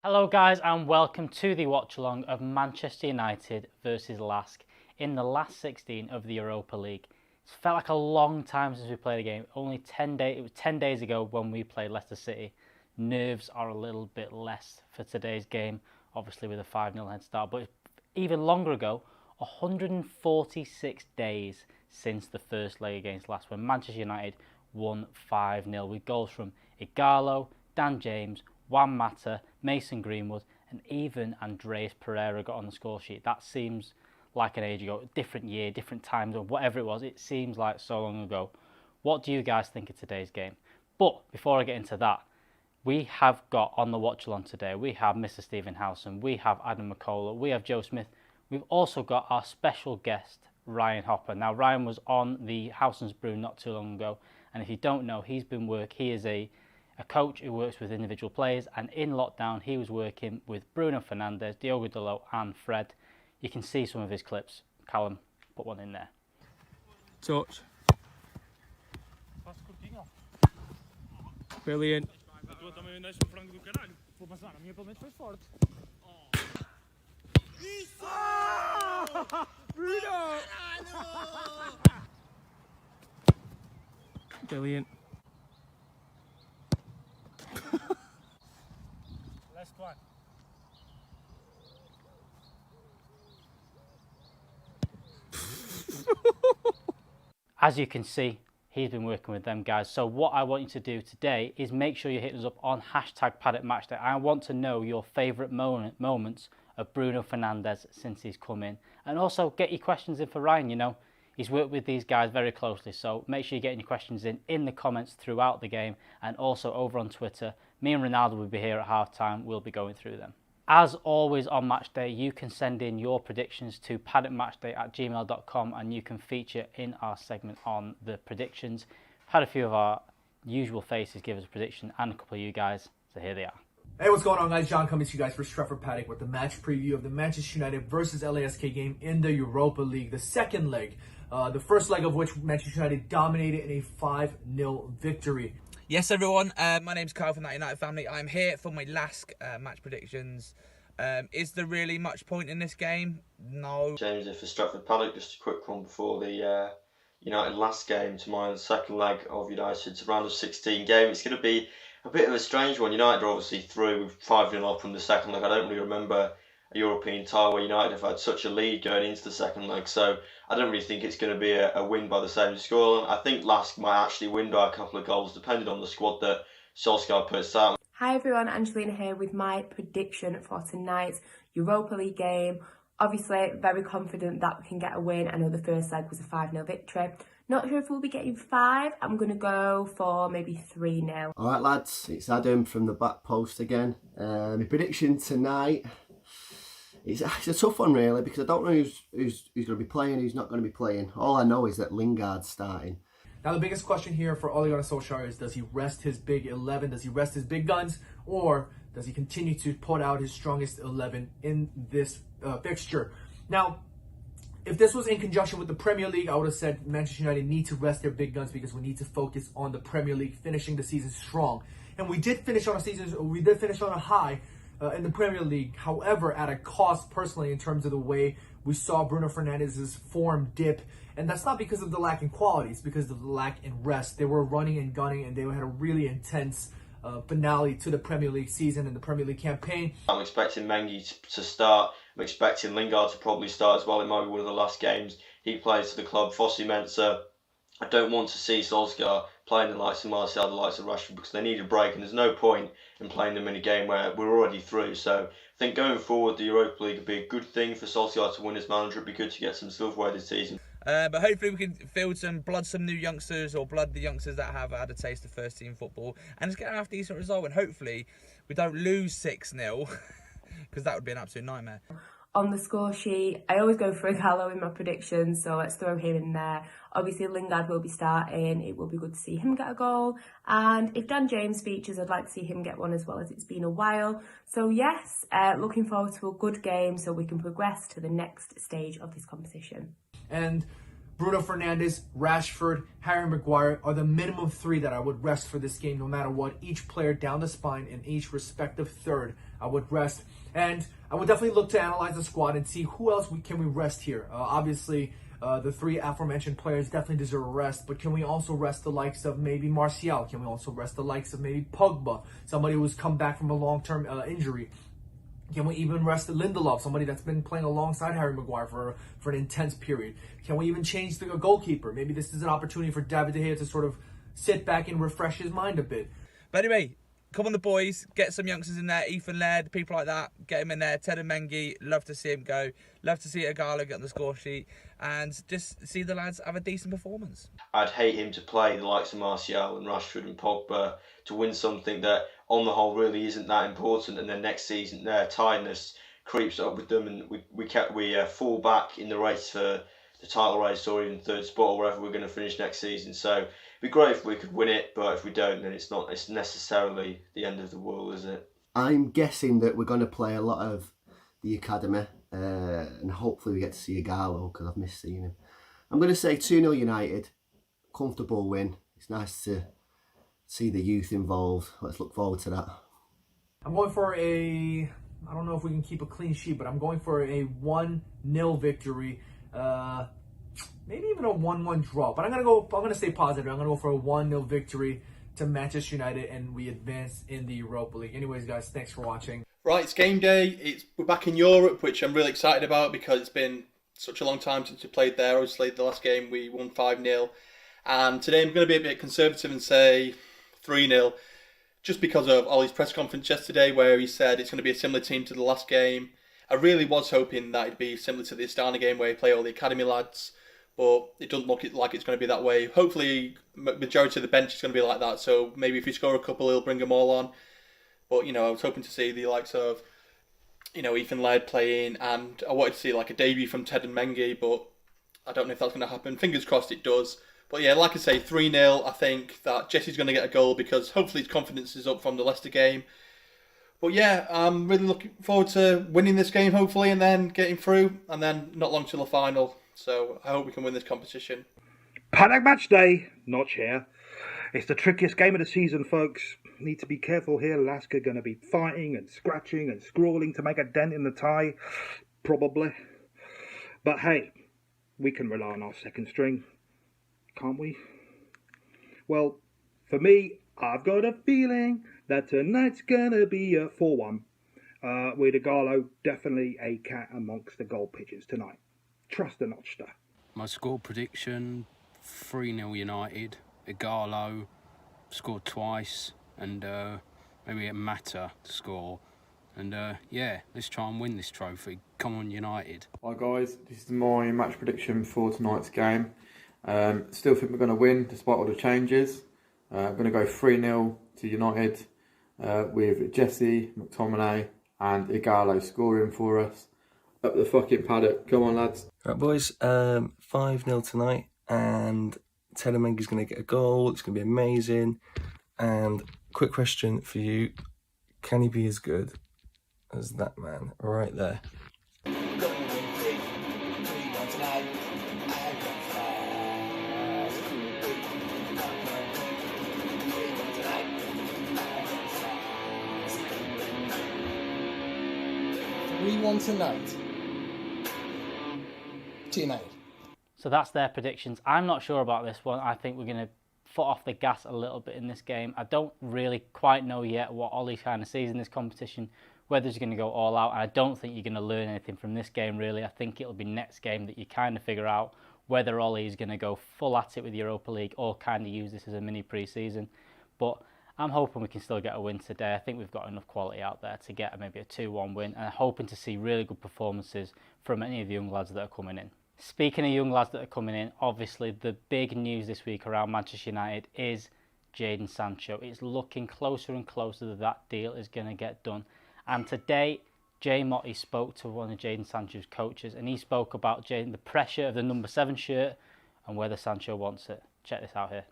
Hello guys and welcome to the watch-along of Manchester United versus LASK in the last 16 of the Europa League. It's felt like a long time since we played a game. It was 10 days ago when we played Leicester City. Nerves are a little bit less for today's game, obviously with a 5-0 head start, but even longer ago, 146 days since the first leg against LASK when Manchester United won 5-0 with goals from Ighalo, Dan James, Juan Mata, Mason Greenwood, and even Andreas Pereira got on the score sheet. That seems like an age ago, different year, different times, or whatever it was. It seems like so long ago. What do you guys think of today's game? But before I get into that, we have got on the watch-along today, we have Mr. Stephen Howson, we have Adam Mckola, we have Joe Smith. We've also got our special guest, Ryan Hopper. Now, Ryan was on the Howson's Brew not too long ago, and if you don't know, he is a coach who works with individual players, and in lockdown he was working with Bruno Fernandes, Diogo Dalot and Fred. You can see some of his clips. Callum, put one in there. Touch. Brilliant. Bruno! Brilliant. Last one. As you can see, he's been working with them guys. So what I want you to do today is make sure you hit us up on #PaddockMatchday. I want to know your favourite moments of Bruno Fernandes since he's come in. And also get your questions in for Ryan, you know. He's worked with these guys very closely, so make sure you're getting your questions in the comments throughout the game and also over on Twitter. Me and Ronaldo will be here at half-time. We'll be going through them. As always on match day, you can send in your predictions to paddockmatchday@gmail.com and you can feature in our segment on the predictions. We've had a few of our usual faces give us a prediction and a couple of you guys, so here they are. Hey, what's going on, guys? John coming to you guys for Stretford Paddock with the match preview of the Manchester United versus LASK game in the Europa League, the second leg. The first leg of which Manchester United dominated in a 5-0 victory. Yes, everyone. My name's Kyle from that United family. I'm here for my LASK match predictions. Is there really much point in this game? No. James here for Stretford Paddock. Just a quick one before the United LASK game tomorrow, the second leg of United's round of 16 game. It's going to be a bit of a strange one. United are obviously through with 5-0 up from the second leg. I don't really remember a European tie where United have had such a lead going into the second leg, so I don't really think it's going to be a win by the same score. I think LASK might actually win by a couple of goals, depending on the squad that Solskjaer puts out. Hi everyone, Angelina here with my prediction for tonight's Europa League game. Obviously, very confident that we can get a win. I know the first leg was a 5-0 victory. Not sure if we'll be getting 5. I'm going to go for maybe 3-0. All right, lads, it's Adam from the back post again. My prediction tonight, it's a tough one really, because I don't know who's going to be playing, who's not going to be playing. All I know is that Lingard's starting. Now, the biggest question here for Ole Gunnar Solskjaer is, does he rest his big 11? Does he rest his big guns? Or does he continue to put out his strongest 11 in this fixture? Now, if this was in conjunction with the Premier League, I would have said Manchester United need to rest their big guns because we need to focus on the Premier League, finishing the season strong. And we did finish on a high in the Premier League. However, at a cost personally in terms of the way we saw Bruno Fernandes' form dip. And that's not because of the lack in quality, it's because of the lack in rest. They were running and gunning, and they had a really intense finale to the Premier League season and the Premier League campaign. I'm expecting Mengi to start. I'm expecting Lingard to probably start as well. It might be one of the last games he plays for the club. Fosu Mensah. I don't want to see Solskjaer playing the likes of Martial, the likes of Rashford, because they need a break, and there's no point in playing them in a game where we're already through. So I think going forward, the Europa League would be a good thing for Solskjaer to win as manager. It'd be good to get some silverware this season. But hopefully we can field some new youngsters, or blood the youngsters that have had a taste of first team football, and just get a half decent result. And hopefully we don't lose 6-0, because that would be an absolute nightmare. On the score sheet, I always go for Ighalo in my predictions, so let's throw him in there. Obviously, Lingard will be starting. It will be good to see him get a goal. And if Dan James features, I'd like to see him get one as well, as it's been a while. So yes, looking forward to a good game so we can progress to the next stage of this competition. And Bruno Fernandes, Rashford, Harry Maguire are the minimum 3 that I would rest for this game no matter what. Each player down the spine in each respective third I would rest. And I would definitely look to analyze the squad and see who else can we rest here. Obviously, the three aforementioned players definitely deserve a rest, but can we also rest the likes of maybe Martial? Can we also rest the likes of maybe Pogba, somebody who's come back from a long-term injury? Can we even rest Lindelof, somebody that's been playing alongside Harry Maguire for an intense period? Can we even change the goalkeeper? Maybe this is an opportunity for David De Gea to sort of sit back and refresh his mind a bit. But anyway, come on the boys, get some youngsters in there, Ethan Laird, people like that, get him in there. Ted and Mengi, love to see him go. Love to see Igalo get on the score sheet and just see the lads have a decent performance. I'd hate him to play the likes of Martial and Rashford and Pogba to win something that on the whole really isn't that important, and then next season their tiredness creeps up with them, and we fall back in the race for the title race or even third spot or wherever we're going to finish next season. So it'd be great if we could win it, but if we don't, then it's necessarily the end of the world, is it? I'm guessing that we're going to play a lot of the academy, and hopefully we get to see Igalo because I've missed seeing him. I'm going to say 2-0 United, comfortable win. It's nice to see the youth involved. Let's look forward to that. I'm going for I don't know if we can keep a clean sheet, but I'm going for a 1-0 victory. Maybe even a 1-1 draw. But I'm going to stay positive. I'm going to go for a 1-0 victory to Manchester United, and we advance in the Europa League. Anyways, guys, thanks for watching. Right, it's game day. We're back in Europe, which I'm really excited about because it's been such a long time since we played there. Obviously, the last game we won 5-0. And today I'm going to be a bit conservative and say 3-0, just because of Ollie's press conference yesterday where he said it's going to be a similar team to the last game. I really was hoping that it'd be similar to the Astana game where you play all the academy lads, but it doesn't look like it's going to be that way. Hopefully, majority of the bench is going to be like that, so maybe if we score a couple, he'll bring them all on. But, I was hoping to see the likes of, Ethan Laird playing, and I wanted to see like a debut from Ted and Mengi, but I don't know if that's going to happen. Fingers crossed it does. But yeah, like I say, 3-0. I think that Jesse's going to get a goal because hopefully his confidence is up from the Leicester game. But yeah, I'm really looking forward to winning this game, hopefully, and then getting through, and then not long till the final. So I hope we can win this competition. Paddock match day, not here. It's the trickiest game of the season, folks. Need to be careful here. LASK are going to be fighting and scratching and scrawling to make a dent in the tie, probably. But hey, we can rely on our second string, can't we? Well, for me, I've got a feeling that tonight's gonna be a 4-1. With Igalo definitely a cat amongst the goal pitchers tonight. Trust the Notchster. My score prediction, 3-0 United. Igalo scored twice, and maybe a Mata to score. And yeah, let's try and win this trophy. Come on, United. Hi guys, this is my match prediction for tonight's game. Still think we're going to win despite all the changes. I'm going to go 3-0 to United with Jesse, McTominay and Igalo scoring for us. Up the fucking paddock. Come on, lads. Right, boys. 5-0 tonight, and Ted and Mengi's going to get a goal. It's going to be amazing. And quick question for you. Can he be as good as that man right there? We won tonight. United. So that's their predictions. I'm not sure about this one. I think we're going to foot off the gas a little bit in this game. I don't really quite know yet what Ollie kind of sees in this competition, whether he's going to go all out. And I don't think you're going to learn anything from this game, really. I think it'll be next game that you kind of figure out whether Ollie is going to go full at it with Europa League or kind of use this as a mini pre-season. But I'm hoping we can still get a win today. I think we've got enough quality out there to get maybe a 2-1 win, and I'm hoping to see really good performances from any of the young lads that are coming in. Speaking of young lads that are coming in, obviously the big news this week around Manchester United is Jadon Sancho. It's looking closer and closer that deal is going to get done. And today, Jay Motti spoke to one of Jadon Sancho's coaches, and he spoke about the pressure of the number 7 shirt and whether Sancho wants it. Check this out here.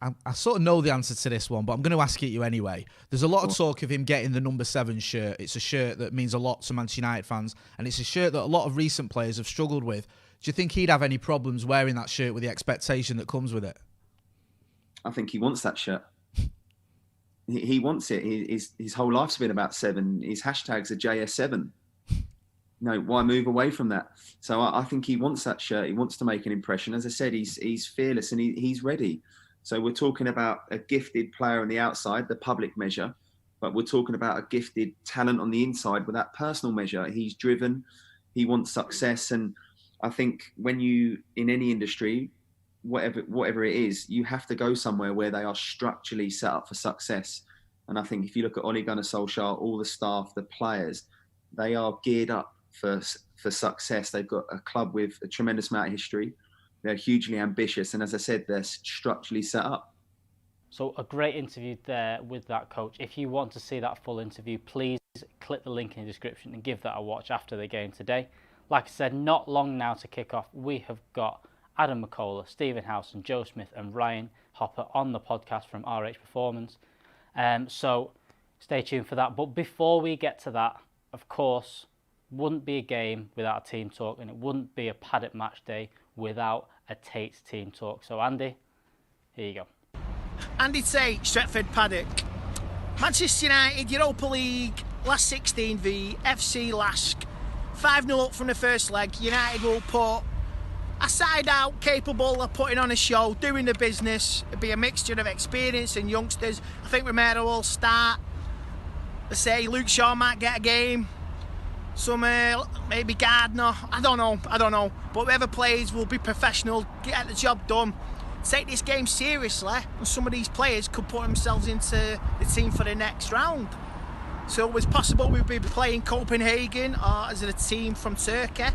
I sort of know the answer to this one, but I'm going to ask it you anyway. There's a lot of talk of him getting the number 7 shirt. It's a shirt that means a lot to Manchester United fans, and it's a shirt that a lot of recent players have struggled with. Do you think he'd have any problems wearing that shirt with the expectation that comes with it? I think he wants that shirt. he wants it. His whole life's been about 7. His hashtags are JS7. No, why move away from that? So I think he wants that shirt. He wants to make an impression. As I said, he's fearless and he's ready. So we're talking about a gifted player on the outside, the public measure, but we're talking about a gifted talent on the inside with that personal measure. He's driven. He wants success. And I think when you, in any industry, whatever it is, you have to go somewhere where they are structurally set up for success. And I think if you look at Ole Gunnar Solskjaer, all the staff, the players, they are geared up for success. They've got a club with a tremendous amount of history. They're hugely ambitious, and as I said, they're structurally set up. So a great interview there with that coach. If you want to see that full interview, please click the link in the description and give that a watch after the game today. Like I said, not long now to kick off. We have got Adam Mckola, Stephen Howson, Joe Smith and Ryan Hopper on the podcast from RH Performance. So stay tuned for that. But before we get to that, of course, wouldn't be a game without a team talk, and it wouldn't be a Paddock match day without a Tate's team talk. So Andy, here you go. Andy Tate, Stretford Paddock. Manchester United, Europa League, last 16 v FC LASK. 5-0 up from the first leg. United will put a side out capable of putting on a show, doing the business. It'll be a mixture of experience and youngsters. I think Romero will start. They say Luke Shaw might get a game. Some maybe Gardner. I don't know. But whoever plays will be professional, get the job done. Take this game seriously, and some of these players could put themselves into the team for the next round. So it was possible we'd be playing Copenhagen or as a team from Turkey.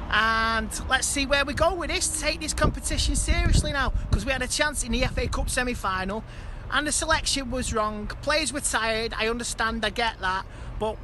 And let's see where we go with this. Take this competition seriously now, because we had a chance in the FA Cup semi-final and the selection was wrong. Players were tired, I understand, I get that, but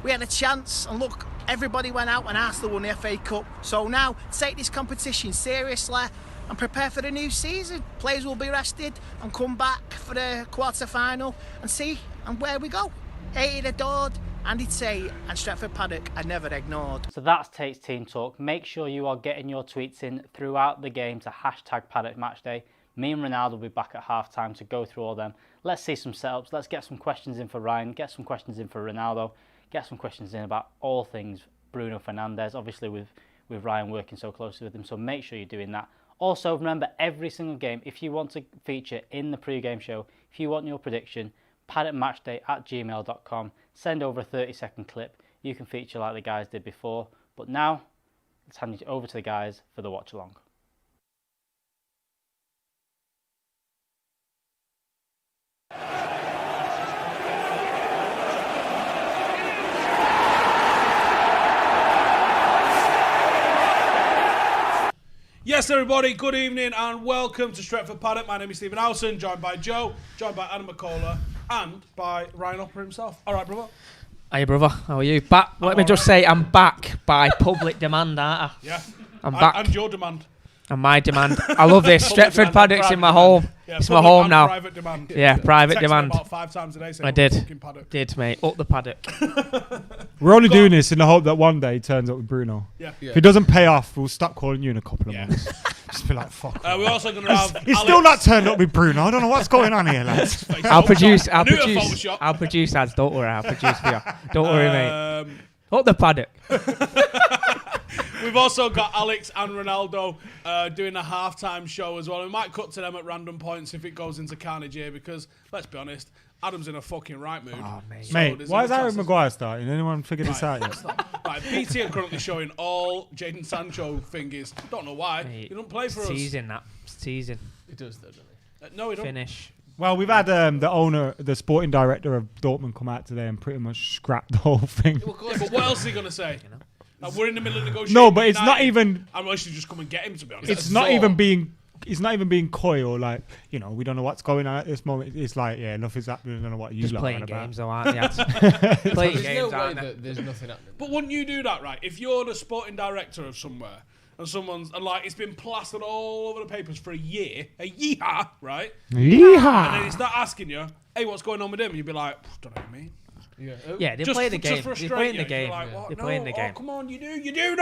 we had a chance, and look, everybody went out when Arsenal won the FA Cup. So now take this competition seriously and prepare for the new season. Players will be rested and come back for the quarter-final and see and where we go. Hated, adored, Andy Tate and Stretford Paddock are never ignored. So that's Tate's team talk. Make sure you are getting your tweets in throughout the game to hashtag Paddock Matchday. Me and Ronaldo will be back at half-time to go through all them. Let's see some setups. Let's get some questions in for Ryan, get some questions in for Ronaldo, get some questions in about all things Bruno Fernandes, obviously with Ryan working so closely with him. So make sure you're doing that. Also, remember, every single game, if you want to feature in the pre-game show, if you want your prediction, paddockmatchday@gmail.com. Send over a 30-second clip. You can feature like the guys did before. But now, let's hand it over to the guys for the watch-along. Yes, everybody, good evening and welcome to Stretford Paddock. My name is Stephen Howson, joined by Joe, joined by Adam Mckola, and by Ryan Hopper himself. All right, brother? Hiya, brother. How are you? Back. Let me just say, I'm back by public demand, aren't I? Yeah. I'm back. And your demand. And my demand. I love this. Stretford Paddock's in my home. Yeah, it's my home now. Private demand. Yeah, private demand. About 5 times a day. I did, mate. Up the paddock. We're only doing this in the hope that one day he turns up with Bruno. Yeah. If it doesn't pay off, we'll stop calling you in a couple of months. Just be like, fuck. We're also going to have. He's still not turned up with Bruno. I don't know what's going on here, lads. I'll produce ads. Don't worry, I'll produce for you. Don't worry, mate. Up the paddock. We've also got Alex and Ronaldo doing a halftime show as well. We might cut to them at random points if it goes into carnage here because, let's be honest, Adam's in a fucking right mood. Oh, mate. So Mate, why is Harry Maguire starting? Anyone figured this out yet? Right, BT are currently showing all Jadon Sancho thingies. Don't know why. Mate, he don't play for us. Teasing. He does, doesn't he? No, he don't. Finish. Well, we've had the owner, the sporting director of Dortmund come out today and pretty much scrap the whole thing. Yeah, but what else is he going to say? We're in the middle of negotiating. No, but it's not even. I'm actually just come and get him, to be honest. It's not even being. It's not even being coy or like, you know, we don't know what's going on at this moment. It's like, yeah, nothing's happening. I don't know what you just lot playing are about. games, though, aren't they? Playing games, aren't they? There's nothing happening. But wouldn't you do that, right? If you're the sporting director of somewhere and it's been plastered all over the papers for a year, right? Yeehaw! And then it's not asking you, hey, what's going on with him? And you'd be like, don't know what you mean. Yeah, they play the game. They play in the game. Like, they play in the game. Oh, come on, you do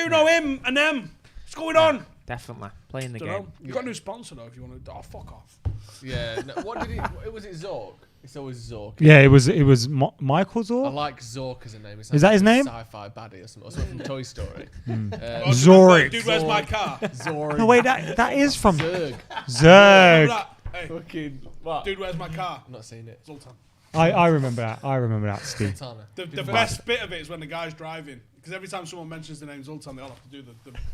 know him and them. What's going on? Definitely playing the Don't game. know. You've got a new sponsor though. If you want to, fuck off. Yeah. No, what did it? Was it Zork? It's always Zork. Yeah, it was Michael Zork. I like Zork as a name. Is that his name? Sci-fi baddie or something from Toy Story. Zork. Dude, where's my car? Zork. No, wait, that is from Zerg. Zerg. Hey, Fucking what? dude, where's my car? I've not seen it. Zoltan. I remember that. I remember that, Steve. Sultana. The best bit of it is when the guy's driving. Because every time someone mentions the name Zoltan, they all have to do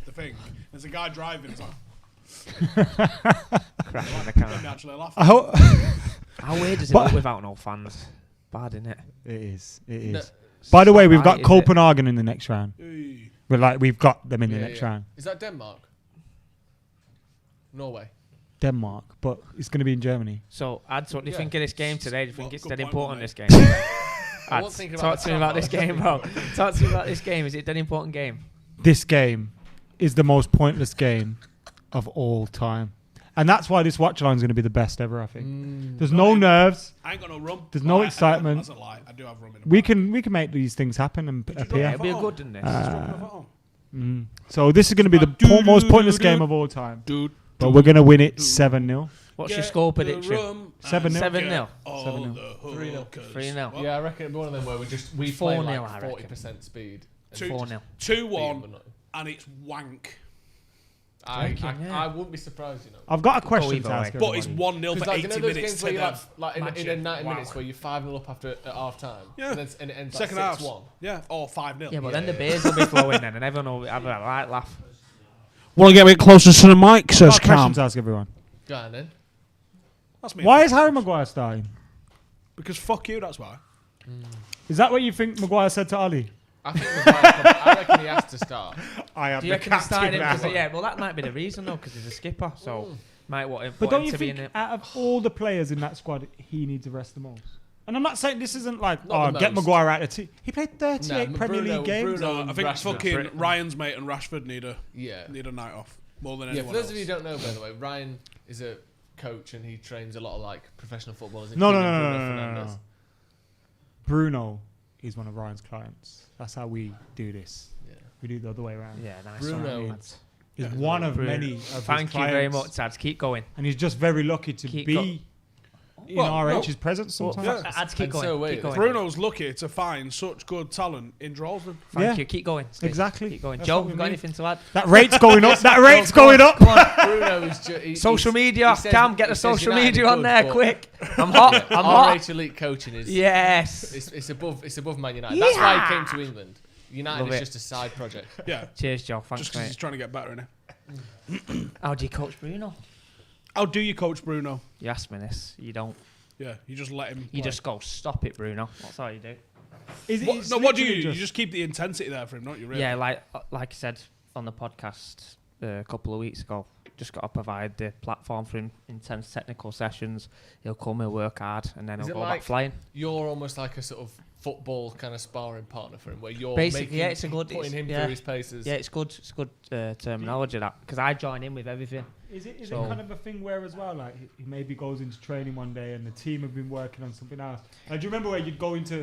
the thing. There's a guy driving. It's like... Let me actually laugh. How weird is it look without no fans? Bad, isn't it? It is. It is. No, By the way, we've got is it? Copenhagen in the next round. We've got them in the next round. Is that Denmark? Norway. Denmark, but it's going to be in Germany. So, Ads, what do you think of this game today? Do you think it's dead important, this game? I wasn't thinking about talk to me about this game, bro. Talk to me about this game. Is it a dead important game? This game is the most pointless game of all time. And that's why this Watchalong is going to be the best ever, I think. There's no nerves. I ain't got no rum. There's no excitement. That's a lie. I do have rum in We can make these things happen and appear. Yeah, it'll be a good, isn't it? So this is going to be the most pointless game of all time. But we're going to win it 7-0. What's your score prediction? 7-0. 7-0. 7-0. 3-0. Yeah, I reckon it'll be one of them where we play 4-0, like I reckon. 40% speed. 4-0. 2-1, and it's wank. I wouldn't be surprised, you know. I've got a question to ask But it's 1-0 for 80 those minutes games to where you them. have, like in 90 minutes where you're 5-0 up after at half time. Yeah. And it ends Second like half. 6-1. Yeah, or 5-0. Yeah, but then the beers will be flowing then, and everyone will have a right laugh. Want to get a bit closer to the mic, says I've got a question Cam. to ask everyone. Go on then. That's me. Why is Harry Maguire starting? Because fuck you, that's why. Is that what you think Maguire said to Ali? I reckon he has to start. I am Do you the reckon he's starting captain him? now. Yeah, well, that might be the reason, though, because he's a skipper, so might want him, But want don't him you to be in think it. out of all the players in that squad, he needs to rest the most? And I'm not saying this isn't like, Not the get most. Maguire out of the team. He played 38 Nah, Premier Bruno- League games. Bruno- I think Rashford. fucking Ryan's mate and Rashford need a Yeah. night off more than Yeah, anyone for those else. of you who don't know, by the way, Ryan is a coach and he trains a lot of like professional footballers. No. including Bruno Fernandes. Bruno is one of Ryan's clients. That's how we do this. Yeah. We do it the other way around. Yeah, nice Bruno one. Is one of Bruno. many of his Thank you very clients. much, Ads. Keep going. And he's just very lucky to Keep be in RH's presence sometimes. Ads, keep And going. so wait, keep going. Bruno's lucky to find such good talent in Drolsden. Thank Yeah. you. Keep going. Steve. Exactly. Keep going. That's Joe, what we you got mean. anything to add? That rate's going up. That rate's going up. Bruno is Social media. Cam, get the social United media on good, there but quick. I'm hot. I'm hot. RH Elite coaching is Yes. It's above Man United. That's why he came to England. United Love is it. just a side project. Yeah. Cheers, Joe. Thanks, Just because he's mate. trying to get better, innit? How do you coach Bruno? How do you coach Bruno? You asked me this. You don't. Yeah, you just let him. You play. just go, stop it, Bruno. That's all you do. What do you do? You just keep the intensity there for him, don't you? Really? Yeah, like I said on the podcast a couple of weeks ago, just got to provide the platform for him, intense technical sessions. He'll come, he'll work hard, and then Is he'll it go like back flying. You're almost like a sort of football kind of sparring partner for him, where you're Basically, yeah, it's a good putting him yeah. through his paces. Yeah, it's good terminology that because I join in with everything. Is it So- kind of a thing where as well, like he maybe goes into training one day and the team have been working on something else? Like, do you remember where you'd go into,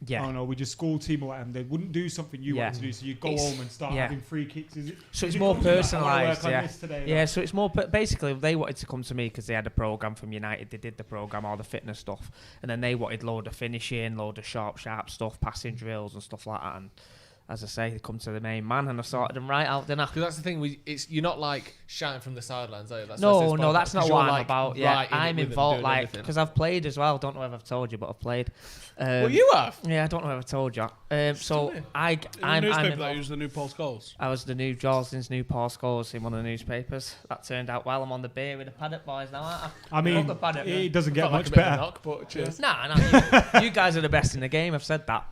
I don't know, with your school team or whatever, they wouldn't do something you wanted to do, so you'd go home and start having free kicks? Is it, So is it's it more come to that? I wanna personalised, work on yeah. this today, Yeah, like- so it's more, basically they wanted to come to me because they had a programme from United, they did the programme, all the fitness stuff, and then they wanted load of finishing, load of sharp stuff, passing drills and stuff like that, and as I say, they come to the main man, and I sorted them right out, didn't I? Because that's the thing, you're not like shouting from the sidelines, are you? That's No, what it's no, that's not what I'm like about. Yeah, right in it I'm with them, involved, doing like, everything. because I've played as well. Don't know if I've told you, but I've played. Well, you have? Yeah, I don't know if I've told you. So In I'm the newspaper that involved. used the new Paul Scholes. I was the new Jordan's new Paul Scholes in one of the newspapers. That turned out well. I'm on the beer with the Paddock boys now, aren't I? I mean, Love the Paddock, it man. doesn't get Felt like much a bit of a better. knock, but cheers. Nah, you guys are the best in the game. I've said that.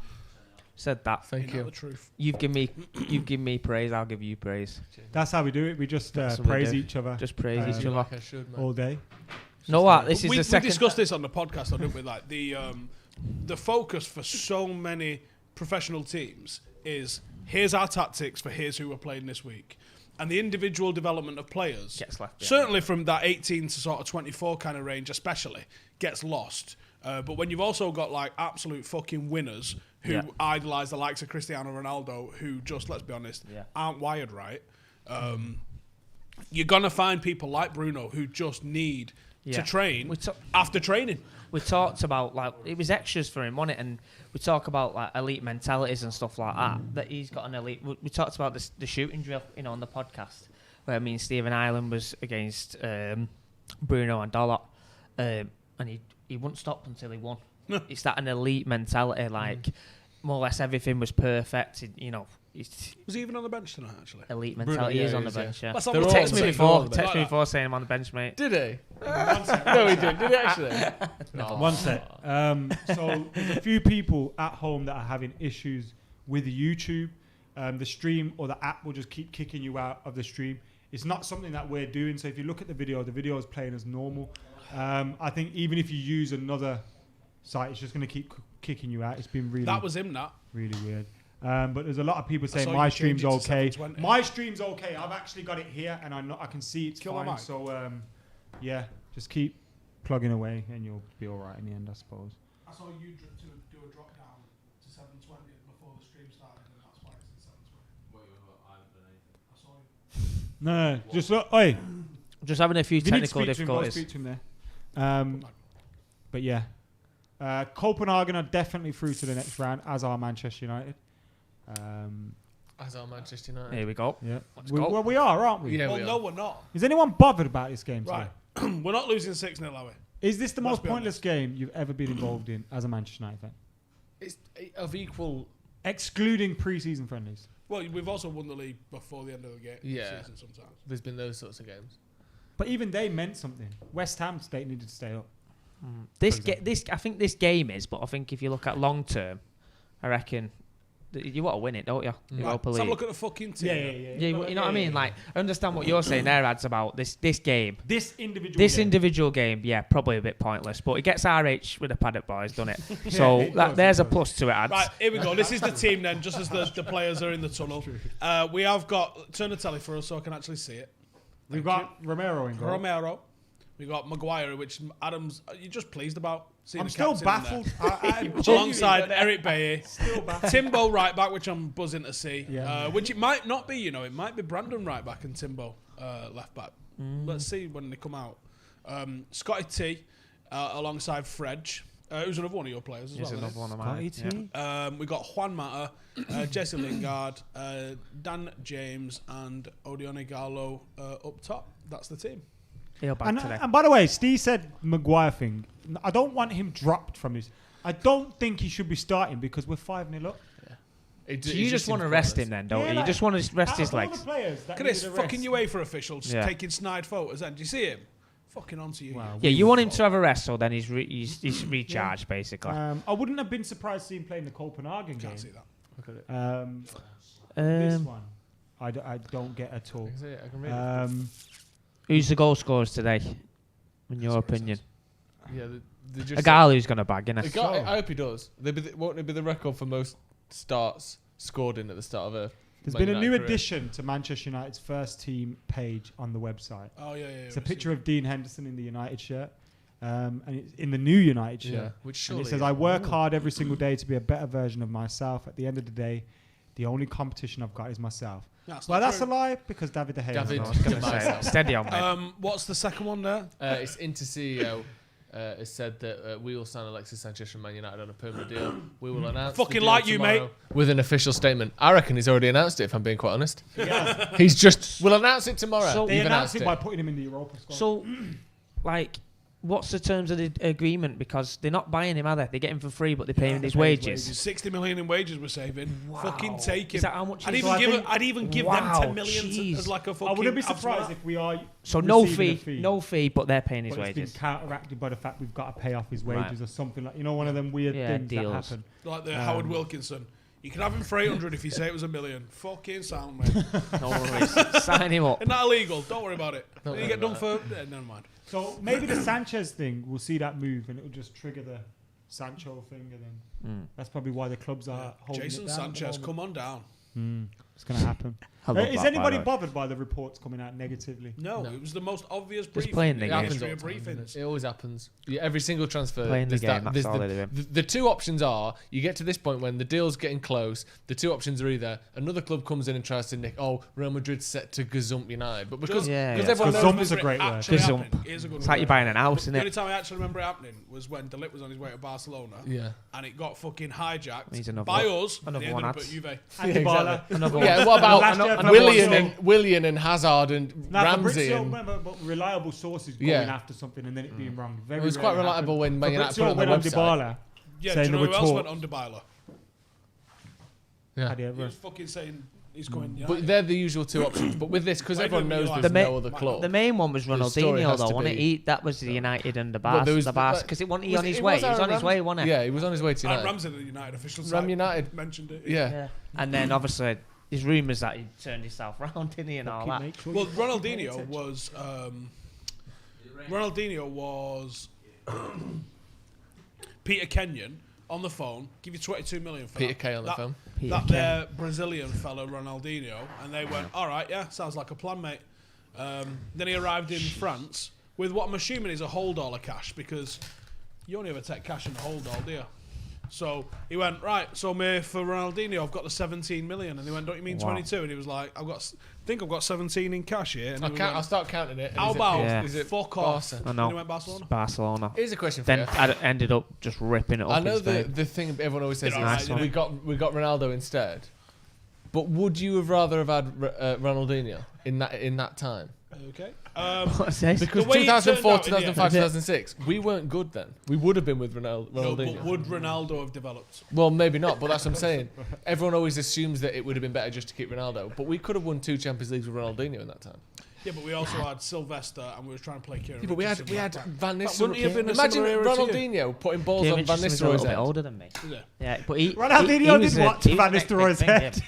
Said that. Thank you. The truth. You've given me praise. I'll give you praise. That's how we do it. We just That's what we praise do. each other. Just praise each other. Like I should, man. all day. Know what? This is we the second. discussed this on the podcast, though, didn't we? Like the focus for so many professional teams is here's our tactics for here's who we're playing this week, and the individual development of players Gets left behind. certainly from that 18 to sort of 24 kind of range, especially gets lost. But when you've also got like absolute fucking winners who idolise the likes of Cristiano Ronaldo, who just, let's be honest, aren't wired right. You're going to find people like Bruno who just need to train after training. We talked about, like, it was extras for him, wasn't it? And we talk about, like, elite mentalities and stuff like that he's got an elite. We talked about the shooting drill, on the podcast, where me and Stephen Ireland was against Bruno and Dolot, and he wouldn't stop until he won. It's that an elite mentality, like, more or less everything was perfect, Was he even on the bench tonight, actually? Elite mentality. He is on the bench, yeah. He texted me before saying I'm on the bench, mate. Did he? No, he did. Did he actually? No. One sec. So there's a few people at home that are having issues with YouTube. The stream or the app will just keep kicking you out of the stream. It's not something that we're doing. So if you look at the video is playing as normal. I think even if you use another site, it's just going to keep kicking you out. It's been really... That was him, that. Really weird. But there's a lot of people saying my stream's okay. My stream's okay. I've actually got it here, and I can see it's fine. So yeah, just keep plugging away, and you'll be all right in the end, I suppose. I saw you do a drop down to 720 before the stream started, and that's why it's at 720. Wait, I saw you. No, just look. Oi, just having a few technical difficulties. Speak to him there. But yeah, Copenhagen are definitely through to the next round, as are Manchester United. As our Manchester United. Here we go. Yeah. Well, we are, aren't we? Yeah, well, no, we're not. Is anyone bothered about this game today? Right. We're not losing 6-0, are we? Is this the most pointless game you've ever been involved in as a Manchester United fan? It's of equal... Excluding pre-season friendlies. Well, we've also won the league before the end of the season sometimes. There's been those sorts of games. But even they meant something. West Ham State needed to stay up. I think this game is, but I think if you look at long term, I reckon... You want to win it, don't you? Europa League. So look at the fucking team. Yeah. You know what I mean? Like, I understand what you're saying there, Ads, about this game. This individual game, yeah, probably a bit pointless. But it gets RH with the Paddock boys, doesn't it? So there's a plus to it, Ads. Right, here we go. This is the team then, just as the players are in the tunnel. We have got... Turn the telly for us so I can actually see it. We've got Romero in goal. We got Maguire, which Adam's... You're just pleased about seeing I'm the still captain baffled. Alongside Eric Bailly. Still baffled. Timbo right back, which I'm buzzing to see. Yeah. Which it might not be, It might be Brandon right back and Timbo left back. Let's see when they come out. Scotty T alongside Fredge. Who's another one of your players as well? He's another one of mine. Yeah. We got Juan Mata, Jesse Lingard, Dan James, and Odione Gallo up top. That's the team. And by the way, Steve said Maguire thing. I don't want him dropped from his. I don't think he should be starting because we're 5-0 up. Yeah. So you just want to rest him then, don't you? You just want to rest his legs. Look at this fucking UEFA officials taking snide photos. Then do you see him? Fucking onto you. Wow. Yeah, you want him to have a rest, so then he's recharged basically. I wouldn't have been surprised to see him playing the Copenhagen game. Can't see that. Look at it. This one, I don't get at all. I can see it. I can read it. Who's the goal scorers today, in your opinion? Yeah, a guy who's going to bag, innit? I hope he does. Won't it be the record for most starts scored in at the start of a... There's been a new addition to Manchester United's first team page on the website. Oh, yeah. It's a picture of Dean Henderson in the United shirt. And it's in the new United shirt. Which and it says, I work hard every single day to be a better version of myself. At the end of the day, the only competition I've got is myself. That's a lie because David De Gea. Steady on, mate. What's the second one there? It's Inter CEO has said that we will sign Alexis Sanchez from Man United on a permanent deal. We will announce fucking the deal like you, mate. With an official statement. I reckon he's already announced it, if I'm being quite honest. He's just... We'll announce it tomorrow. So they announced it by putting him in the Europa squad. So, what's the terms of the agreement? Because they're not buying him, are they? They get him for free, but they're paying his wages. 60 million in wages we're saving. Wow. Fucking take him. Is that how much? I'd even give them 10 million as like a fucking... I wouldn't be surprised if we are... So no fee, but they're paying his wages. It's been counteracted by the fact we've got to pay off his wages or something like... one of them weird things deals. that happen. Like the Howard Wilkinson. You can have him for 800 if you say it was $1 million. Fucking sound, mate. No worries. Sign him up. Isn't that illegal? Don't worry about it. You get done for... never mind. So maybe the Sanchez thing, we'll see that move and it'll just trigger the Sancho thing, and then that's probably why the clubs are holding Jason it down. Sanchez, come on down. It's going to happen. Is anybody bothered by the reports coming out negatively? No, it was the most obvious Just briefing. playing the in game. history of briefings. It always happens. Every single transfer. Playing the game, that's all the, they're doing. the two options are, you get to this point when the deal's getting close, the two options are either another club comes in and tries to nick, Real Madrid's set to gazump United. But because everyone knows Gazump's a great word. Gazump. It's like you're buying an house, isn't The only it? time I actually remember it happening was when De Ligt was on his way to Barcelona. Yeah. And it got fucking hijacked He's another by one. us. Another They ended one up adds. at Juve. Another one. Yeah, what about Willian and Hazard and Ramsey? But reliable sources going after something and then it being wrong. It was quite reliable when Man United put it on went the on website. Dybala. Yeah, saying do you know there who were else went talks. on Dybala? Yeah. He was fucking saying he's going United. But they're the usual two options. But with this, because Where do everyone you knows realise there's The no other club. The main one was the story Ronaldinho, has though, to wasn't be- it? That was the United and the Well, Barca. there was The Barca, because it wasn't he on his it way. was He was on his Aaron way, wasn't it? Yeah, he was on his way to Aaron United. Ramsey, the United official Ram site, United mentioned it. Yeah. And then obviously there's rumours that he turned himself round, didn't he, and all that. Well, Ronaldinho was Peter Kenyon on the phone. Give you 22 million for Peter that. Kay on the phone. Their Brazilian fellow Ronaldinho, and they went, all right, yeah, sounds like a plan, mate. Then he arrived in France with what I'm assuming is a hold all of cash, because you only ever take cash in the hold all, do you? So he went, right, so for Ronaldinho, I've got the 17 million. And he went, don't you mean 22? And he was like, I think I've got 17 in cash here. And I'll start counting it. How about is it fuck off? Barca? I know. And he went Barcelona. Barcelona. Here's a question for then you. I ended up just ripping it up. I know instead. the thing everyone always says Nice is one. we got Ronaldo instead. But would you have rather have had Ronaldinho in that time? Okay. What's this? Because The way it 2004, turned out in the 2005, end. 2006, we weren't good then. We would have been with No, Ronaldinho. but would Ronaldo have developed? Well, maybe not, but that's what I'm saying. Everyone always assumes that it would have been better just to keep Ronaldo. But we could have won 2 Champions Leagues with Ronaldinho in that time. Yeah, but we also had Sylvester, and we were trying to play Kieran. Yeah, but we had Richardson Van That wouldn't he have been Nistelrooy. a Imagine similar era to you? Ronaldinho putting balls Kieran on Van Richardson was a Nistelrooy's little bit head. older than me. Is it? Yeah, but he Ronaldinho was did watch he was Van the next big Nistelrooy's thing, head.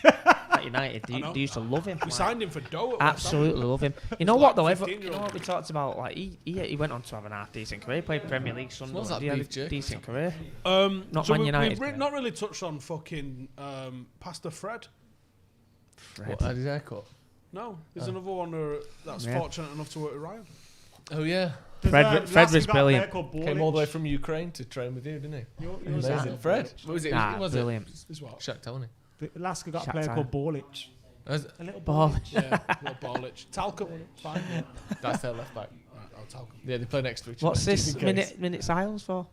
At United, they used to love him. We signed him for dough. At West Absolutely Ham. love him. You know He's what like though? 15-year-old. You know what we talked about? Like he went on to have an half decent career. He played Premier League Sunderland. that He had a beef jerky? decent career. Not Man we've United. not really touched on fucking Pastor Fred. What, had his haircut? No, there's another one that's Yeah. fortunate enough to work with Ryan. Oh, yeah. Fred was brilliant. Came all the way from Ukraine to train with you, didn't he? Yours Amazing. is- Fred. What was it? Nah, was brilliant. Is what? Shakhtar, wasn't The LASK got a Shakhtar. player called Borlich. he? A little Borlich. Yeah, well, Borlich. Talcum. Fine. Yeah. That's their left back. Right, I'll Talcum. Yeah, they play next to each What's other. this just in case. minute silence for?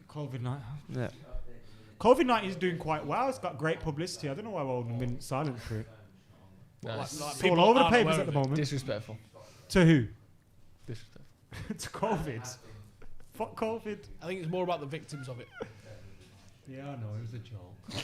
COVID-19. Yeah. COVID-19 is doing quite well. It's got great publicity. I don't know why we're all been silent for it. Nice. Like It's people all over the aren't papers aware at the of it. moment. Disrespectful. To who? Disrespectful. To COVID. Fuck COVID. I think it's more about the victims of it. Yeah, I know. It was a joke.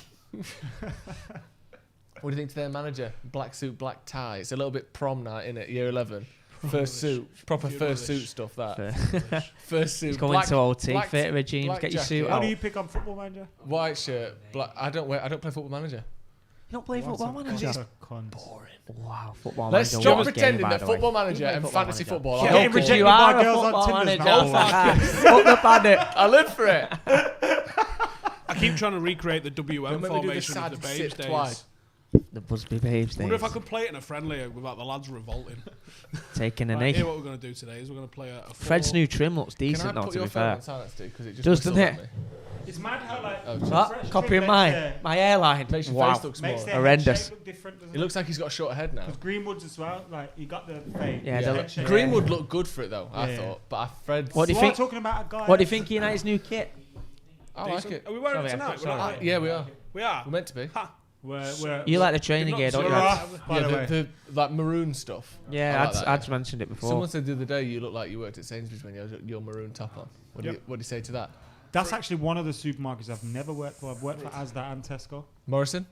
What do you think to their manager? Black suit, black tie. It's a little bit prom night, innit? Year 11. First suit. Proper first suit stuff, that. First suit. He's going black, to OT, black- fit regimes, black get your jacket. suit How out. do you pick on Football Manager? White shirt. Black. I don't play Football Manager. You don't play Football Manager? What a cunt. Wow, Football Let's Manager. stop was pretending game, by that the way. Football Manager and Football fantasy Manager. football Yeah, are getting equal. rejected You by are a girls on football Tinder manager. now. Oh, fuck the bandit. I live for it. I keep trying to recreate the WM Don't make me do the formation sad of the sip Babes days. twice. The Busby Babes I wonder days. if I could play it in a friendly without the lads revolting. Taking a Right, knee. here what we're going to do today is we're going to play a Fred's new trim looks Can I decent though, put to your be phone fair. on silence, dude? Because it just Doesn't whistles it? at me. It's mad how like Oh, What? fresh Copying trim mine? makes, My hairline? Makes your Wow. face look makes small. their Horrendous. head shape look different, doesn't It looks like he's got a short head now. Because Greenwood's as well. Like he got the fade. Yeah, His they head look- shape. Greenwood looked good for it though, I Yeah. thought. But Fred's... What do you We're think? talking about a guy. What do you think of United's new kit? I like it. Are we wearing it Sorry, tonight? sorry. We're not, Yeah, we are. we are. We're meant to be. Ha. We're You like the training gear, don't you? We're Ads? off, by Yeah, the way. the like maroon stuff. I Yeah, like that, Ads mentioned it before. Someone said the other day you look like you worked at Sainsbury's when you had your maroon top on. What do you say to that? That's actually one of the supermarkets I've never worked for. I've worked for Asda and Tesco. Morrison?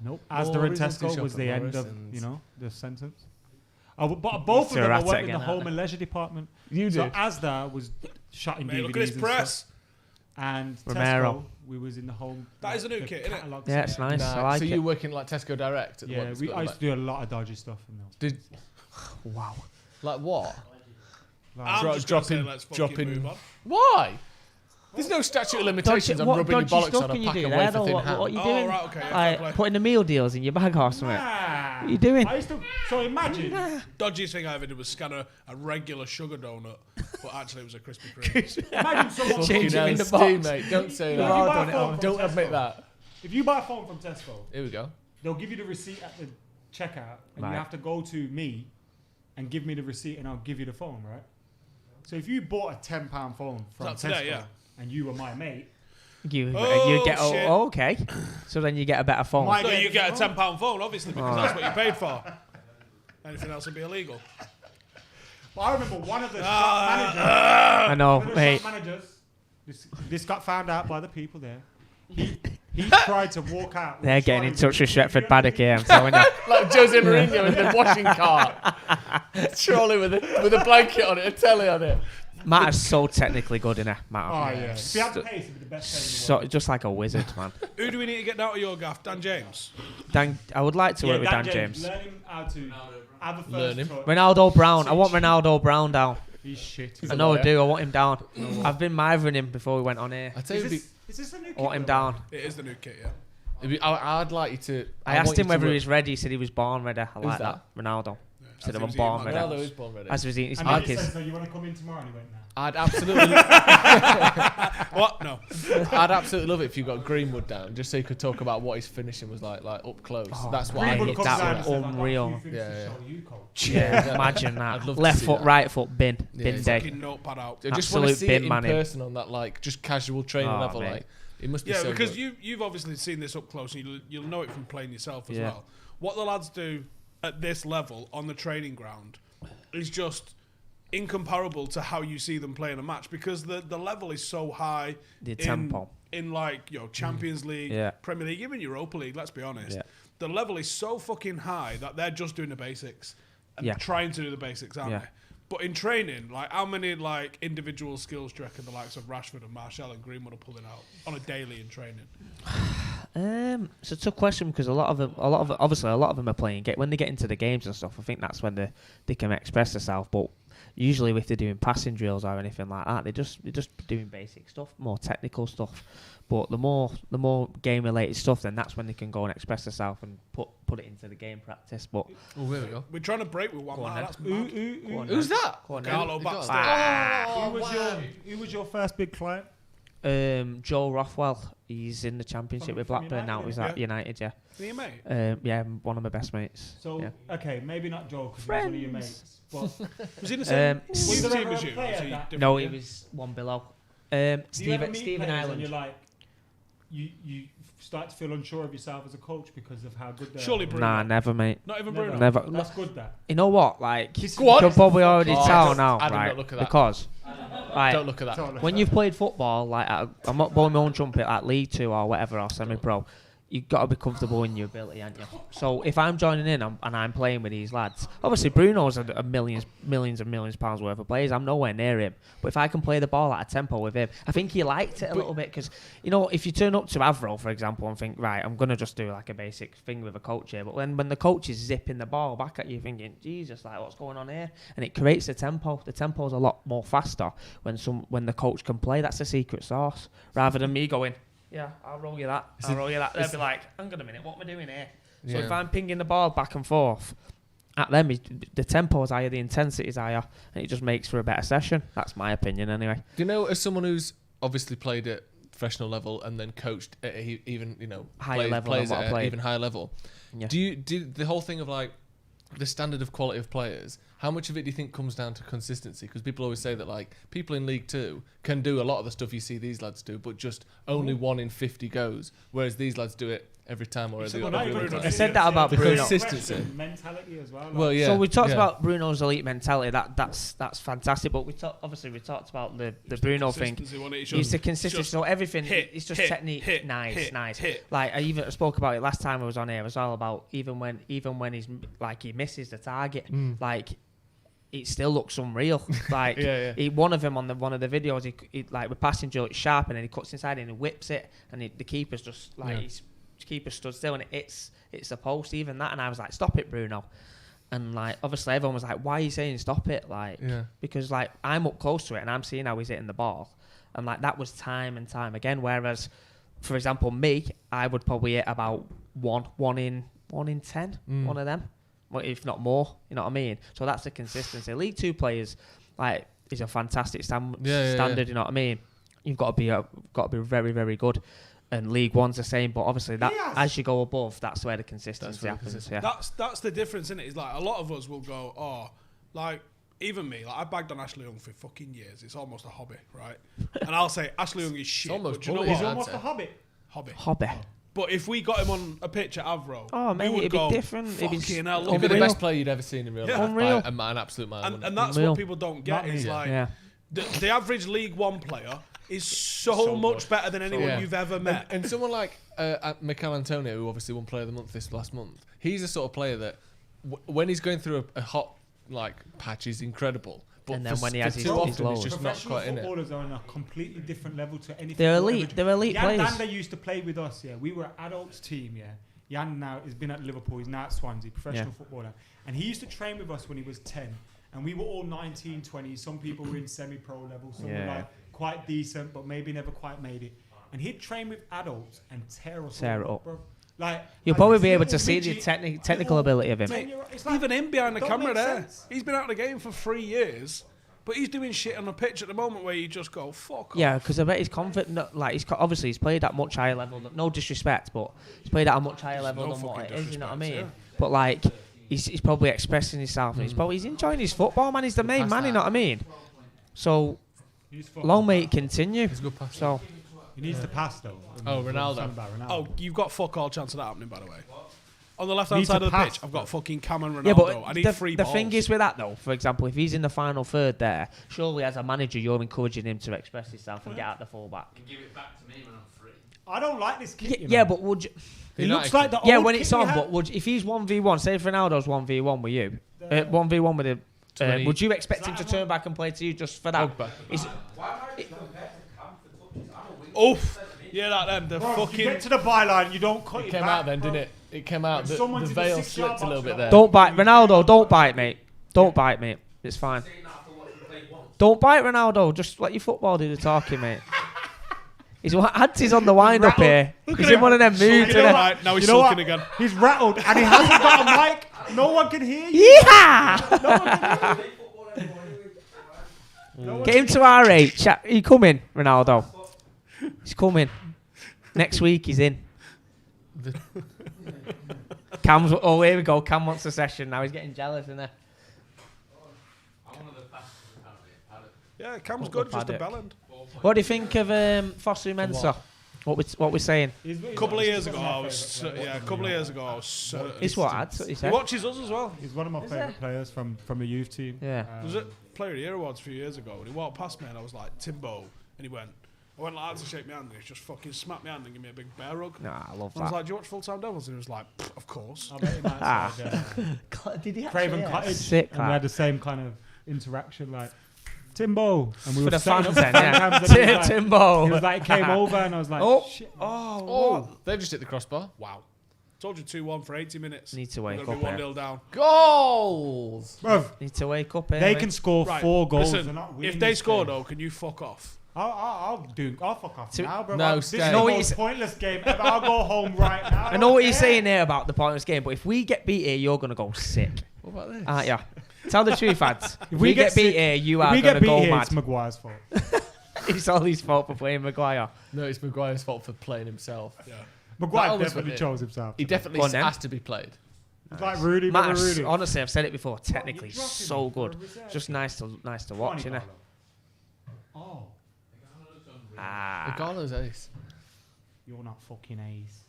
Nope. Asda and Tesco was the end of the sentence. But both of them I worked in the home and leisure department. You so did. Asda was shutting DVDs. Look at his and press. stuff. And Romero. Tesco, we was in the home. That is a new the kit, isn't it? catalogue Yeah, it's section. nice. I like so it. you working like Tesco Direct? At the one Yeah, that's I got used to do a lot of dodgy stuff in those. Did Wow. like what? Like, I'm just gonna say dropping- let's fucking dropping- move on. Why? There's no statute of limitations on rubbing your bollocks on a pack of wafer thin ham. What are you doing? right, okay, Like putting the meal deals in your bag or something. What are you doing? So imagine. Dodgiest thing I ever did was scan a regular sugar donut, but actually it was a Krispy Kreme. Imagine someone Change it in the box. Mate. Don't say that. Don't admit that. If you buy a phone from Tesco, here we go. They'll give you the receipt at the checkout, and Right. you have to go to me and give me the receipt, and I'll give you the phone, right? So if you bought a £10 phone from Tesco, today, and you were my mate, You Oh, get shit. okay. So then you get a better phone. No, you get a £10 phone, obviously, because that's what you paid for. Anything else would be illegal. But I remember one of the shop managers. I know, one of the mate. shop managers. This got found out by the people there. He tried to walk out. They're getting in touch with Stretford Paddock here, I'm telling you. Like Jose Mourinho in the washing cart. Trolley with a blanket on it, a telly on it. Matt is so technically good, innit? Matt. Oh, yeah. If he had the pace, he'd be the best player in the So, just like a wizard, man. Who do we need to get out of your gaff? Dan James? I would like to work with Dan James. Learn him how to have a Learn first him. touch. Ronaldo Brown. I want Ronaldo Brown down. He's shit. I know I do. I want him down. I've been mithering him before we went on here. I tell you, Is this a new kid? I want him down. It is the new kit, yeah. I'd like you to. I asked him whether he was ready. He said he was born ready. I like that? that. Ronaldo. He said he I'm was born eating ready. Ronaldo is born ready. As he was eating his And then he monkeys. said, so you want to come in tomorrow? And he went, nah. I'd absolutely. What? No. I'd absolutely love it if you got Greenwood down, just so you could talk about what his finishing was like up close. That's what Greenwood I'd comes love down to and see. says, "I've got a few Yeah, things to yeah. show you, coach." Yeah, imagine that. I'd love to Left see foot, that. right foot, bin Yeah, day. Fucking notepad out. I just want to Absolute see bin it in man in. person on that, like, just casual training Oh, level. mate. Like, it must be Yeah, so because good. you've obviously seen this up close, and you'll know it from playing yourself as Yeah. well. What the lads do at this level on the training ground is just incomparable to how you see them play in a match, because the level is so high. The tempo. In like Champions League, Yeah. Premier League, even Europa League. Let's be honest, Yeah. the level is so fucking high that they're just doing the basics and Yeah. trying to do the basics, aren't Yeah. they? But in training, like, how many like individual skills do you reckon the likes of Rashford and Martial and Greenwood are pulling out on a daily in training? It's a tough question because a lot of them are playing. When they get into the games and stuff, I think that's when they can express themselves. But usually, if they're doing passing drills or anything like that, they're just doing basic stuff, more technical stuff. But the more game related stuff, then that's when they can go and express themselves and put it into the game practice. But Oh, there we go. We're trying to break with one Go on man. then. That's mad. Who's that? Carlo Baxter. Who was your first big client? Joe Rothwell, he's in the championship with Blackburn now. He's at United, yeah. Is he your mate? Yeah, one of my best mates. So, yeah. okay, maybe not Joe because he's one of your mates. But Was he in the same Was there team ever as a you? player Was he that- different? No, he was one below. do you ever Stephen meet players Ireland. and you're like, you start to feel unsure of yourself as a coach because of how good they Surely are? Bruno. Nah, never, mate. Not even Bruno. Never. That's good, that. You know what? Like, Go on. you can probably already Oh, tell don't- now, Adam, right? don't look at that. Because, right, Don't look at that. when you've played football, like I'm not blowing my own trumpet, like League 2 or whatever, or semi-pro, you've got to be comfortable in your ability, haven't you? So if I'm joining in and I'm playing with these lads, obviously Bruno's a millions and millions of pounds worth of players. I'm nowhere near him. But if I can play the ball at a tempo with him, I think he liked it a little bit because, if you turn up to Avro, for example, and think, right, I'm going to just do like a basic thing with a coach here. But when the coach is zipping the ball back at you, thinking, Jesus, like what's going on here? And it creates the tempo. The tempo's a lot more faster when the coach can play. That's the secret sauce. Rather than me going, yeah, I'll roll you that. I'll roll you that. They'll be like, hang on a minute, what am I doing here? So if I'm pinging the ball back and forth, at them, the tempo's higher, the intensity's higher, and it just makes for a better session. That's my opinion, anyway. Do you know, as someone who's obviously played at professional level and then coached at even Higher level than plays what I at an played. even higher level, Yeah. do the whole thing of like the standard of quality of players? How much of it do you think comes down to consistency? Because people always say that like people in League 2 can do a lot of the stuff you see these lads do, but just only 1 in 50 goes, whereas these lads do it every time or every other time. I said that about the Bruno. consistency. Mentality as well. Well, yeah. So we talked yeah. about Bruno's elite mentality. That's fantastic. But we talked about the Bruno thing. It's the consistency. So everything. It's just technique. Nice. Hit. Like I even spoke about it last time I was on here. It was all about even when he's like he misses the target. Like it still looks unreal. Like one of them on one of the videos, he like with passing drill, it's sharp, and then he cuts inside and he whips it, and the keeper's just like his keeper stood still, and it's the post, even that, and I was like, stop it, Bruno. And like obviously everyone was like, why are you saying stop it? Like because like I'm up close to it and I'm seeing how he's hitting the ball, And like that was time and time again. Whereas, for example, me, I would probably hit about one in 10, one of them, well, if not more. You know what I mean? So that's the consistency. League Two players like is a fantastic standard. You know what I mean? You've got to be very, very good. And League One's the same, but obviously that as you go above, that's where the consistency happens. Yeah. That's the difference, isn't it? It's like a lot of us will go, oh, like even me, like I bagged on Ashley Young for fucking years. It's almost a hobby, right? And I'll say Ashley Young is shit. Almost you know It's almost a hobby. Hobby. But if we got him on a pitch at Avro, oh mate, it'd be different. Fucking hell, He'd be the best player you'd ever seen in real life. Unreal. By an absolute mile. And that's what people don't get. Is like the average League One player is so much better than anyone you've ever met. And someone like Mikel Antonio, who obviously won Player of the Month this last month, he's the sort of player that when he's going through a hot patch, he's incredible. But and then when he has his lows, it's just not quite in it. Footballers are on a completely different level to anything. They're elite. They're elite players. Jan Danda used to play with us. Yeah, we were an adults team. Yeah, Jan now has been at Liverpool. He's now at Swansea, professional footballer, and he used to train with us when he was 10. And we were all 19, 20. Some people were in semi-pro level. Some were like quite decent, but maybe never quite made it. And he'd train with adults and tear us up. Bro. Like you'll probably be able to see the technical ability of him. Like, even him behind the camera there. He's been out of the game for 3 years, but he's doing shit on the pitch at the moment where you just go, fuck off. Yeah, because I bet he's confident. Like he's played at much higher level. No disrespect, but he's played at a much higher level than what it is. You know what I mean? Yeah. But like. He's probably expressing himself and he's enjoying his football, man. He's the main man, you know what I mean? So, long may it continue. He's a good pass. So, he needs to pass, though. Oh, Ronaldo. Oh, you've got fuck all chance of that happening, by the way. On the left-hand side of the pitch, I've got fucking Cam and Ronaldo. Yeah, but I need free balls. The thing is with that, though, for example, if he's in the final third there, surely as a manager, you're encouraging him to express himself and get out the full-back. And give it back to me when I'm free. I don't like this kid. Yeah, but would you... It looks like the old when it's on, but would if he's 1v1, say if Ronaldo's 1v1 with you, 1v1 with him, would you expect him to turn back and play to you just for that? Oof! Yeah, that the fucking. You get to the byline, you don't cut it came back, out then, didn't it? It came out. The veil slipped a little bit there. Don't bite, Ronaldo. Don't bite, mate. Don't bite, mate. It's fine. Don't bite, Ronaldo. Just let your football do the talking, mate. His hands on the wind up here. He's in one of them moods. Right, now he's sulking again. He's rattled and he hasn't got a mic. No one can hear you. Yeah. No one can hear you. Get him to our age. He coming, Ronaldo. He's coming. Next week he's in. Cam's. Oh, here we go. Cam wants a session now. He's getting jealous, isn't he? Yeah, Cam's good. Just a bellend. What do you think of Fosu Mensah? What we're saying? A couple of years ago, I was. It's what? He watches us as well. He's one of my favourite players from the youth team. Yeah. Was it Player of the Year Awards a few years ago? And he walked past me and I was like, Timbo. And I went like that to shake my hand and he just fucking smacked my hand and gave me a big bear hug. Nah, I love that. I was like, do you watch Full Time Devils? And he was like, of course. I bet he might say, did he Craven Cottage. Sick, and we had the same kind of interaction, like, Timbo. And we for were the setting fans up then, yeah. like, Timbo. He was like, came over and I was like, oh, shit. Oh, they've just hit the crossbar. Wow. Told you 2-1 for 80 minutes. Need to wake up. 1-0 down. Goals! Bruv, need to wake up. They can score 4 goals. Listen, if they score, though, can you fuck off? I'll fuck off now, bro. No, this is the most pointless game ever. I'll go home right now. I know what you're saying here about the pointless game, but if we get beat here, you're going to go sick. What about this? Aren't you? Tell the truth, lads. If we get beat here, you are going to go mad. It's Maguire's fault. It's all his fault for playing Maguire. No, it's Maguire's fault for playing himself. Yeah. Maguire definitely chose himself. He definitely has to be played. It's like Rudy. Rudy. Honestly, I've said it before. Technically, so good. Just nice to watch, innit? Oh. Igalo's ace. You're not fucking ace.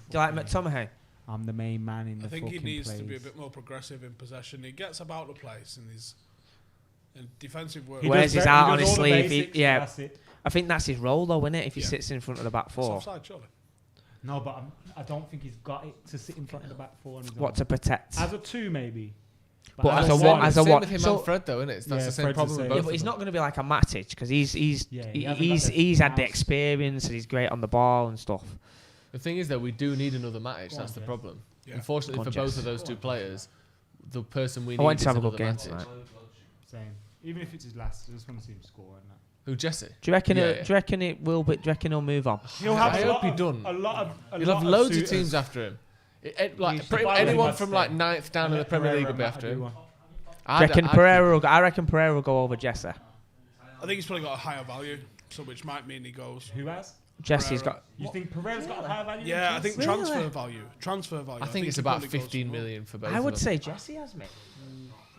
Do you like McTominay? I'm the main man in the fucking I think he needs place. to be a bit more progressive in possession. He gets about the place and his defensive work. He wears his heart on his sleeve. That's it. I think that's his role, though, isn't it? If he sits in front of the back four. It's offside, surely. No, but I don't think he's got it to sit in front of the back four. On his what own. to protect? As a 2, maybe. But as a one, same with him and Fred, though, isn't it? That's the same problem with both. Yeah, but he's not going to be like a Matic because he's had the experience and he's great on the ball and stuff. The thing is, though, we do need another Matic. That's the problem. Yeah. Unfortunately for both of those two players, the person we need is another Matic. Same. Even if it's his last, I just want to see him score and that. Who, Jesse? Do you reckon? Yeah, Do you reckon it will? But do you reckon he'll move on? He'll have I hope he done. He'll have loads of teams after him. Anyone from like 9th down in the Premier League will be after him. I reckon Pereira will go over Jesse. I think he's probably got a higher value, so which might mean he goes. Who has? Jesse's got. You think Pereira's got a higher value? Yeah, I think Really? transfer value. I think it's about 15 million for both. I would of them. say Jesse has me.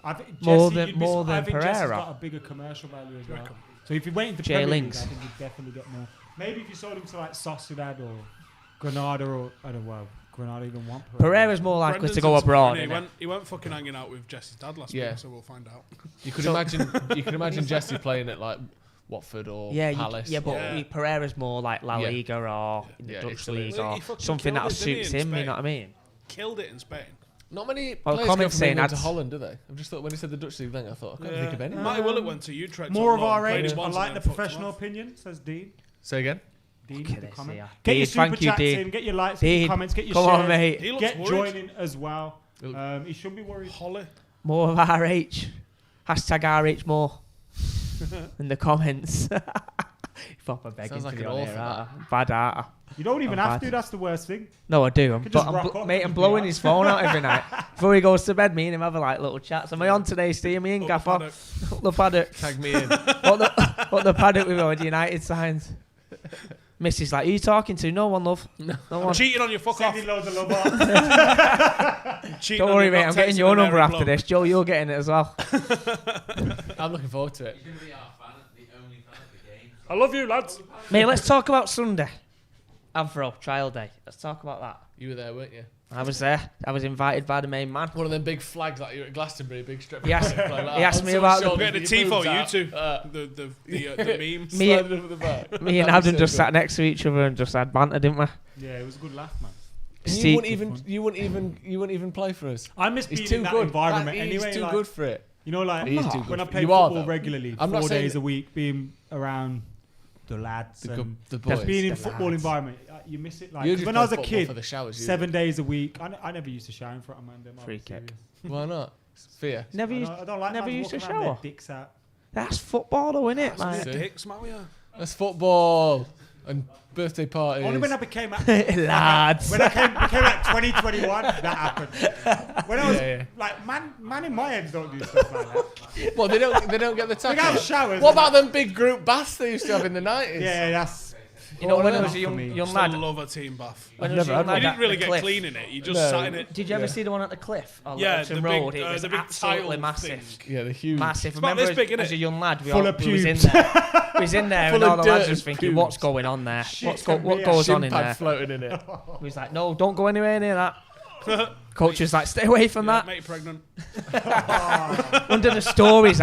I think More Jesse, than I think Jesse's Pereira. got a bigger commercial value as well. So if you went into Jay Premier League, Links. I think you'd definitely get more. Maybe if you sold him to like Sociedad or Granada or I don't know, Granada even want Pereira's more likely Brendan's to go in abroad. Spain, innit? he went fucking hanging out with Jesse's dad last week, so we'll find out. You could imagine Jesse playing at like Watford or Palace. But Pereira's more like La Liga or in the Dutch league or something that suits him. You know what I mean? Killed it in Spain. Not many Well, players go comments from saying England to that's- Holland, do they? I've just thought when he said the Dutch league thing, I thought I can't think of any. Matty Willett went to Utrecht. More on of loan, our played age. him I once like and the then fucked him professional off. opinion, says Dean. Say again. Dean, Look the at this comment. here. Get your Dean, super thank you, chats Dean. in, get your likes, Dean, get your comments, get your come shares. on, mate. He looks Get worried. joining as well. He shouldn't be worried. Holly. More of RH. Hashtag RH more. In the comments. Proper begging Sounds like to be an on author, here, that. Bad art. You don't even I'm have bad. to. That's the worst thing. No, I do. could just rock up Mate, and I'm be blowing on. his phone out every night. Before he goes to bed, me and him have a like little chat. So am I on today, Steve? Me and Gaffer. Up the paddock. Tag me in. What the paddock with all the United signs. Missy's like, who you talking to? No one, love. No I'm one. cheating on you, fuck off. Sending loads of love on. Cheating Don't on worry, you, mate. not I'm getting texting your an number Mary after bloke. this. Joe, you're getting it as well. I'm looking forward to it. He's going to be our fan, the only fan at the game. I love you, lads. Mate, let's talk about Sunday. Avro, trial day. Let's talk about that. You were there, weren't you? I was there. I was invited by the main man. One of them big flags like you're at Glastonbury, big strip. He asked me about I'm getting a tifo, you two. The meme. Me, Slide it over the back. me and Adam just sat next to each other and just had banter, didn't we? Yeah, it was a good laugh, man. You wouldn't even play for us. I miss He's being too in that good. environment He's anyway. too like, good for it. You know, like He is too when good I for play it. You are, football though. regularly, I'm not 4 saying days that- a week, being around the lads, The and boys. just being in The football lads. environment, you miss it. Like You 'cause just when I was play a football kid, for the showers, you 7 days a week. I never used to shower in front of man. them, Free I'm kick. serious. Why not? Fear. Never I used. don't like never man used to walking around with shower. their dicks out. That's football, though, isn't it? That's Like, dicks, Mario. That's football and birthday parties. Only when I became lads. when I became like 2021, that happened. When I was like man in my head don't do stuff like that. Well, they don't get the tackle. We have showers. What about them big group baths they used to have in the 90s? Yeah, that's. You know, when I Not was a for me. young Still lad. love a team bath. When I was a young You lad didn't at really the get cliff. clean in it. You just sat in it. Did you ever see the one at the cliff? Or Yeah, Upton the big, Road. It was the big absolutely tile massive. thing. Yeah, the huge. Massive. It's about Remember, this big, as innit? a young lad, we Full of was in pubes. there. We was in there, Full and all of the lads dirt was and thinking, pubes. "What's going on there? Shit What can be goes on in Shin pad there?" floating in it. He was like, "No, don't go anywhere near that." Coach was like, "Stay away from that." Mate, you pregnant. Under the stories,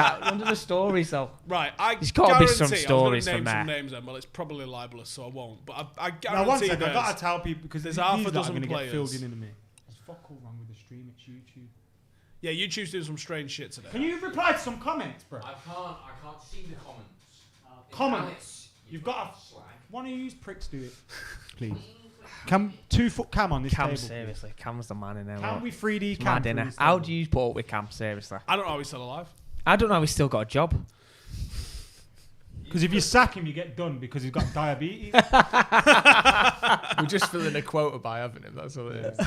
though. Right, I There's gotta be some guarantee- stories I was from gonna name there. some names then. Well, it's probably libelous, so I won't. But I Now, guarantee one second, I've got there's- to tell people because there's these half a that are dozen going to get players. filled in a minute. There's fuck all wrong with the stream. It's YouTube. Yeah, YouTube's doing some strange shit today. Can you reply to some comments, bro? I can't see the comments. Comments. You've got to. One of you pricks do it, please. Cam, 2 foot cam on this Cam, table. seriously, Cam's the man in there. Can look. we 3D It's cam mad, through innit? this How table? do you put up with Cam? Seriously, I don't know how he's still alive. I don't know how he's still got a job. Because if you sack him, you get done because he's got diabetes. We're just filling a quota by having him. That's all it is.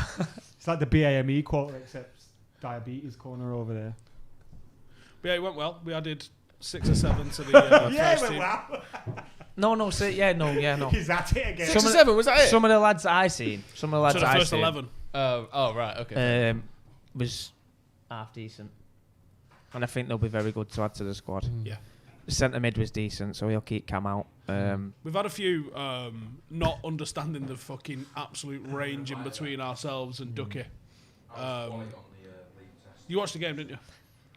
It's like the BAME quota, except diabetes corner over there. But yeah, it went well. We added 6 or 7 to the Yeah, first but team. wow. No. No. He's at it again. 6 or 7, was that it? Some of the lads that I seen, To the first 11. Oh, right, okay. Was half decent, and I think they'll be very good to add to the squad. Yeah. The centre mid was decent, so he'll keep Cam out. We've had a few not understanding the fucking absolute range in between ourselves and Ducky. You watched the game, didn't you?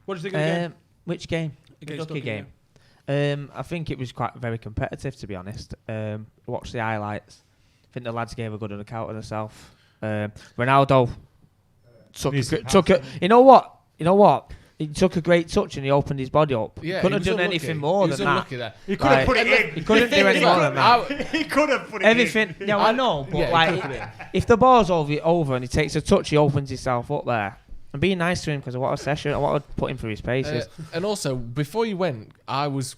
What did you think of the game? Which game? Against the Ducky Ducky, game. I think it was quite very competitive, to be honest. Watched the highlights. I think the lads gave a good account of themselves. Ronaldo took a. You know what? He took a great touch and he opened his body up. Yeah, he couldn't he have was done unlucky. anything more He was than that. unlucky there. He could have put it in. He couldn't do any more than that. He could have put it Everything. in. No, I know, but Yeah, he like, could've put it in. if the ball's over and he takes a touch, he opens himself up there. And being nice to him because what a session. I want to put him through his paces. And also, before you went, I was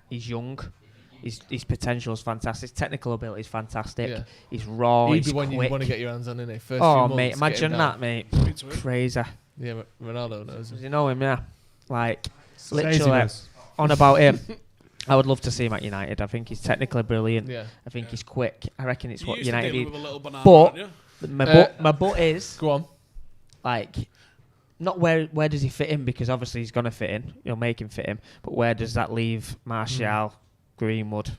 He's young. His potential is fantastic. His technical ability is fantastic. Yeah. He's raw. He'd He's be one quick. you want to get your hands on, innit? First few Oh, months, mate, imagine get him that, down. mate. Crazy. Yeah, Ronaldo knows him. Does you know him? Yeah. Like, Says he literally does. on about him. I would love to see him at United. I think he's technically brilliant. Yeah. I think he's quick. I reckon it's You what used to United deal need. with a little banana, But didn't my butt is go on. Like, not where does he fit in? Because obviously he's gonna fit in. You'll make him fit in. But where does that leave Martial, Greenwood?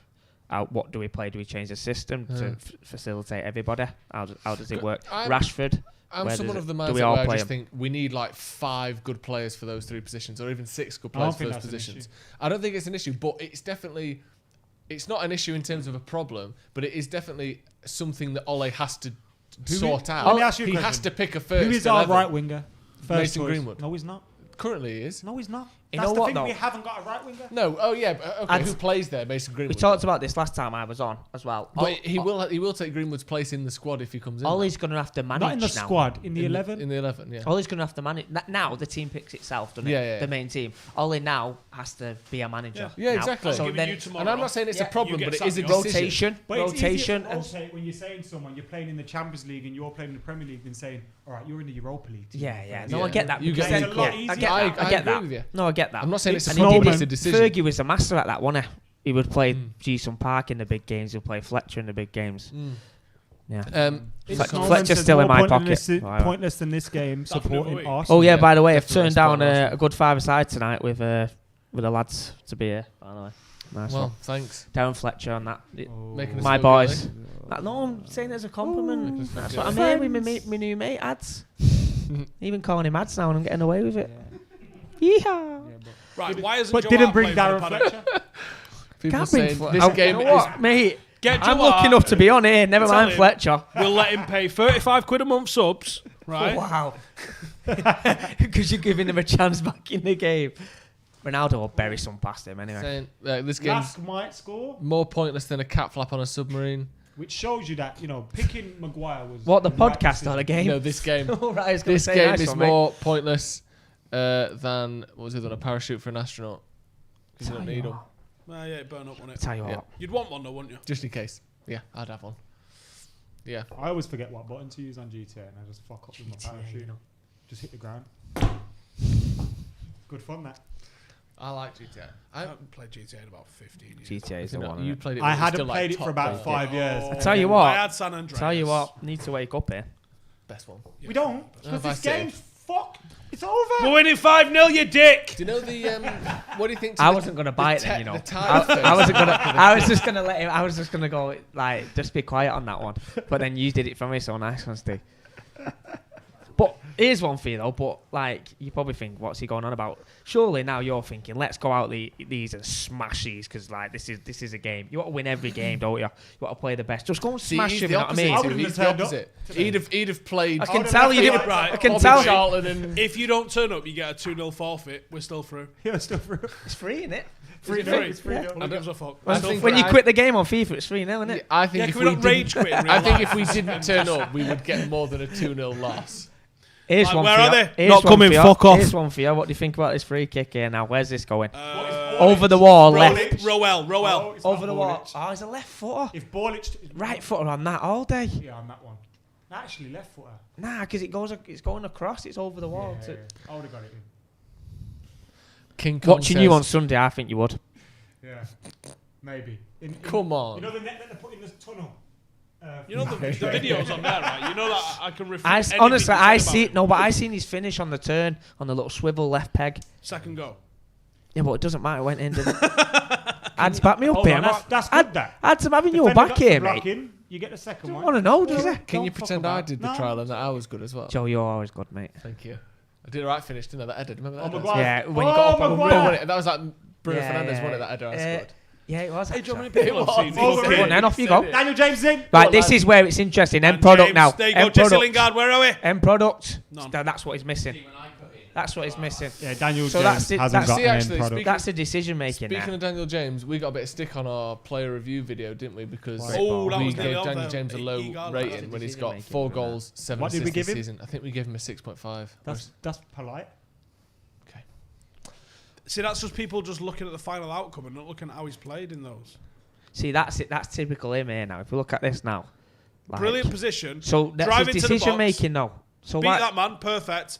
What do we play? Do we change the system to facilitate everybody? How does it work? Rashford. I'm someone of the mindset where I just think we need like 5 good players for those 3 positions, or even 6 good players for those positions. I don't think it's an issue, but it's definitely, it's not an issue in terms of a problem, but it is definitely something that Ole has to sort out. Let me ask you a He question. has to pick a first. Who is our right winger? Mason choice. Greenwood. No, he's not. Currently he is. No, he's not. You That's know the what, thing. though? We haven't got a right winger. No. Oh yeah. Okay. Who plays there? Mason Greenwood. We talked about this last time I was on as well. But he will take Greenwood's place in the squad if he comes in. Ollie's going to have to manage Not in the now. squad, in the 11. In the 11, yeah. Ollie's going to have to manage. Now the team picks itself, doesn't it? Yeah. The main team. Ollie now has to be a manager. Yeah, now. exactly. So then, and I'm not saying it's a problem, but it is a rotation. But it's easier to and rotate when you're saying someone you're playing in the Champions League and you're playing in the Premier League than saying, all right, you're in the Europa League. Yeah. No, I get that. You get It's a lot I easier. get that. I get agree that. with you. No, I get that. I'm not saying it's a And he problem, did it's it. a decision. Fergie was a master at that, wasn't he? He would play Jason Park in the big games. He'll play Fletcher in the big games. Yeah. Fletcher's still in my pocket. Pointless than this game supporting Arsenal. Oh yeah, by the way, I've turned down a good 5-a-side tonight with the lads to be here. By the way, nice Well, one. Thanks. Darren Fletcher on that. Making us My feel boys. good, No, I'm saying as a compliment. That's what I'm good. here with my new mate, Ads. Even calling him Ads now, and I'm getting away with it. Yeehaw. Right, why isn't But Joe didn't Hart bring playing for Darren the Fletcher. People Can't bring saying Fletcher. this Oh, game you know what, is mate? Get I'm Joe lucky Hart. enough to be on here. Never Tell mind him Fletcher. We'll let him pay 35 quid a month subs, right? Wow. Because you're giving him a chance back in the game. Ronaldo will bury some past him anyway. saying this game's LASK might score, more pointless than a cat flap on a submarine. which shows you that, picking Maguire was... What, the right podcast decision. or the game? No, this game. All right, I was gonna This say, game nice is one, mate. more pointless than what was it? A parachute for an astronaut because you don't need them. Yeah, it'd burn up, wouldn't it? Tell you what. You'd want one though, wouldn't you? Just in case. Yeah, I'd have one. Yeah. I always forget what button to use on GTA and I just fuck up with my parachute. Just hit the ground. Good fun, that. I like GTA. I haven't played GTA in about 15 years. GTA is the one. You innit? played it. I when it was hadn't still, like, played it top for about level. 5 years. I tell you what. I had San Andreas. Tell you what. Need to wake up here. Best one. We don't. Because Vice this City. game's fucked. It's over. We're winning 5-0, you dick! Do you know the what do you think? I wasn't gonna buy it then, you know. I wasn't gonna. I was just gonna let him. I was just gonna go just be quiet on that one. But then you did it for me, so nice one, Steve. But here's one for you though. But you probably think, what's he going on about? Surely now you're thinking, let's go out these and smash these because this is a game. You want to win every game, don't you? You want to play the best. Just go and smash him. You know what I mean? He's the opposite. He'd have played. I can tell you didn't. Right. I can Bobby tell you. Charlton and If you don't turn up, you get a 2-0 forfeit. We're still through. Yeah, still through. It's free, isn't it? It's free. Yeah. Who gives a fuck? I think When you quit the game on FIFA, it's free now, isn't it? I think Yeah, if can we not didn't- rage quit in real I think life? if we didn't turn up, we would get more than a 2-0 loss. Here's Like, one where for are you. they? Here's Not one coming, for you. fuck off. Here's one for you. What do you think about this free kick here now? Where's this going? Over the wall, left. Roel. Oh, it's Over not the wall. Bolic. Oh, he's a left footer. If Bolic... Right footer on that all day. Yeah, on that one. Actually, left footer. Nah, because it's going across. It's over the wall. Yeah. I would have got it in. King Kong Watching says, you on Sunday, I think you would. Yeah. Maybe. Come on. You know the net that they put in the tunnel? You know the videos on there, right? You know that I can refute anything Honestly, you said I about see. him. No, but I seen his finish on the turn on the little swivel left peg. Second go. Yeah, but it doesn't matter. It went in, didn't it? Ad's back me up Hold here. on, that's good, that. Ad's having your Defender back got the here, block mate. in, you get the second Don't one. want to know, does it? Can you Don't fuck pretend I about. did the No. trial and that I was good as well? Joe, you're always good, mate. Thank you. I did a right finish, didn't I? That header. Remember that? Oh, header? Maguire. Yeah, when you Oh, got up on Maguire. That was like Bruno Yeah, Fernandes, yeah. wasn't it? That header I scored. Yeah, it was. Hey, do you want actually. me to people have seen Oh, this? go on then, off you go. Daniel James in. Right, this is where it's interesting. End product James, now. there you go, End Jesse product. Lingard, where are we? End product. None. That's what he's missing. That's what he's missing. Yeah, Daniel So James that's it. hasn't got See, an actually, end product. speaking- That's a decision making. Speaking of Daniel James, we got a bit of stick on our player review video, didn't we? Because Oh, that we was nearly gave on Daniel there. James a low Eagle, rating when he's got decision-making 4 for that. goals, 7 What did we assists give this him? season. I think we gave him a 6.5. That's polite. Okay. See, that's just people just looking at the final outcome and not looking at how he's played in those. See, that's it. That's typical him here now. If we look at this now, like- Brilliant position. So that's drive his into the decision box, making now. So beat why? that man, perfect.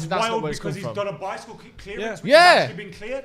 surprised if that's not wild where it's because come he's from. done a bicycle clearance, which Yeah. has actually been cleared.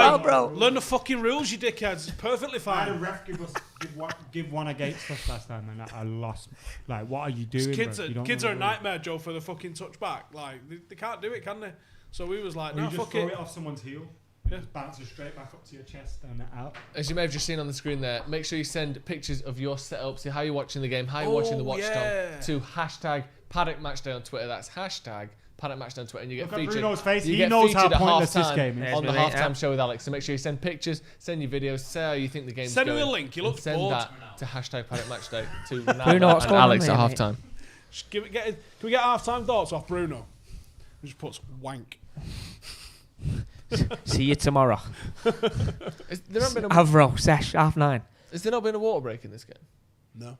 like, bro. Learn the fucking rules, you dickheads. It's perfectly I had a fine. ref give one against us last time, and I lost. Like, what are you doing? Kids, bro? You don't kids know are a the nightmare, Joe, for the fucking touchback. Like, they can't do it, can they? So we was like, rules. Or no, you just fuck throw it. it off someone's heel. Yeah. Just bounce it straight back up to your chest and out. As you may have just seen on the screen there, make sure you send pictures of your setup, see how you're watching the game, how you're watching the Watchalong, to hashtag Paddock Matchday on Twitter. That's hashtag Paddock Matchday on Twitter, and you get Look at featured. Bruno's face. You He get knows how featured at pointless this halftime game is. on the Really, halftime show with Alex. So make sure you send pictures, send your videos, say how you think the game's Send going. me a link. You look send bored. that to hashtag Paddock Matchday to Bruno, Ronaldo what's and going on Alex there, at mate? halftime. Just can we get half-time thoughts off Bruno? He just puts wank. See you tomorrow. There haven't been a, Avro, sesh, 9:30. has there not been a water break in this game? No.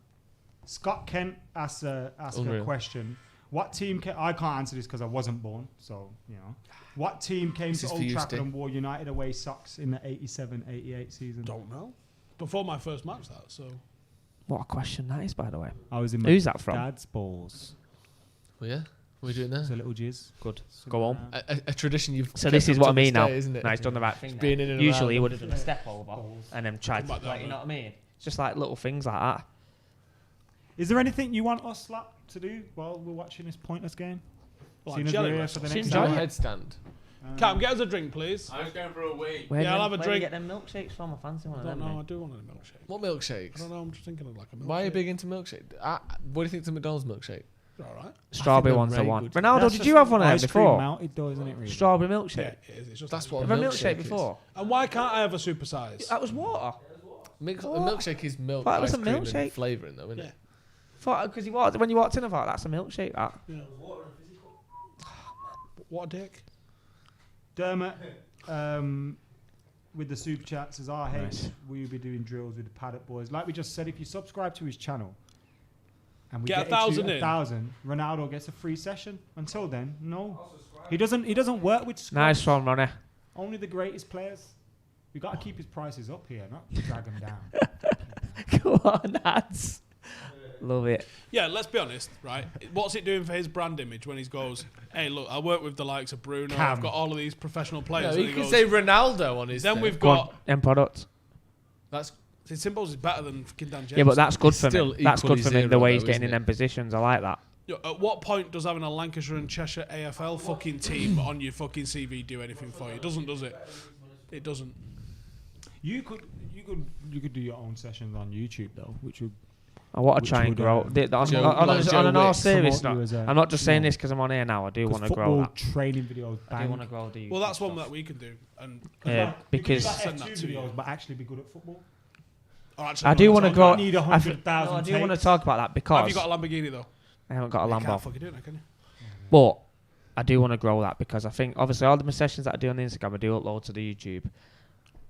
Scott Kent asked a Unreal. question. What team I can't answer this because I wasn't born, so, What team came This to is for Old you, Trafford Steve. and wore United away socks in the 87-88 season? Don't know. Before my first match, that, so... What a question that is, by the way. I was in my Who's that from? dad's balls. Well, yeah. What are we doing there? It's a little jizz. Good. Go on. A tradition you've. So kept this is up what I to mean this now. day, isn't it? No, he's done the right thing. Just there. being in and Usually he around. would have done a step over and then tried to, like, you know what I mean? It's just like little things like that. Is there anything you want us to do while we're watching this pointless game? Like Seeing as jelly we're here wrestle. for the Seems next like hour? Headstand. Cam, get us a drink, please. I was going for a wee. Where I'll have a where drink. do you get them milkshakes from? I fancy one I of don't them. know. I mate. do want a milkshake. What I milkshakes? don't know. I'm just thinking of like a milkshake. Why are you big into milkshake? What do you think of the McDonald's milkshake? All right. Strawberry they're one's the very one. good. Ronaldo, That's did just you have one of them ice cream before? melted though, isn't it? Really? Strawberry Yeah, milkshake. it is. It's just That's like what Have a a milkshake is. before? And why can't I have a supersize? That was water. A milkshake is milk, Thought it ice was a cream, milkshake. and flavouring, though, isn't Yeah. it? Because when you walked in, I thought that's a milkshake. That. Yeah. What a dick. Dermot, with the super chats, says RH, Nice. we'll be doing drills with the Paddock boys. Like we just said, if you subscribe to his channel and we Get get 1,000 to in. 1,000, Ronaldo gets a free session. Until then, no. He doesn't work with Nice scrubs. one, Ronnie. Only the greatest players. We got to keep his prices up here, not drag him down. Go on, lads. Love it. Yeah, let's be honest, right? What's it doing for his brand image when he goes, hey, look, I work with the likes of Bruno. I've got all of these professional No, players. he and could goes, say Ronaldo on his Then thing. we've Go on, got... end product. That's... His symbols is better than fucking Dan James. Yeah, but that's good for Still me. That's good equally for me, the zero, way he's though, getting in isn't it? them positions. I like that. Yo, at what point does having a Lancashire and Cheshire AFL fucking team on your fucking CV do anything for you? It doesn't, does it? It doesn't. You could do your own sessions on YouTube though, which would. I want to Which try and would, grow. On an all serious promote you note, as a- I'm not just saying no. this because I'm on here now. I do want to grow football that. training videos. I do bang. want to grow the. Well, that's one that we can do. And Because send that F2 to you. videos, but actually be good at football. Oh, actually, I do want to You grow. don't need 100,000 I do want to takes. talk about that because Have you got a Lamborghini though? I haven't got a You can't Lambo. fucking do it, now, can you? But I do want to grow that because I think obviously all the sessions that I do on the Instagram, I do upload to the YouTube,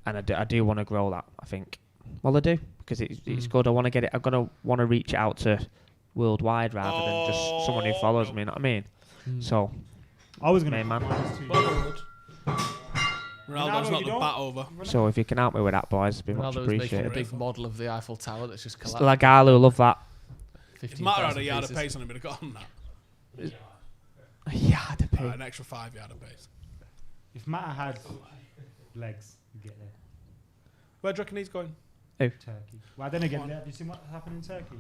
and I do want to grow that. I think. Well, I do because it's good. I want to get it. I'm gonna want to reach out to worldwide rather than just someone who follows me. You know what I mean? So I was gonna. hey, man. Ronaldo's not the bat over. So if you can help me with that, boys, it'd be much Ronaldo was making a appreciated. big model of the Eiffel Tower that's just collapsed. Lagalu, love that. If Matter had a yard of pace on him, he'd have got on that. A yard of pace. An extra 5 yard of pace. If Matter had legs, he'd get there. Where do you reckon he's going? Who? Turkey. Well, then again, have you seen what happened in Turkey?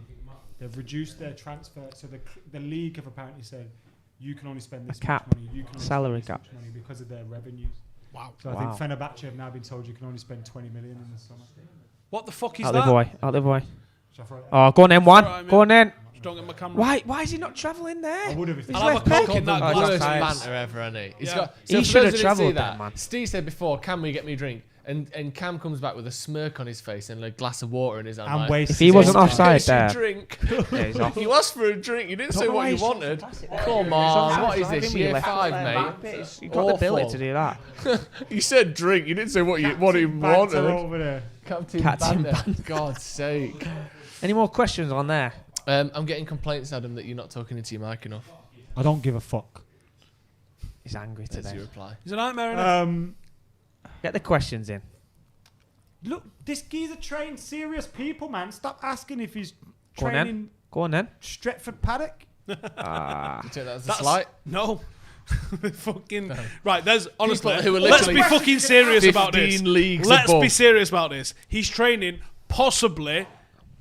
They've reduced their transfer, so the league have apparently said you can only spend this cap. much money. You can only Salary spend this cap. much money because of their revenues. Wow. So I think Fenerbahce have now been told you can only spend 20 million in the summer. What the fuck is Out that? the boy. Out the boy. Shall I throw it Oh, go on then, one. Alright, Go on then. Just don't get my camera. Why is he not travelling there? I would have if He's I'll have left a peg. cock in that The glass. worst times. banter ever, hasn't he? He's Yeah. got, He for should those have who didn't travelled see there, that, man. Steve said before, can we get me a drink? And Cam comes back with a smirk on his face and a glass of water in his hand. And like, wastes If he wasn't "Just offside because you there." drink. Yeah, he's off. You asked for a drink. You didn't say Don't know what why you he's so wanted. fantastic. Come on, what is Sometimes this? driving with your Year left 5, leg mate. back bit, you've got the ability to do that. You said drink. You didn't say what he Banter wanted. over there. Captain Captain Banter. God's sake. Any more questions on there? I'm getting complaints, Adam, that you're not talking into your mic enough. I don't give a fuck. He's angry That's today. your reply. He's a nightmare, innit? Get the questions in. Look, this geezer trains serious people, man. Stop asking if he's Go on then. training Go on then. Stretford Paddock. Ah. You take that as a That's slight? no. Fucking right. There's honestly. People who are Let's be literally fucking serious about 15 this. leagues Let's above. be serious about this. He's training possibly,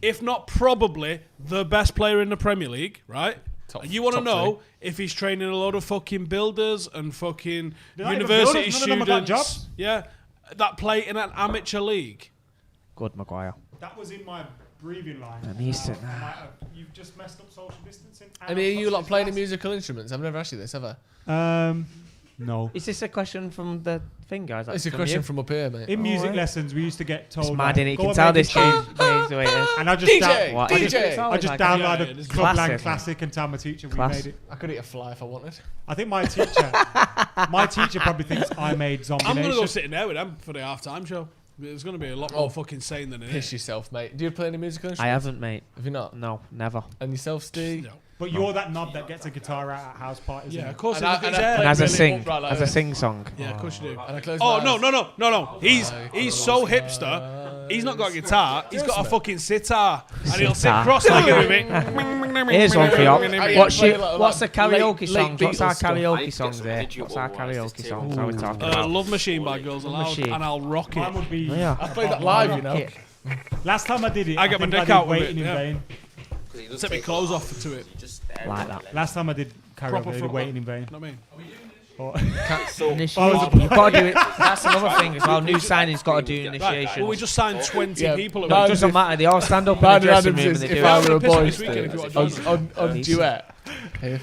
if not probably, the best player in the Premier League, right? And you want to top know if he's training a load of fucking builders and fucking They're not even university builders, none of them have got students, yeah, that play in an amateur league. Good, Maguire. That was in my breathing line. You've just messed up social distancing. And are you like playing any musical instruments? I've never asked you this, have I? No. Is this a question from the thing, guys? It's a question from up here, mate. In music lessons, we used to get told. It's mad, innit? You can tell this game. And I just I just downloaded Clubland Classic and tell my teacher we made it. I could eat a fly if I wanted. I think my teacher probably thinks I made Zombie I'm Nation. gonna go sit in there with them for the half-time show. There's going to be a lot more fucking sane than it Piss is. yourself, mate. Do you play any musical instruments? I haven't, mate. Have you not? No, never. And yourself, Steve? No. But you're that knob that gets a guitar out at house parties. Yeah, innit? of course. And as a sing song. Yeah, of course you do. And I close Oh my eyes. no! He's so hipster. He's not got a guitar. He's got a fucking sitar, and he'll sit cross-legged with it. Here's one for you. What's the karaoke songs? What's our karaoke songs there? What's our karaoke songs? How are we talking about? Love Machine by Girls Aloud, and I'll rock it. Mine would be. I played that live, you know. Last time I did it, I got my think dick did out with Waiting it, in yeah. Vain. Take my clothes off to it. Like that. Last time I did Proper karaoke, I did front Waiting in Vain. Know what I mean? You've got to do it. That's another thing as well. New signings got to do initiation. Well, we just signed 20 people. No, it doesn't matter. They all stand up in the dressing room and they do if I were a it. boy on duet.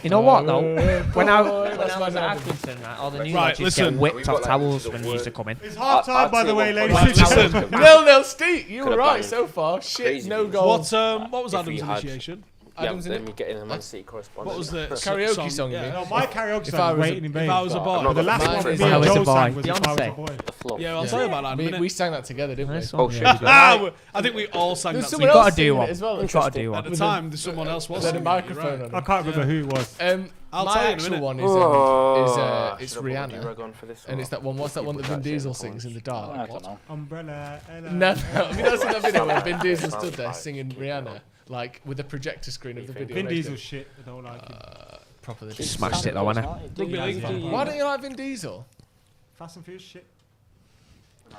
You know what though? When I was at Accrington, right, all the new lads used to get whipped off towels when they used to come in. It's half time, by the way, ladies and gentlemen. 0-0, Steve. You were right so far. Shit, no goals. What was Adam's initiation? Adam's then we get in a Man City correspondent. What was the karaoke song? Yeah. No, my karaoke song was Waiting in Vain. If I was a boy. But the last one If me I and was a Joe boy. sang was If I Was a Boy. Yeah, I'll tell you about that in a minute. We sang that together, didn't we? Oh shit! I think we all sang that Someone together. else Got to do singing one. it as well. You've got to do At one. the time, someone else was. There's a singing it, microphone you're on right. it. I can't remember who it was. I'll My tell you in a actual minute. one is Rihanna, and it's that one. What's that one that Vin Diesel sings in the dark? I don't know. Umbrella. No, have you not seen that video where Vin Diesel stood there singing Rihanna, like with a projector screen of the video? Vin Diesel shit. I don't like him. Properly. Smashed it though, wasn't Rugby league. Why don't you like Vin Diesel? Fast and Furious shit.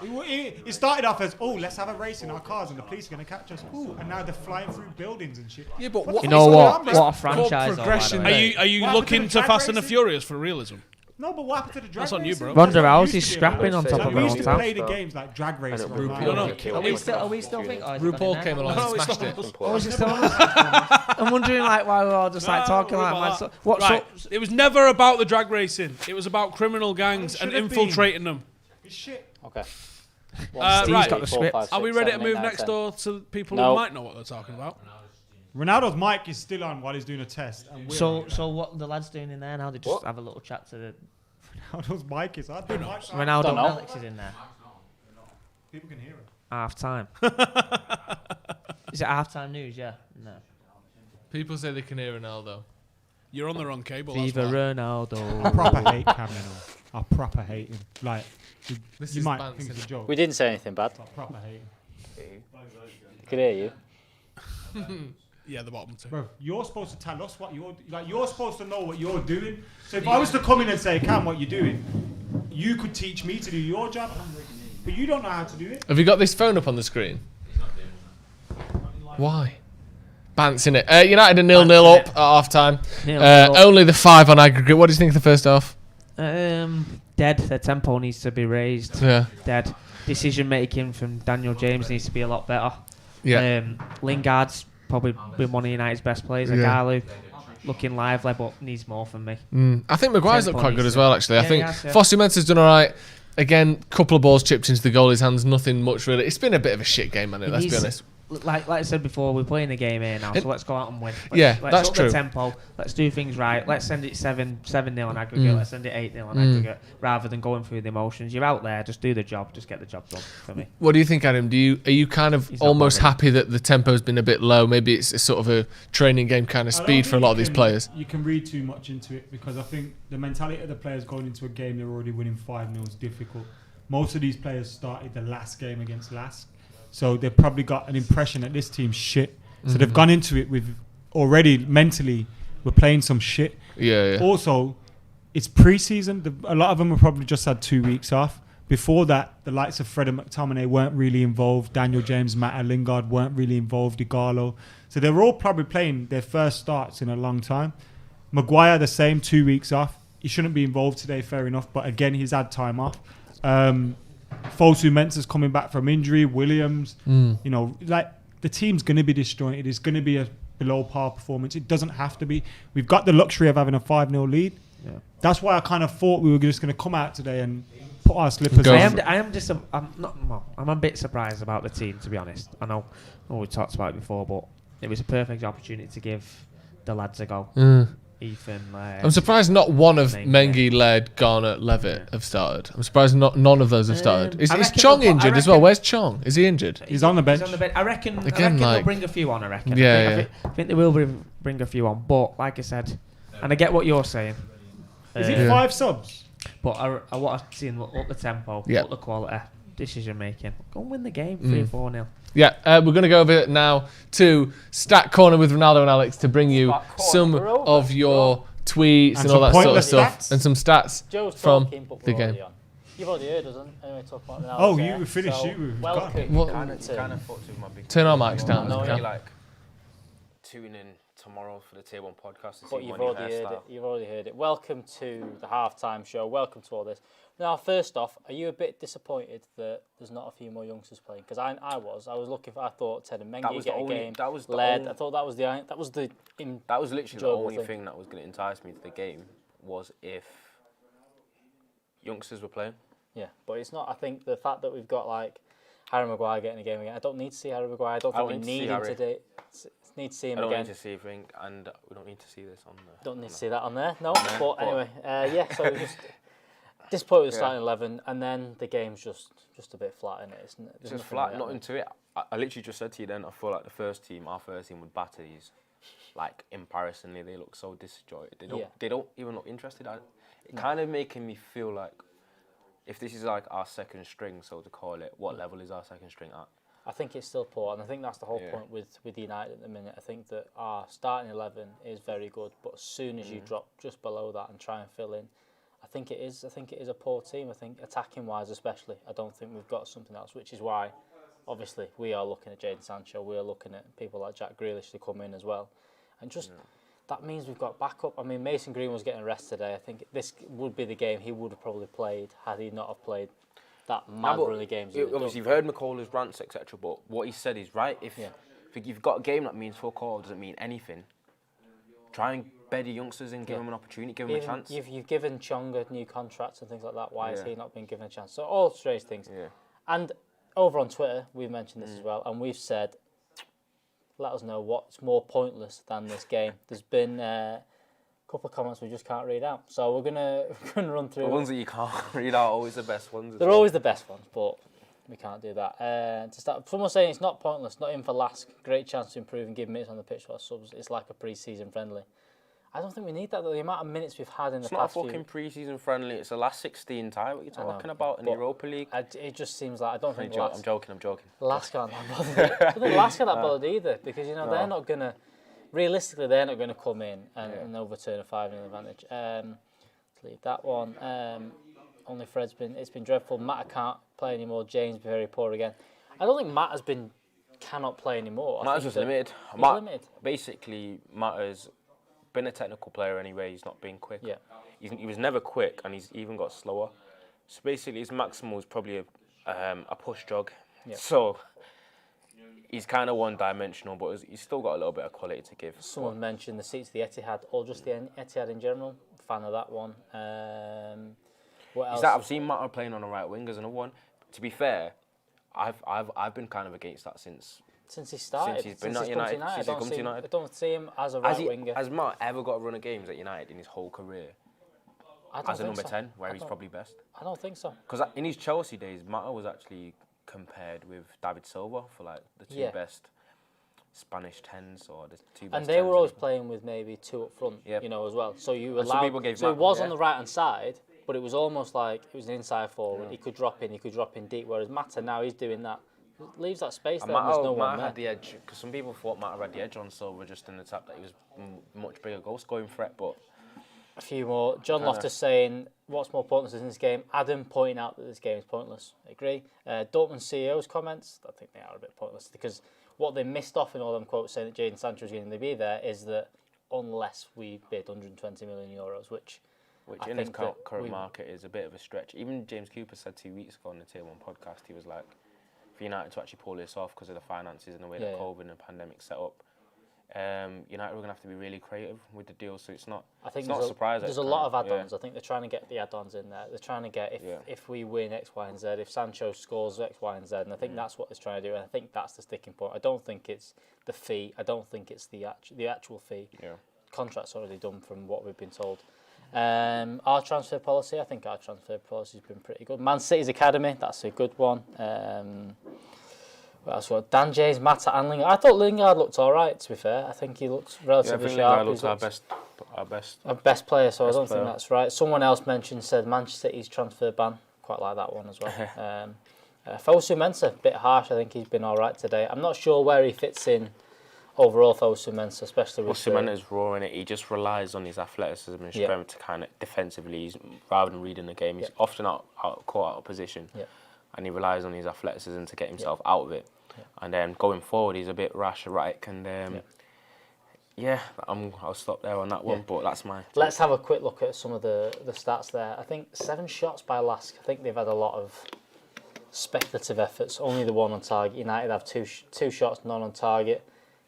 It started off as, let's have a race in our cars and the police are going to catch us. Ooh, and now they're flying through buildings and shit. Yeah, but what? You know what? What a franchise! Progression. Are you looking to Fast and the Furious for realism? No, but what happened to the drag That's on you, racing? bro. Ronda Rousey's scrapping on top Like, of we her used to own play town. the games like drag racing. Are we still thinking? RuPaul came along and smashed it. What was it still? I'm wondering like why we're all just like talking like mad. Right. It was never about the drag racing. It was about criminal gangs and infiltrating them. It's shit. Okay. Steve's Right. got the script. Are we ready to move next door to people who might know what they're talking about? Ronaldo's mic is still on while he's doing a test. And So what the lads doing in there now? They just have a little chat to the. Ronaldo's mic is on. Ronaldo and Alex is in there. People can hear it. Half time. Is it half time news? Yeah. No. People say they can hear Ronaldo. You're on the wrong cable. Viva Ronaldo. I proper hate Cameron. I proper hate him. Like, This you is might Bance, think it's a isn't it? joke. We didn't say anything bad. I proper hate him. I could hear you. Yeah, the bottom two. Bro, you're supposed to tell us what you're supposed to know what you're doing. So if I was to come in and say, Cam, what you're doing, you could teach me to do your job. But you don't know how to do it. Have you got this phone up on the screen? Why? Bance in it. United are 0-0 up at half time. Only the 5 on aggregate. What do you think of the first half? Dead. The tempo needs to be raised. Yeah. Dead. Decision making from Daniel James needs to be a lot better. Yeah. Lingard's probably been one of United's best players. Yeah. Agalu looking lively, but needs more from me. I think Maguire's looked quite good as well, actually. I think has, yeah. Fosu Mensah's done all right. Again, couple of balls chipped into the goalie's hands. Nothing much really. It's been a bit of a shit game, hasn't it? Let's be honest. Like I said before, we're playing a game here now, so let's go out and win. Let's that's true. The tempo. Let's do things right. Let's send it 7-0 on aggregate. Let's send it 8-0 on aggregate, rather than going through the emotions. You're out there, just do the job, just get the job done for me. What do you think, Adam? Are you kind of almost happy that the tempo's been a bit low? Maybe it's a sort of a training game kind of speed for a lot of these players. You can read too much into it because I think the mentality of the players going into a game they're already winning 5-0 is difficult. Most of these players started the last game against LASK. So they've probably got an impression that this team's shit. So they've gone into it with already mentally, we're playing some shit. Yeah. Also, it's pre-season. A lot of them have probably just had 2 weeks off. Before that, the likes of Fred and McTominay weren't really involved. Daniel James, Matt Lingard weren't really involved. Igalo. So they were all probably playing their first starts in a long time. Maguire, the same, 2 weeks off. He shouldn't be involved today, fair enough. But again, he's had time off. Fosu Mensah's coming back from injury. Williams, the team's going to be disjointed. It's going to be a below par performance. It doesn't have to be. We've got the luxury of having a 5-0 lead. Yeah. That's why I kind of thought we were just going to come out today and put our slippers on. I'm a bit surprised about the team, to be honest. I know we talked about it before, but it was a perfect opportunity to give the lads a go. Ethan. I'm surprised not one of Mengi, Laird, Garner, Levitt have started. I'm surprised none of those have started. Is Chong injured as well? Where's Chong? Is he injured? He's on the bench. I reckon they'll bring a few on, I reckon. Yeah, I think they will bring a few on. But, like I said, and I get what you're saying. Is it 5 subs? But I want to see them up the tempo, up the quality, decision making. Go and win the game 3-4-0. Yeah, we're going to go over now to Stat Corner with Ronaldo and Alex to bring you some of your tweets and all that sort of stuff. And some stats from the game. You've already heard us, anyway, talk about Ronaldo. Oh, you finished. So turn our mics down. Tune in tomorrow for the Tier 1 podcast. But you've already heard it. Welcome to the halftime show. Welcome to all this. Now, first off, are you a bit disappointed that there's not a few more youngsters playing? Because I was looking for. I thought Ted and Mengi get a game. That was led. I thought that was literally the only thing that was going to entice me to the game was if youngsters were playing. Yeah, but it's not. I think the fact that we've got like Harry Maguire getting a game again. I don't need to see Harry Maguire. I don't think we need him today. Need to see him again. I don't need to see anything, and we don't need to see this on there. Don't need to see that on there, no. But anyway, so just disappointed with the starting 11, and then the game's just a bit flat, isn't it? It's just flat, not into it. I literally just said to you then, I feel like our first team would batter these. Like, embarrassingly, they look so disjointed. They don't even look interested. It kind of making me feel like, if this is like our second string, so to call it, what level is our second string at? I think it's still poor, and I think that's the whole point with United at the minute. I think that our starting 11 is very good, but as soon as you drop just below that and try and fill in, I think it is a poor team. I think attacking wise, especially, I don't think we've got something else, which is why, obviously, we are looking at Jadon Sancho. We are looking at people like Jack Grealish to come in as well, and just that means we've got backup. I mean, Mason Green was getting a rest today. I think this would be the game he would have probably played had he not have played that mad run of games. Obviously, you've heard McCola's rants, etc. But what he said is right. If you've got a game that means fuck all, doesn't mean anything. Try and bed your youngsters in, give them an opportunity, give them a chance. You've given Chong a new contract and things like that. Why has he not been given a chance? So all strange things. Yeah. And over on Twitter, we've mentioned this as well, and we've said, let us know what's more pointless than this game. There's been couple of comments we just can't read out, so we're gonna run through the ones that you can't read out. Always the best ones. They're always the best ones, but we can't do that. To start, someone saying it's not pointless, not in for LASK. Great chance to improve and give minutes on the pitch for our subs. It's like a pre-season friendly. I don't think we need that though. The amount of minutes we've had in the past. It's not a fucking pre-season friendly. It's the last 16 tie. What are you talking about in the Europa League? It just seems like I don't think. I'm joking. LASK aren't that bothered. I don't think LASK are that bothered either, because they're not gonna. Realistically, they're not going to come in and overturn a 5-0 advantage. Let's leave that one. Only Fred's it's been dreadful. Matt can't play anymore. James very poor again. I don't think Matt cannot play anymore. Matt was limited. Basically, Matt has been a technical player anyway. He's not been quick. Yeah. He was never quick, and he's even got slower. So basically, his maximal is probably a push jog. Yeah. So he's kind of one-dimensional, but he's still got a little bit of quality to give. Someone mentioned the seats, the Etihad, or just the Etihad in general. Fan of that one. What else? I've seen Matt playing on the right wing as another one. To be fair, I've been kind of against that since he started. Since he's been at United. Since he's come to United. I don't see him as a right winger. Has Matt ever got a run of games at United in his whole career? As a number 10, where he's probably best? I don't think so. Because in his Chelsea days, Matt was actually compared with David Silva for like the two best Spanish 10s or the two best. And they were always playing with maybe two up front, as well. So you allowed. So it was on the right hand side, but it was almost like it was an inside forward. He could drop in deep. Whereas Mata now he's doing that, leaves that space there. And there's no one there. Had the edge because some people thought Mata had the edge on Silva just in the tap that he was much bigger goal scoring threat, but. A few more. John Loftus saying, what's more pointless in this game? Adam pointing out that this game is pointless. I agree. Dortmund CEO's comments, I think they are a bit pointless because what they missed off in all them quotes saying that Jadon Sancho is going to be there is that unless we bid 120 million euros, which in this current market is a bit of a stretch. Even James Cooper said 2 weeks ago on the Tier 1 podcast, he was like, for United to actually pull this off because of the finances and the way that COVID and the pandemic set up. United were going to have to be really creative with the deal, so it's not. I think it's not a surprise. There's a lot of add-ons. I think they're trying to get the add-ons in there. They're trying to get if we win X, Y, and Z, if Sancho scores X, Y, and Z, and I think that's what they're trying to do. And I think that's the sticking point. I don't think it's the fee. I don't think it's the actual fee. Yeah. Contract's already done from what we've been told. Our transfer policy, I think our transfer policy has been pretty good. Man City's academy, that's a good one. What else? Dan James, Mata and Lingard. I thought Lingard looked all right, to be fair. I think he looks relatively sharp. Lingard looks our best player, so I don't think that's right. Someone else said Manchester City's transfer ban. Quite like that one as well. Fosu Mensah, a bit harsh. I think he's been all right today. I'm not sure where he fits in overall, Fosu Mensah, especially with... Fosu Mensah is raw in it. He just relies on his athleticism and strength to kind of defensively, rather than reading the game. He's often caught out of position, and he relies on his athleticism to get himself out of it. And then going forward, he's a bit rash, erratic, and I'll stop there on that one. But that's my. Let's have a quick look at some of the stats there. I think 7 shots by LASK. I think they've had a lot of speculative efforts. Only the one on target. United have two shots, none on target.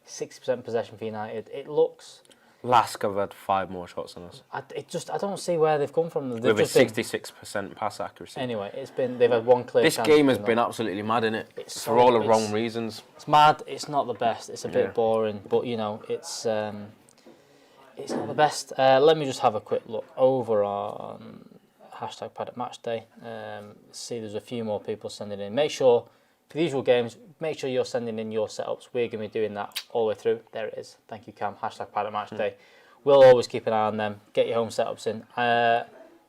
60% possession for United. It looks. LASK have had 5 more shots than us. I don't see where they've come from. With a 66% pass accuracy. Anyway, they've had one clear chance. This game has been absolutely mad, innit? It's for all the wrong reasons. It's mad. It's not the best. It's a bit boring, but it's not the best. Let me just have a quick look over on hashtag Paddock Matchday. See, there's a few more people sending in. Make sure. For the usual games, make sure you're sending in your setups. We're going to be doing that all the way through. There it is. Thank you, Cam. Hashtag Paddock Matchday. We'll always keep an eye on them. Get your home setups in.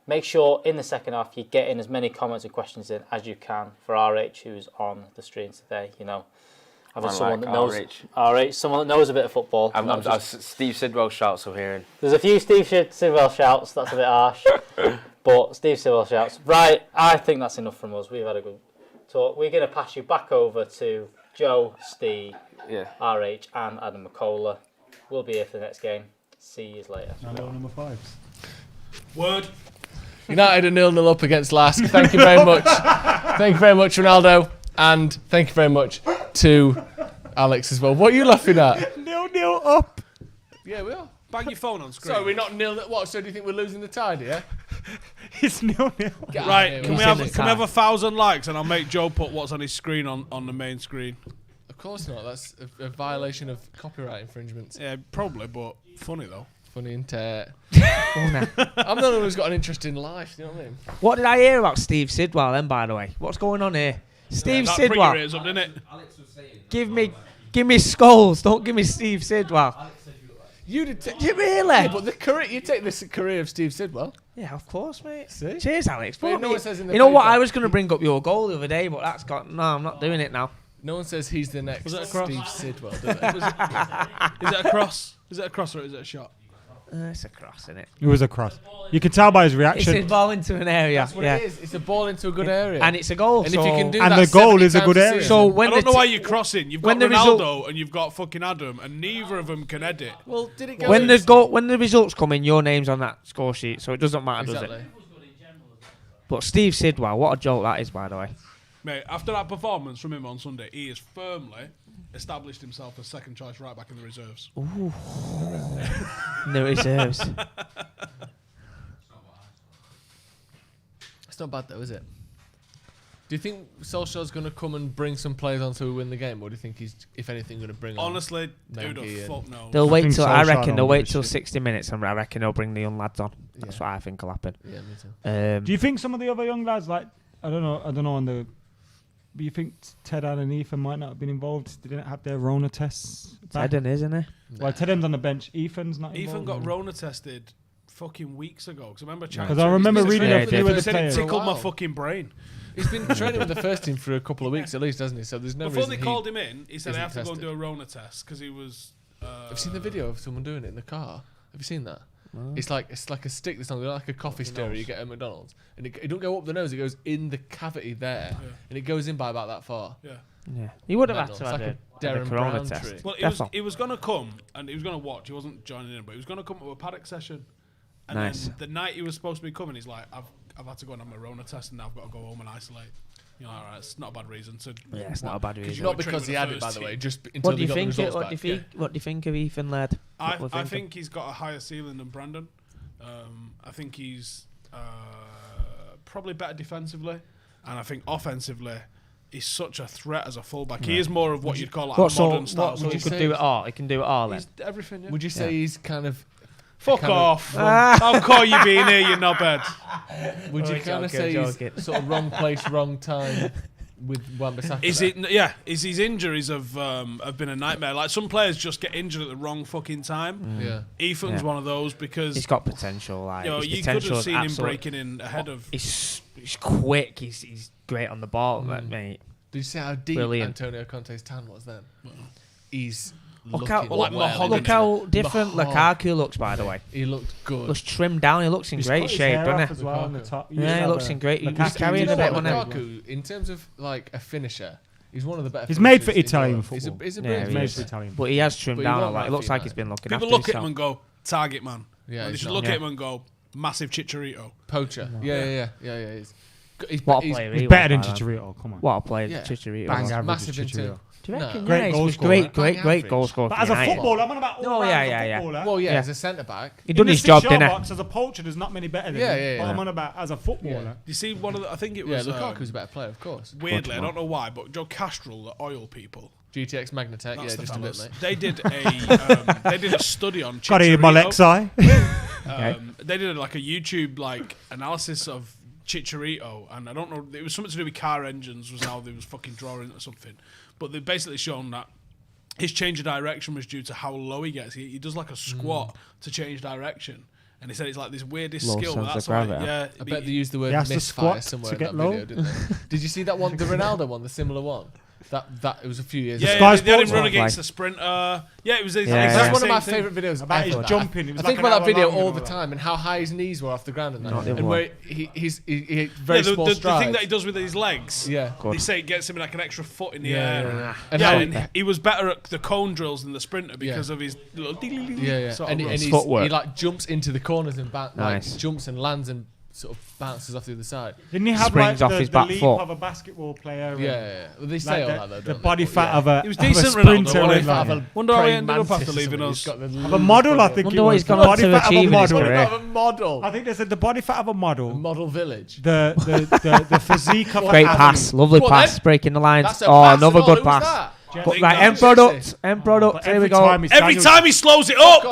Make sure in the second half you get in as many comments and questions in as you can for RH, who's on the stream today. Having someone that knows RH, someone that knows a bit of football. Steve Sidwell shouts I'm hearing. There's a few Steve Sidwell shouts. That's a bit harsh, but Steve Sidwell shouts. Right, I think that's enough from us. We've had a good talk. We're going to pass you back over to Joe, Steve, RH, and Adam Mckola. We'll be here for the next game. See you later. Number 5s. Word. United are 0-0 up against LASK. Thank you very much. Thank you very much, Ronaldo. And thank you very much to Alex as well. What are you laughing at? 0-0 up. Yeah, we are. Bang your phone on screen. So we're not 0-0. What? So do you think we're losing the tide here? It's 0-0. Right, can we have 1,000 likes and I'll make Joe put what's on his screen on the main screen? Of course not. That's a violation of copyright infringements. Yeah, probably, but funny though. Funny and I'm the one who's got an interest in life. You know what I mean? What did I hear about Steve Sidwell then? By the way, what's going on here? Steve Sidwell. Up, didn't it? Give me Scholes. Don't give me Steve Sidwell. You did. Did you really? Yeah, but the career, you take this career of Steve Sidwell. Yeah, of course, mate. See? Cheers, Alex. But no one says in the you know what? I was going to bring up your goal the other day, but that's got. No, I'm not doing it now. No one says he's the next Steve Sidwell, does it? Is it a cross? Is it a cross or is it a shot? It's a cross, isn't it? It was a cross. You could tell by his reaction. It's a ball into an area. That's what it is. It's a ball into a good area. And it's a goal. And if you can do and that the goal is a good area. So when I don't know why you're crossing. You've got Ronaldo and you've got fucking Adam, and neither of them can edit. Well, did it go when the results come in, your name's on that score sheet, so it doesn't matter, does it? But Steve Sidwell, what a joke that is, by the way. Mate, after that performance from him on Sunday, he has firmly established himself as second choice right back in the reserves. Ooh. In the reserves. It's not bad though, is it? Do you think Solskjaer's going to come and bring some players on so we win the game, or do you think he's, if anything, going to bring Honestly, who the fuck knows? They'll wait till I reckon they'll wait till 60 minutes, and I reckon they'll bring the young lads on. That's what I think will happen. Yeah, me too. Do you think some of the other young lads, like I don't know on the. But you think Ted and Ethan might not have been involved? They didn't have their Rona tests back? Tedden, isn't he? Well, Tedden's on the bench. Ethan's not Ethan involved. got Rona tested fucking weeks ago. Because I remember reading a few of the players. It tickled my fucking brain. He's been training with the first team for a couple of weeks at least, hasn't he? So there's no Before reason they called him in, he said, I have to go tested. and do a Rona test because he was... Have you seen the video of someone doing it in the car? Have you seen that? Oh. It's like a stick that's on like a coffee stirrer you get at McDonald's, and it don't go up the nose. It goes in the cavity there, and it goes in by about that far. Yeah. He would have had to have a Darren corona Brown test. trick. Well, he was going to come and he was going to watch. He wasn't joining in, but he was going to come to a paddock session. And then the night he was supposed to be coming, he's like, I've had to go and have my Rona test, and now I've got to go home and isolate. You're like, all right, it's not a bad reason. Yeah, it's not a bad reason. Not because he had it, by the way. Just until What do you got the think? results What back. do you think of Ethan Laird? I think he's got a higher ceiling than Brandon. I think he's probably better defensively, and I think offensively, he's such a threat as a fullback. He is more of what you'd call like a modern style. He could do it all. He can do it all. Then. He's everything. Yeah. Would you say he's kind of... Fuck off! How call you being here, you knobhead? Would you kind of say he's sort of wrong place, wrong time with Wan-Bissaka? Is it? Yeah. Is his injuries have been a nightmare? Like some players just get injured at the wrong fucking time. Yeah. Ethan's one of those because he's got potential. Like you could have seen him breaking in ahead of. He's quick. He's great on the ball, mate. Did you see how deep Antonio Conte's tan was then? He's look how different Lukaku looks. By the way, he looked good. Looks trimmed down. He looks in great shape, doesn't he? As well on the top. Yeah, he looks in great. He's carrying a bit. Lukaku, in terms of like a finisher, he's one of the better. He's made for Italian football. He's a he's made for Italian. But he has trimmed down. Like, it looks like he's been looking after himself. People look at him and go, target man. Yeah, they should look at him and go, massive Chicharito. Poacher. Yeah. He's better than Chicharito. Come on. What a player, Chicharito. Bang average massive Chicharito. Do you reckon? Great goal scorer. Great goal scorer. But as a footballer, I'm on about all round as a footballer. Well, yeah, as a centre back, he done his job, didn't he? As a poacher, there's not many better than him. But I'm on about as a footballer. You see, one of the, I think it was. Lukaku's a better player, of course. Weirdly, I don't know why, but Joe Castrol, the oil people. GTX Magnatech, yeah, just a bit, mate. They did a study on Chicharito. Got it in my Lexi. They did like a YouTube analysis of Chicharito, and I don't know, it was something to do with car engines was how they was fucking drawing or something, but they've basically shown that his change of direction was due to how low he gets. He does like a squat to change direction, and he said it's like this weirdest skill. But that's like, I bet they used the word misfire somewhere in that video, didn't they? Did you see that one, the Ronaldo one, the similar one? That it was a few years ago. Yeah, they had him run against the sprinter. Yeah, it was that's one of my favourite videos about his jumping. I think about that video all the time and how high his knees were off the ground and that. And where he's very small strides. The thing that he does with his legs, they say it gets him like an extra foot in the air. And he was better at the cone drills than the sprinter because of his little and he like jumps into the corners and jumps and lands and sort of bounces off the other side. Didn't he have springs like off his the back leap foot of a basketball player? Yeah. Well, they say all that though. The body fat of a he was decent sprinter. Wonder how he ended up after leaving us. Of a model, I think. Wonder what he's gone on to achieve in his career. Of a model. I think they said the body fat of a model. Model village. The physique of a great pass, lovely pass, breaking the lines. Oh, another good pass. But right, end product. Here we go. Every time he slows it up.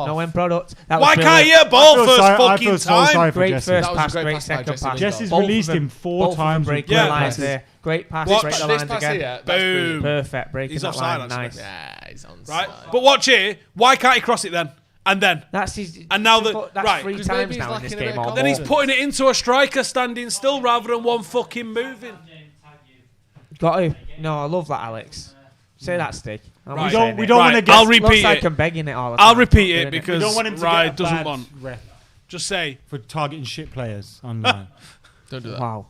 No end product. Why can't he hit a ball first fucking time? Great first pass, great second pass. Jesse's released him 4 times. Breaking the lines there. Great pass, break the lines again. Boom. Perfect, breaking the line. Nice. Yeah, he's on. Right, but watch here. Why can't he cross it then? And then that's his. And now that's 3 times now in this game. Then he's putting it into a striker standing still rather than one fucking moving. Got to. No, I love that, Alex. Say that, Stick. We don't want to get. I'll repeat looks it. like I'm begging it all the time. I'll repeat it because we don't want him to Ride get a doesn't bad want. rep Just say for targeting shit players online. Don't do that. Wow.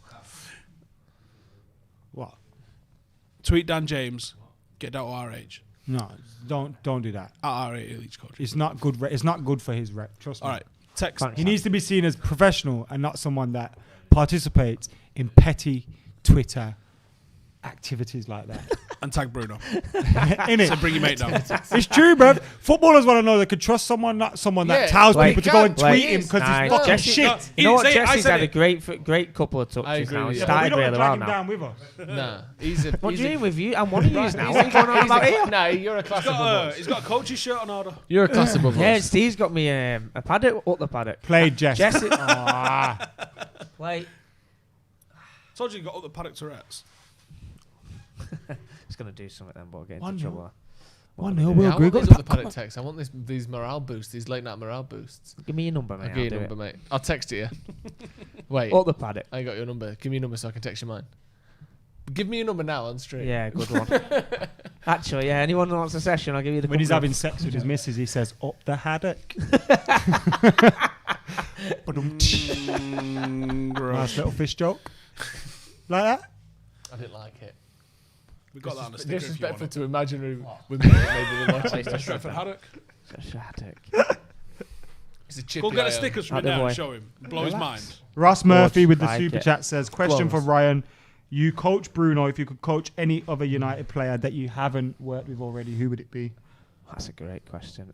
What? Tweet Dan James. Get down to our age. No, don't do that. At our age, coach. It's not good. It's not good for his rep. Trust me. All right. Text. He needs to be seen as professional and not someone that participates in petty Twitter activities like that. And tag Bruno. In it. So bring your mate down. It's true, bro. Footballers want to know they could trust someone, not someone that tells people to go and tweet him because he's fucking shit. You know what? Jesse's had a great couple of touches now. He started really well now. Down with us. Nah, what do you mean with you? I'm one of you now. What are you going on about here? No, you're a class above us. He's got a coach's shirt on order. You're a class above us. Yeah, Steve's got me a paddock up the paddock. Played Jesse. Play. Told you got up the paddock Tourette's. It's going to do something then, but get into trouble. 1-0, we'll I want these up the paddock text. I want these morale boosts, these late night morale boosts. Give me your number, mate. I'll give you your number, mate. I'll text it you. Wait. Up the paddock. I got your number. Give me your number so I can text you mine. Give me your number now on stream. Yeah, good one. Actually, yeah, anyone who wants a session, I'll give you the When he's having sex with his missus, he says, up the haddock. Nice little fish joke. Like that? I didn't like it. We got that on the sticker. Disrespectful to imaginary women that maybe we're watching. Stretford Paddock. It's a chippy. Go get the stickers from it now and show him. Blow his mind. Ross Murphy with the super chat says, question for Ryan. You coach Bruno. If you could coach any other United player that you haven't worked with already, who would it be? That's a great question.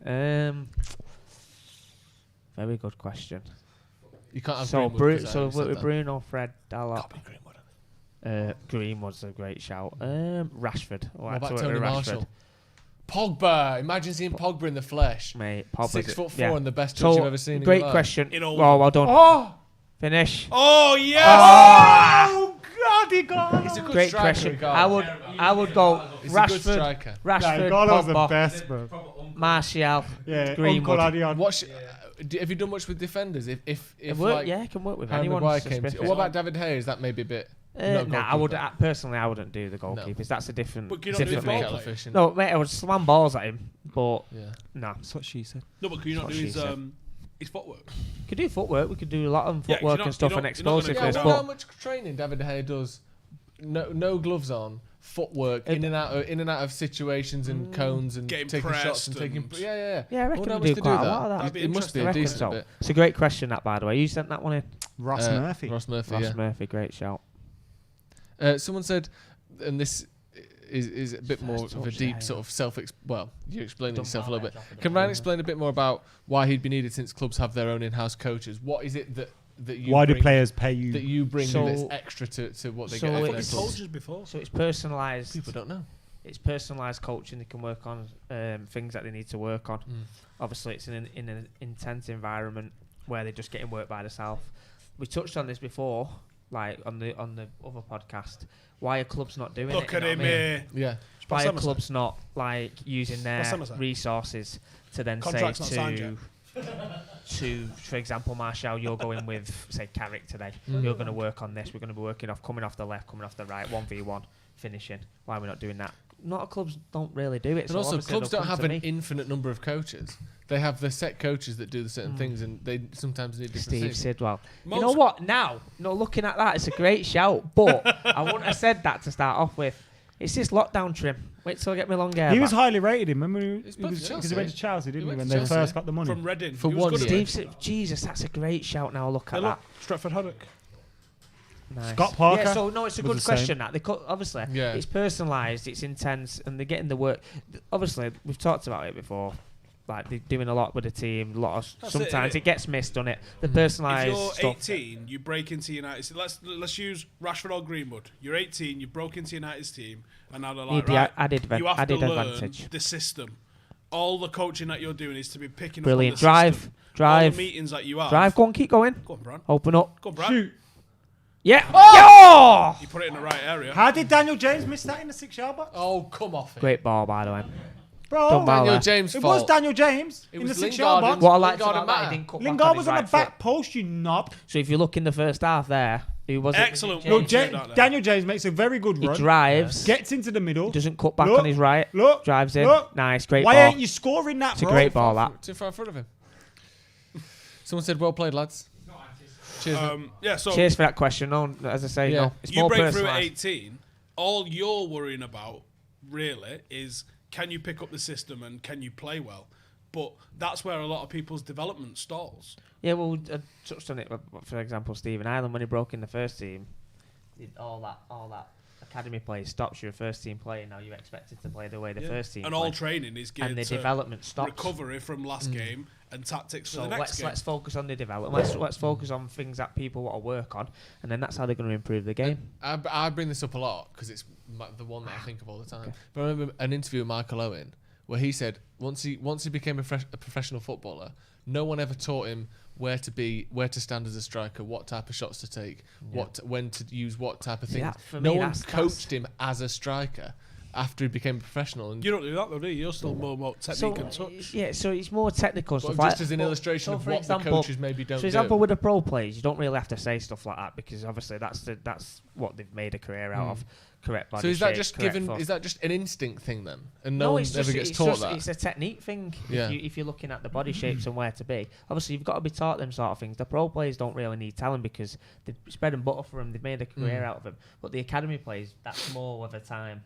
Very good question. You can't have so Greenwood. So with Bruno, Fred, Dalot. Greenwood's a great shout. Rashford. What about Tony Marshall? Pogba. Imagine seeing Pogba in the flesh. Mate, Pogba's 6'4" and the best touch you've ever seen. Great in your question. life. Oh, well done. Oh! Finish. Oh yes! Oh God, he got. He's a good Great striker, question. Igalo. I would go He's a good Rashford. striker. Rashford. Igalo's the Pogba, best, bro. Martial. Yeah, Greenwood. Uncle Adion. Have you done much with defenders? If It can work with Harry anyone. Maguire came to, what about David Hay? Is that maybe a bit? I would personally. I wouldn't do the goalkeepers. That's a different. But can you not do different the mate. goalkeeper? No, mate, I would slam balls at him, but no. That's what she said. No, but can you not do his footwork? We could do footwork. We could do a lot of Yeah, footwork and stuff and explosiveness. How much training David Hay does? No gloves on. Footwork in and out of situations and cones and Getting taking shots and taking. Yeah. Yeah, I reckon wonder how we much do they quite a lot of that. It must be a decent bit. It's a great question, that, by the way. You sent that one in. Ross Murphy. Ross Murphy. Ross Murphy, great shout. Someone said, and this is a bit more of a deep sort of well, you explained yourself a little bit. Can Ryan explain a bit more about why he'd be needed since clubs have their own in-house coaches? What is it that you Why do bring, players pay you? that you bring So- that's extra to what they get? I at thought their we clubs? told you before. So it's personalised. People don't know. It's personalised coaching. They can work on things that they need to work on. Obviously, it's in an intense environment where they're just getting work by themselves. We touched on this before, like on the other podcast. Why are clubs not doing Look it? at him here. Yeah. Why are clubs not like using their What's resources to then Contract's not signed say to, for example, Martial, you're going with, say, Carrick today. Mm. You're going to work on this. We're going to be working off coming off the left, coming off the right, 1v1, finishing. Why are we not doing that? A lot of clubs don't really do it. And so also, obviously clubs they'll don't come have to an me. infinite number of coaches. They have the set coaches that do the certain things, and they sometimes need different Steve things. Sidwell. You know what? Now, looking at that, it's a great shout, but I wouldn't have said that to start off with. It's this lockdown trim. Wait till I get my long hair He was back. highly rated. Remember, It's because perfect he went to Chelsea, didn't he? went When to they Chelsea. first got the money From Reading. For He was one good at year. it. Jesus, that's a great shout. Now look Hey, at look, that. Stretford Paddock. Nice. Scott Parker Yeah, so no, it's a was good the same. question. That obviously Yeah. it's personalised, it's intense, and they're getting the work. Obviously, we've talked about it before. Like they're doing a lot with the team. A lot of That's sometimes it, it gets missed on it. The If personalised you're stuff. 18, you break into United. So let's use Rashford or Greenwood. You're 18, you broke into United's team, and now they're like, Need the right, added you have added to learn advantage. the system. All the coaching that you're doing is to be picking Brilliant. up on the system. All Drive. the meetings that you have. Drive. Go on, keep going. Go on, Bran. Open up. Go on, Bran. Shoot. Yeah. Oh! You put it in the right area. How did Daniel James miss that in the 6-yard box? Oh, come off it. Great ball, by the way. Bro, Done well Daniel there. James' it fault. was Daniel James It in the was 6-yard Lingard box. What I liked Lingard about that, and he didn't cut back Lingard on was his on the right back foot. post, you knob. So if you look in the first half there, who was Excellent it? work. No, James out there. Daniel James makes a very good He run. drives. Gets into the middle. He doesn't cut back Look, on his right. Look. Drives in. Look. Nice, great Why ball. ain't you scoring that, It's a bro? great ball, that. Too far in front of him. Someone said, "Well played, lads." Cheers. mate. Yeah. So Cheers for that question. No, as I say, Yeah. no. It's you more break through at personalised. 18. All you're worrying about, really, is can you pick up the system and can you play well? But that's where a lot of people's development stalls. Yeah, well, I touched on it. For example, Stephen Ireland, when he broke in the first team, did all that academy play stops. You're a first team player now. You're expected to play the way the first team. And play. all training is geared and the to development stops. recovery from last game and tactics for So the next game. let's focus on the development. Let's focus on things that people want to work on, and then that's how they're going to improve the game. I bring this up a lot because it's the one that I think of all the time. But I remember an interview with Michael Owen where he said once he became a professional footballer, no one ever taught him where to stand as a striker, what type of shots to take, when to use what type of things. Yeah, for no me, one that's coached him as a striker after he became a professional. And You don't do that though, do you? You're still more technique and touch. Yeah, so it's more technical But stuff. just like, as an illustration of for what the coaches maybe don't For example, do. with the pro players, you don't really have to say stuff like that because obviously that's what they've made a career out of. Correct body So is that shape, just correct given? foot. Is that just an instinct thing then? And no one it's ever just, gets it's taught just, that. It's a technique thing. Yeah. If you're looking at the body shapes and where to be, obviously you've got to be taught them sort of things. The pro players don't really need talent because they've bread and butter for them. They've made a career out of them. But the academy players, that's more of a time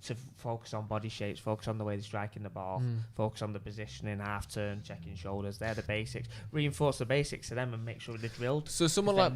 to focus on body shapes, focus on the way they're striking the ball, focus on the positioning, half turn, checking shoulders. They're the basics. Reinforce the basics to them and make sure they're drilled. So someone like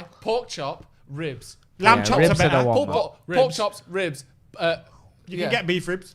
ribeye, pork chop, ribs. Lamb chops are better. Pork chops, ribs. You can get beef ribs.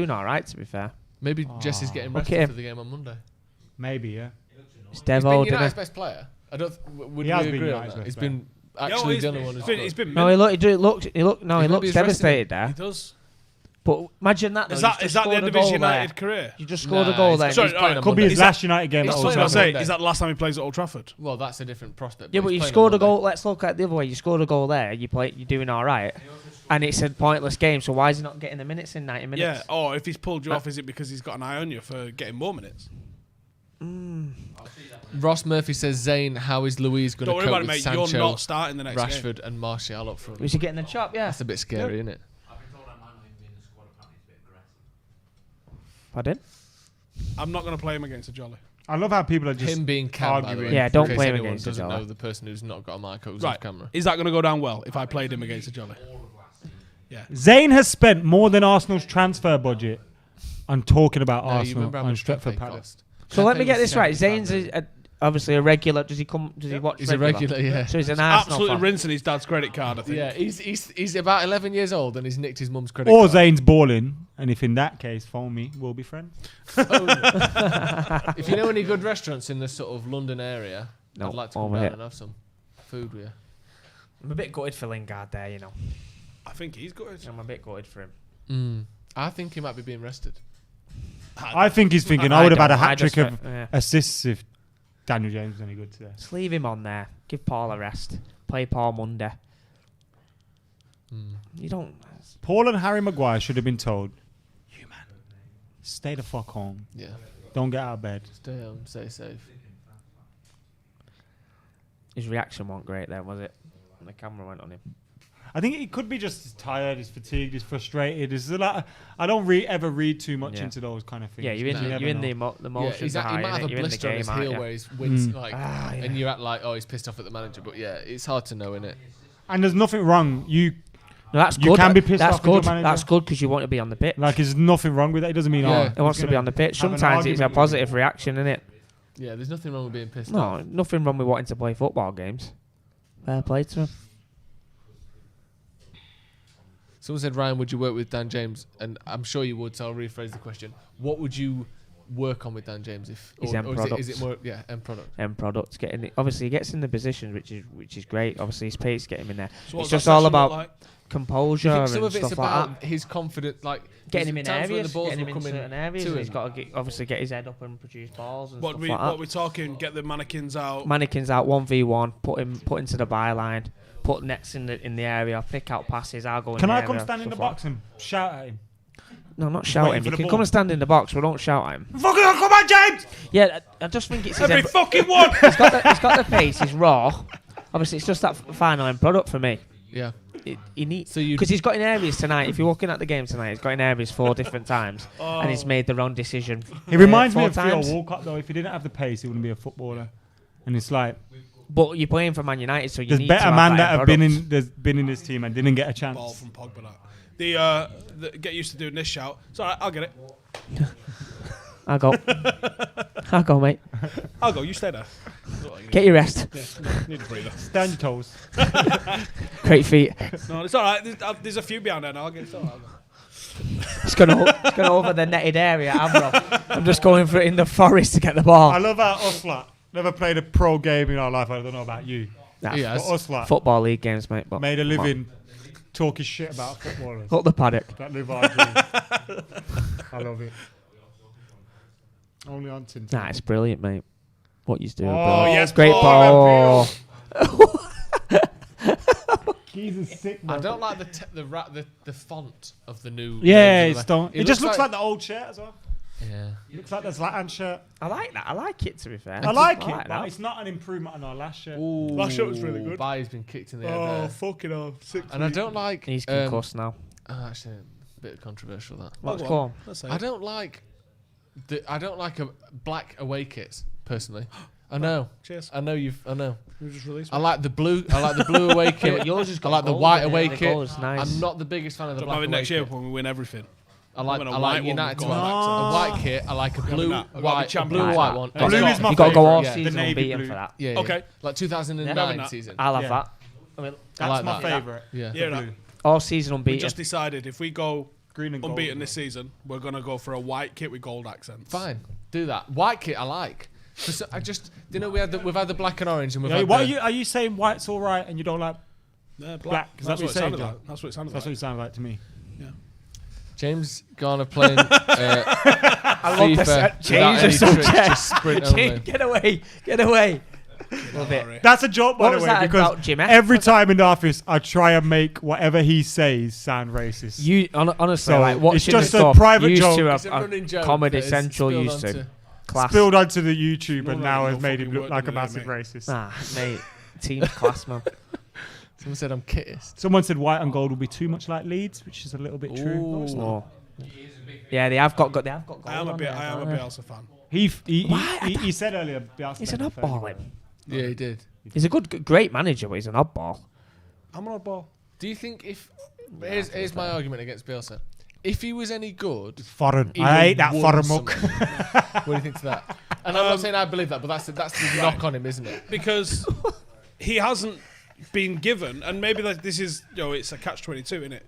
doing all right, to be fair. Maybe Jesse's getting rested for the game on Monday. Maybe, yeah. It's He's been Devo, United's best player. Would we agree on that? He's been actually the only one who's he's been No, he looked devastated there. He does. But imagine that. Though. Is that the end of his United career? You just scored a goal there. Sorry, could be his last United game. Is that the last time he plays at Old Trafford? Well, that's a different prospect. Yeah, but you scored a goal. Let's look at it the other way. You scored a goal there. You're doing all right, and it's a pointless game. So why is he not getting the minutes in 90 minutes? Yeah. Or if he's pulled you off, is it because he's got an eye on you for getting more minutes? Ross Murphy says, Zane, how is Louise going to cope with mate. Sancho, You're not starting the next Rashford game. and Martial up front? Was he getting the chop? Yeah. That's a bit scary, isn't it? Pardon? I'm not going to play him against a Jolly. I love how people are just him being cam, by the way. Yeah, don't in case play him anyone against a doesn't Jolly. know the person who's not got a mic who's Right. off camera. Is that going to go down well if I played him against a Jolly? Yeah. Zayn has spent more than Arsenal's transfer budget on talking about No, you Arsenal remember how on much Stretford Pepe Paddock. cost? So let Pepe me get was this right. 75 Zayn's obviously a regular. Does he come? Does he watch? He's a regular, yeah. So he's an Arsenal Absolutely fan. rinsing his dad's credit card, I think. Yeah, he's about 11 years old and he's nicked his mum's credit Or card. Zayn's balling, and if in that case, phone me, we'll be friends. If you know any good restaurants in the sort of London area, No, I'd like to come over down here. and have some food with you. I'm a bit gutted for Lingard there, you know. I think he's good. I'm a bit gutted for him. I think he might be being rested. I think he's thinking, I would have had a don't. I hat trick just- of yeah. assists if Daniel James was any good today. Just leave him on there. Give Paul a rest. Play Paul Monday. You don't. Paul and Harry Maguire should have been told, you man, stay the fuck home. Yeah. Don't get out of bed. Stay home, stay safe. His reaction wasn't great then, was it? When the camera went on him. I think he could be just as tired, he's fatigued, he's frustrated. It's a lot. I don't ever read too much Yeah. into those kind of things. Yeah, you're in You never the know. emotions. He might have a you're in the blister on game, his aren't heel you? where he's wins, Yeah. and you act like, oh, he's pissed off at the manager. But yeah, it's hard to know, innit? And there's nothing wrong. No, that's you good. can be pissed That's off with your good. manager. That's good because you want to be on the pitch. Like, there's nothing wrong with that. It doesn't mean He wants to be on the pitch. Sometimes it's a positive reaction, isn't it? Yeah, there's nothing wrong with being pissed off. No, nothing wrong with wanting to play football games. Fair play to him. Someone said, Ryan, would you work with Dan James? And I'm sure you would, so I'll rephrase the question. What would you work on with Dan James if His end product. is it more end product? End product. Obviously he gets in the position which is great. Obviously his pace get him in there. So it's what's just that all session about look like? composure I think and some of it's stuff like about that. his confidence, like Getting him in times when areas, the balls getting him were in coming certain areas, to and he's him. got to obviously get his head up and produce balls and What stuff we like what that. we're talking? Get the mannequins out. Mannequins out 1v1, put into the byline, put nets in the area, pick out passes. I'll go in Can the I area, come stand in the stuff like box and shout at him? No, not shout Waiting him. for You the can ball. come and stand in the box, but don't shout at him. Fucking hell, come on, James! Yeah, I just think it's his Every fucking one. He's got the pace. He's raw. Obviously, it's just that final end product for me. Yeah. He needs because he's got in areas tonight. If you're looking at the game tonight, he's got in areas 4 different times, and he's made the wrong decision. He reminds me 4 of Theo times. Walcott, though. If he didn't have the pace, he wouldn't be a footballer. And it's like, But you're playing for Man United, so you there's need better to have man that that have end been in this team and didn't get a chance. Ball from Pogba. The get used to doing this shout. It's alright. I'll get it. I'll go. I'll go, mate. I'll go. You stay there. Get your rest. Yeah, need a breather. Stay on your toes. Great feet. No, it's alright. There's a few behind there now. I'll get it. I'll go. It's gone over the netted area. I'm just going for it in the forest to get the ball. I love how Uslat never played a pro game in our life. I don't know about you. Nah, He has. But Uslat Football league games, mate. But made a come on. living talking shit about footballers. Up the paddock. That live our dream. I love it. Only on Tintin. Nah, it's brilliant, mate. What you do? Oh, yes, great ball, ball. Keys is sick, man. I don't like the font of the new. Yeah, names it's of the- don't. It just looks like the old shirt as well. Yeah. It looks like the Zlatan shirt. I like that. I like it, to be fair. I like it, that. but it's not an improvement on our last shirt. Ooh, Last shirt was really good. Bai's been kicked in the head Oh there. fucking hell! 6 And I weeks. don't like. He's concussed now. Actually, a bit controversial that. What's go cool? on. Let's say I it. don't like. I don't like a black away kits personally. I know. Cheers. I know you've. I know. You just released I me. like the blue. I like the blue away kit. but yours has I got like the gold white in it, away the kit. gold is nice. I'm not the biggest fan of the Don't black have it away next year kit. when we win everything. I like having a I white like one United with to gold have accents. a white kit. I like a Having blue that. I've got to be white champion. blue white one. Blue is my You got to go all favourite. season The navy unbeaten blue. for that. Yeah, Okay. Like 2009 Having that. season. I'll have Yeah. that. I mean, That's like my that. favourite. Yeah. Yeah, The that. blue. all season We unbeaten. just decided if we go Green and gold. unbeaten this season, we're gonna go for a white kit with gold accents. Fine, do that. White kit I like. So I just we've had the black and orange and we've Yeah, had what the, are you saying? White's all right, and you don't like Yeah, black? Is that what That's you're what it saying? sounded John? like. That's what it sounded That's what like. you sound like to me. James Garner playing I love this. FIFA Change the without any tricks, subject. just sprint only. Change, get away. Love it. That's a joke, by What the was way, that because about, Jimmy? every time in the office, I try and make whatever he says sound racist. You honestly, So like it's watching just the a stuff, private used joke. to It's a running joke Comedy that is Central spilled used to onto- class. Spilled onto the YouTube, and No, now no has made him fucking look like a word, massive mate. racist. Nah, mate, team class, man. Someone said I'm kittest. Someone said white and gold will be too much like Leeds, which is a little bit true. No, it's not. Oh. Yeah, they have got. They have got. I am a gold on I am a there, Bielsa fan. He said earlier, Bielsa He's an made the oddball. first Him. Yeah, he did. He's a great manager, but he's an oddball. I'm an oddball. Do you think if here's my argument against Bielsa? If he was any good, foreign. he I would hate that won foreign muck. something. What do you think to that? And I'm not saying I believe that, but that's the knock on him, isn't it? Because he hasn't been given, and maybe this is, it's a catch-22, isn't it?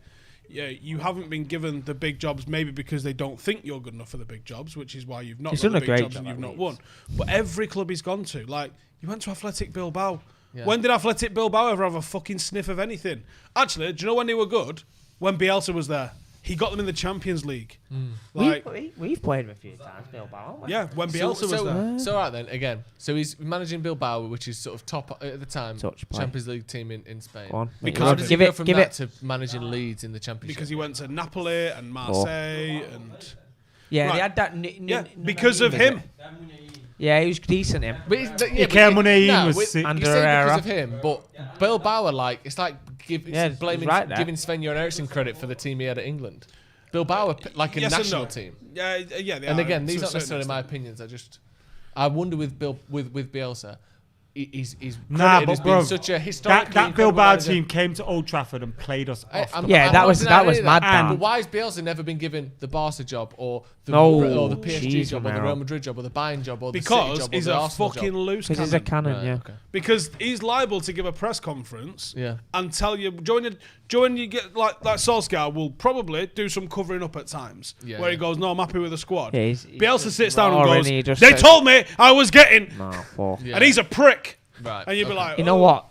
Yeah, you haven't been given the big jobs, maybe because they don't think you're good enough for the big jobs, which is why you've not He's got done the a big great jobs job and you've at not Leeds. won. But every club he's gone to, like, you went to Athletic Bilbao. Yeah. When did Athletic Bilbao ever have a fucking sniff of anything? Actually, do you know when they were good? When Bielsa was there. He got them in the Champions League. Like, We've played him a few times, Bilbao. haven't we? yeah, when Bielsa was there. So right then, again, so he's managing Bilbao, which is sort of top at the time Touch play. Champions League team in Spain. Go on. Because how does he Give go it- from give that it- to managing Leeds in the Championship? Because he went to Napoli and Marseille and... Yeah, Right. they had that. Yeah, because of him. Yeah, he was decent. Him. But it's- yeah, Iker but Muniain no, was we- sick. You Under say because Herrera. of him, but Bilbao are like it's like Yeah, he's blaming right there. giving Sven-Göran Eriksson credit for the team he had at England. Bilbao are like a Yes and national no. team. Yeah, yeah, they And are, again, to these a aren't certain necessarily my extent. opinions. I wonder with Bielsa, he's Nah, credited as but being bro, such a historically that incredible Bilbao manager. team came to Old Trafford and played us off. Yeah, I'm that not was denying any of mad, Dan. But why has Bielsa never been given the Barca job or the PSG jeez, job or the Romero. Real Madrid job or the Bayern job or the Because City job or he's the a Arsenal fucking job? loose Because he's a cannon, yeah. Okay. Because he's liable to give a press conference Yeah. and tell you, join you get like Solskjaer will probably do some covering up at times Yeah, where he yeah. goes, no, I'm happy with the squad. Yeah, he's Bielsa just sits down and roaring, goes, he just they says- told me I was getting, Yeah. and he's a prick. Right. And you'd be okay. like, You know oh. what?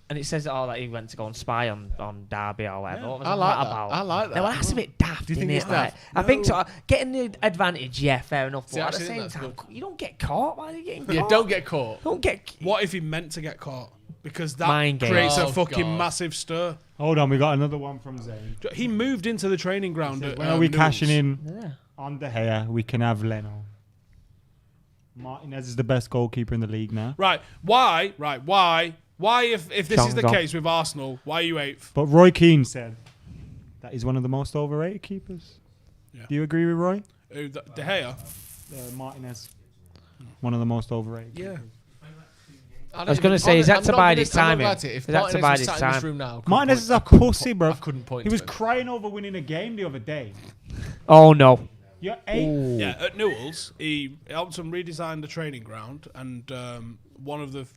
And it says that he went to go and spy on Derby or whatever. What was I that like that. about? I like that. No, well, that's a bit daft, Do you think innit? it's daft? I think so. Getting the advantage, yeah, fair enough. See, But I at the actually same think that's time, you don't get caught. Why are you getting caught? Yeah, don't get caught. Don't get. What if he meant to get caught? Because that Mind games. creates a Oh, fucking God. massive stir. Hold on, we got another one from Zane. He moved into the training ground. Says, At, when are we Newell's. cashing in Yeah. on De Gea? We can have Leno. Martinez is the best goalkeeper in the league now. Right. Why? Right. Why? Why, if this is the Chong-dong. case with Arsenal, why are you 8th? But Roy Keane said that he's one of the most overrated keepers. Yeah. Do you agree with Roy? De Gea? Martinez, one of the most overrated. Yeah. keepers. I was going to say, he's had to bide his time in. If He's had to Martinez bide was his sat in this time. room now, Martinez is a pussy, bro. I couldn't point. He to was him. crying over winning a game the other day. Oh, no. You're 8. Yeah, at Newell's, he helped them redesign the training ground, and one of the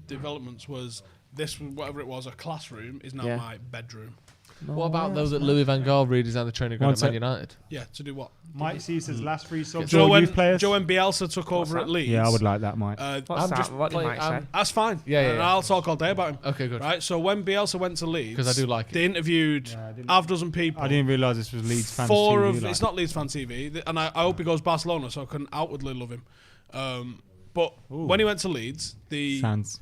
developments was this, whatever it was, a classroom, is now Yeah. my bedroom. What about those that Louis van Gaal redesigned the training ground One at Man United? Yeah, to do what? Mike C says last 3 subs Do you know all when, youth players. do you know when Bielsa took over at Leeds? Yeah, I would like that, Mike. What's I'm that? just What did playing- Mike say? That's fine. Yeah, yeah, And yeah. I'll talk all day about him. Okay, good. Right, so when Bielsa went to Leeds, 'Cause I do like it. they interviewed half dozen people. I didn't realise this was Leeds fans. Four TV, of like. it's not Leeds fan TV, and I hope he goes Barcelona so I can outwardly love him. But when he went to Leeds, Fans.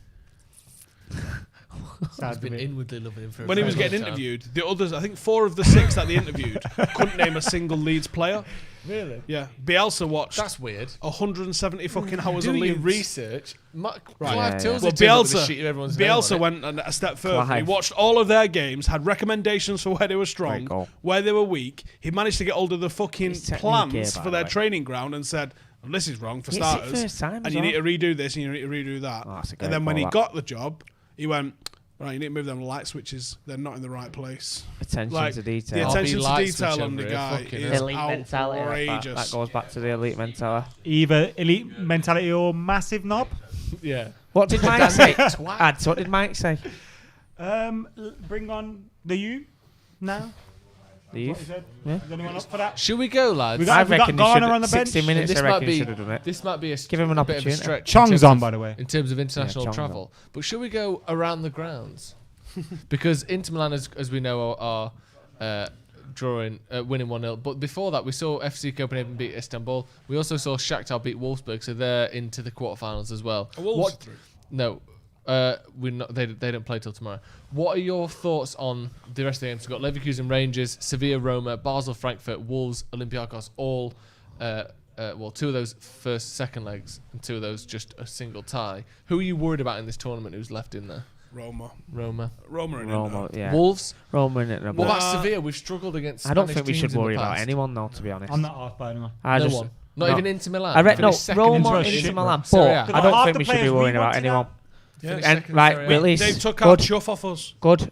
He's been inwardly loving him for a when he was very getting long time. interviewed, the others, I think 4 of the 6 that they interviewed couldn't name a single Leeds player. Really? Yeah, Bielsa watched. That's weird. 170 fucking hours Do of your Leeds research. Right. Clive Tilsley Well, turned up with a sheet of everyone's name Bielsa on it. went a step further. He Clive. watched all of their games, had recommendations for where they were Great strong, goal. where they were weak. He managed to get hold of the fucking His technique plans here, by for the their way. training ground and said, well, this is wrong for It's his starters. first time and as you need well. to redo this and you need to redo that. Oh, that's a great and then when he ball, that. got the job, he went, right, you need to move them light switches. They're not in the right place. Attention to detail. The attention to light detail switch on the over here, guy fucking is Elite mentality. outrageous. That goes back to the elite mentality. Either elite mentality or massive knob. Yeah. What did Mike say? Ads, what did Mike say? Bring on the U now. The What he youth? said. Yeah. Is anyone up for that? Should we go, lads? We got reckon he Garner should- on the bench. 60 minutes, This I might reckon he be should have done it. this might be a Give him an bit of a opportunity. stretch. Chong's in terms on, of- by the way. in terms of international Chong's travel. But should we go around the grounds? Because Inter Milan, as we know, are winning 1-0. But before that, we saw FC Copenhagen beat Istanbul. We also saw Shakhtar beat Wolfsburg, so they're into the quarterfinals as well. Are Wolves through? No, we're not. They don't play till tomorrow. What are your thoughts on the rest of the games? We've got Leverkusen, Rangers, Sevilla, Roma, Basel, Frankfurt, Wolves, Olympiacos, all. Two of those second legs, and two of those just a single tie. Who are you worried about in this tournament? Who's left in there? Roma. Yeah. Wolves. Roma in it. What about Sevilla? We've struggled against. I don't Spanish think we teams should worry in the about past. anyone, though. To be honest, I'm not half by anyone. Not even Inter Milan. Roma, Inter Milan, but I don't think we should be worrying about anyone. And right, release. They took out Chuff off us. Good.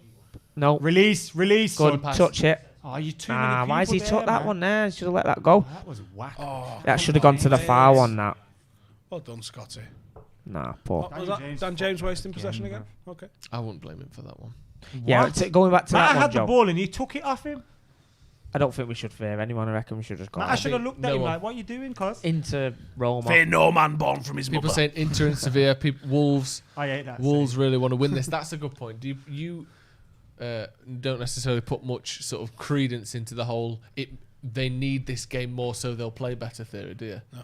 No. Release. Good. Touch it. Oh, you too many people why has he there, took that man? one there? Should have let that go. That was whack. That should have gone to the far one. That. Well done, Scotty. Nah, poor. What was that? Dan James wasting possession again? Okay. I wouldn't blame him for that one. Yeah, going back to that Matt one, had the Joe. ball and he took it off him. I don't think we should fear anyone. I reckon we should just go. Matt, I should have looked at him like, what are you doing, cuz? Into Roma. Fear no man born from his People mother. saying Inter and Sevilla. Wolves. I hate that. Wolves really want to win this. That's a good point. Do you don't necessarily put much sort of credence into the whole they need this game more so they'll play better theory, do you? No.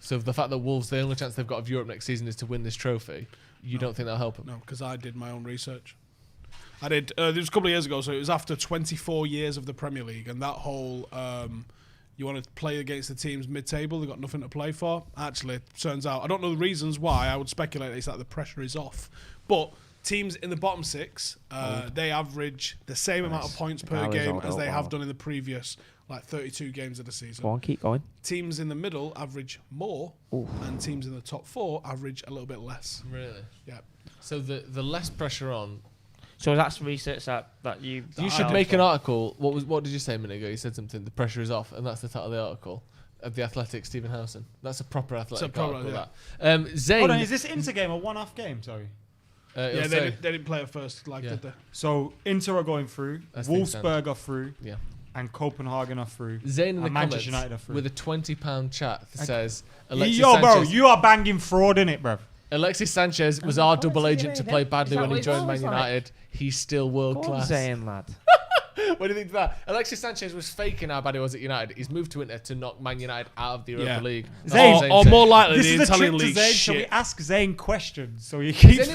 So the fact that Wolves, the only chance they've got of Europe next season is to win this trophy, you don't think that'll help them? No, because I did my own research. I did. It was a couple of years ago, so it was after 24 years of the Premier League, and that whole you want to play against the teams mid-table, they've got nothing to play for. Actually, turns out, I don't know the reasons why, I would speculate it's that the pressure is off. But teams in the bottom six, they average the same amount of points per game as they have done in the previous 32 games of the season. Go on, keep going. Teams in the middle average more, and teams in the top four average a little bit less. Really? Yeah. So the less pressure on. So that's research that you. You should make an article. What did you say a minute ago? You said something. The pressure is off, and that's the title of the article. Of the Athletic, Stephen Howson. That's a proper Athletic article. Yeah. That. Zayn. Hold on, is this Inter game a one-off game? Sorry. Yeah, they didn't play at first, did they? So Inter are going through, Wolfsburg are through, yeah, and Copenhagen are through. Zayn in the Manchester comments United are through. with a £20 chat that says, Alexis Yo, bro, Sanchez, you are banging fraud in it, bro. Alexis Sanchez was our double agent to play badly when he joined Man United. He's still world class. Zayn, lad. What do you think of that? Alexis Sanchez was faking how bad he was at United. He's moved to Inter to knock Man United out of the Europa League. Zayn, or more likely, this the is Italian a trick league to Zayn. shit. Shall we ask Zayn questions so he keeps?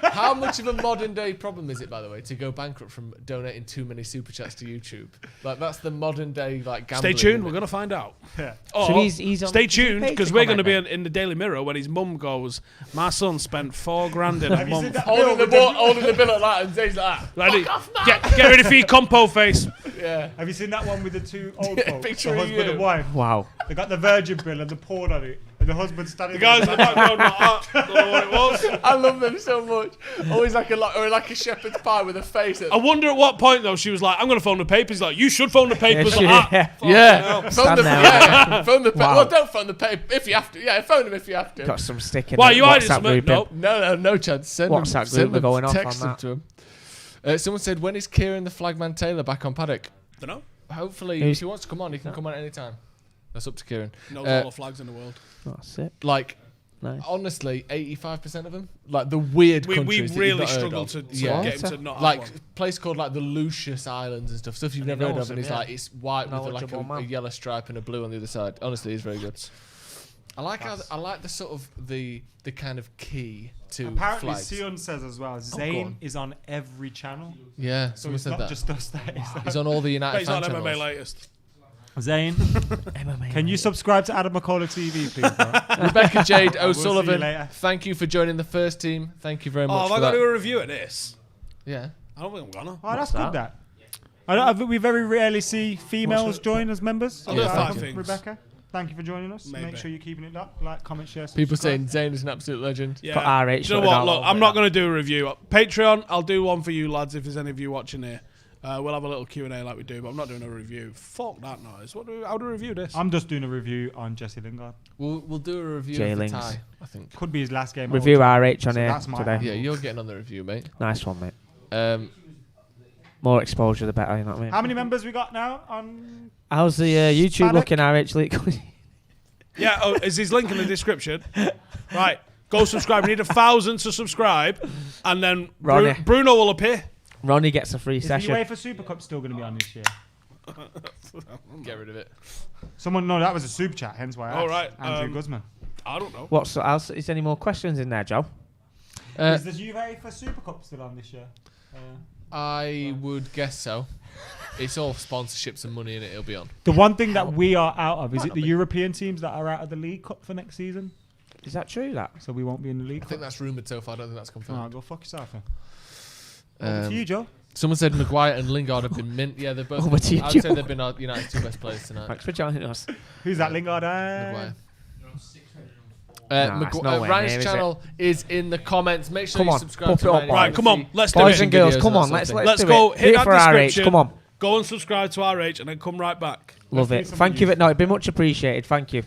How much of a modern day problem is it, by the way, to go bankrupt from donating too many super chats to YouTube? That's the modern day gambling. Stay tuned, we're gonna find out. Yeah. Or So he's on stay the tuned page because to we're going to comment be in the Daily Mirror when his mum goes, "My son spent $4,000 in a Have you seen month." that Holding the bill like that, and Zayn's like, Ready? fuck off, man. Get ready for your compo face. Yeah. Have you seen that one with the two old folks, Picture the of husband you. and wife? Wow. They got the Virgin bill and the porn on it, and the husband standing. The guys in the background, don't know what it was. I love them so much. Always like a shepherd's pie with a face. I wonder at what point though she was like, "I'm going to phone the papers." He's like, "You should phone the papers." Yeah. Phone the Wow. Well, don't phone the paper if you have to. Yeah, phone them if you have to. Got some stick in Why, the you hiding WhatsApp something? group. No chance. Send WhatsApp them, group send are them, going off text on them to him. Someone said, when is Kieran the Flagman Taylor back on Paddock? Don't know. Hopefully, if he wants to come on, he can come on at any time. That's up to Kieran. Knows all the flags in the world. That's it. Nice. Honestly, 85% of them, the weird We countries. that really you've not heard struggle of. to get him to not have one. Place called the Lucius Islands and stuff you've never heard of, and it's white with a yellow stripe and a blue on the other side. Honestly, it's very good. I like the sort of the kind of key to Apparently, flags. Sion says as well. Zayn is on every channel. Yeah, so someone it's said not that. just us that is. He's on all the United He's fan on channels. MMA latest. Zayn, can you subscribe to Adam Mckola TV, please, bro? Rebecca Jade We'll see you O'Sullivan, later. thank you for joining the first team. Thank you very much. Have I got to do a review of this? Yeah. I don't think I'm gonna. Oh, that's good. We very rarely see females join as members. I'll do 5 things. Rebecca, thank you for joining us. Maybe. Make sure you're keeping it up. Like, comment, share. People subscribe. saying Zayn is an absolute legend. Yeah. Put RH. Do you know what? Look, I'm not going to do a review. Patreon, I'll do one for you lads if there's any of you watching here. We'll have a little Q&A like we do, but I'm not doing a review. Fuck that noise. How do we review this? I'm just doing a review on Jesse Lingard. We'll do a review of the J-Links. tie, I think. Could be his last game. Review RH on So here that's my today. Yeah, you're getting on the review, mate. Nice one, mate. More exposure, the better. You know what I mean? How many members we got now on? How's the YouTube Paddock? looking, RH League? Yeah, is his link in the description? Right, go subscribe. We need 1,000 to subscribe, and then Ronnie. Bruno will appear. Ronnie gets a free Is the session. UEFA Super Cup still going to be on this year? Get rid of it. No, that was a super chat, hence why I asked. All right, Andrew Guzman. I don't know. What's else? Is there any more questions in there, Joe? Is the UEFA Super Cup still on this year? I would guess so. It's all sponsorships and money in it. It'll be on. The one thing that we are out of, is it the European teams that are out of the League Cup for next season? Is that true, that? So we won't be in the League I Cup? think that's rumoured so far. I don't think that's confirmed. Alright, go fuck yourself then. Over to you, Joe. Someone said Maguire and Lingard have been mint. Yeah, they're both. Over to you, I'd Joe. say they've been United's two best players tonight. Thanks for joining us. Who's that, Lingard? Maguire. It's nowhere Ryan's near, is channel is in the comments. Make sure Come you on, subscribe pop to it up, Ryan. Right, come on, let's do it. Boys and girls, come on, let's Let's do go. it. Hit Do it that for RH, description. come on. Go and subscribe to RH and then come right back. Love it. Thank you. No, it'd be much appreciated. Thank you.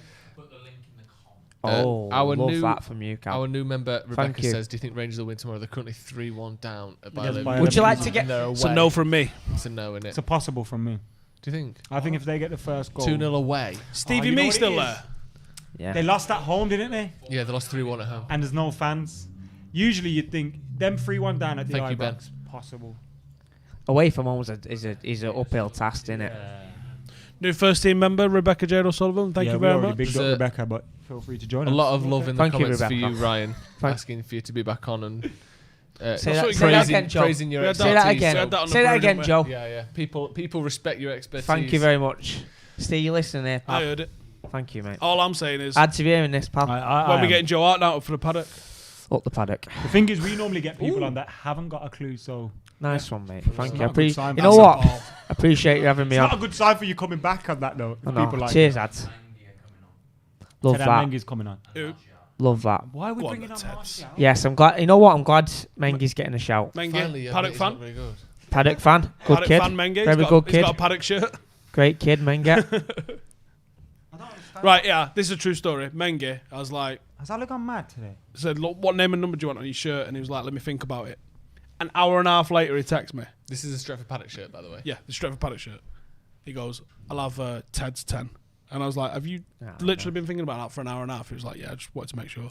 Our love new, that from you, Cal. Our new member Thank Rebecca you. says, "Do you think Rangers will win tomorrow? They're currently 3-1 down at Bayer Yes, Leverkusen." Would you like to get? It's a no from me. It's a no, isn't it? It's a possible from me. Do you think? I think if they get the first goal. 2-0 away. Stevie you know Me what it still is? there. Yeah. They lost at home, didn't they? Yeah, they lost 3-1 at home. And there's no fans. Usually you'd think them 3-1 down at the Thank you, Ben. Ibrox possible. Away from home is an uphill task, isn't it? New first team member Rebecca Jade O'Sullivan. Thank you very much. Big up Rebecca, but feel free to join A us. lot of love in the Thank you, comments for you, Rebecca. Ryan, Thanks. asking for you to be back on and Say that again, Joe. praising your Say that expertise. again. Say that again, Joe. Yeah. People respect your expertise. Thank you very much. Steve, you listening here, pal? I heard it. Thank you, mate. All I'm saying is, Add to hearing this, pal. when we getting Joe out now for the paddock. Up the paddock. The thing is, we normally get people on that haven't got a clue, so... Nice one, mate. Thank you. not a good sign. You know what? Appreciate you having me It's on. not a good sign for you coming back on that note. I know. People like Cheers, ads. Love Ted that. Mengi's coming on. Love that. Why are we bringing on Martial? Yes, I'm glad. You know what? I'm glad Mengi's getting a shout. Mengi, paddock fan. Paddock fan. Good Paddock kid. fan, Mengi. Very good He's kid. got a paddock shirt. Great kid, Mengi. Right, yeah, this is a true story. Mengi, I was like... Has Ali gone mad today? Said, look, what name and number do you want on your shirt? And he was like, let me think about it. An hour and a half later, he texts me. This is a Stretford Paddock shirt, by the way. Yeah, the Stretford Paddock shirt. He goes, I'll have Ted's 10. And I was like, have you literally been thinking about that for an hour and a half? He was like, yeah, I just wanted to make sure.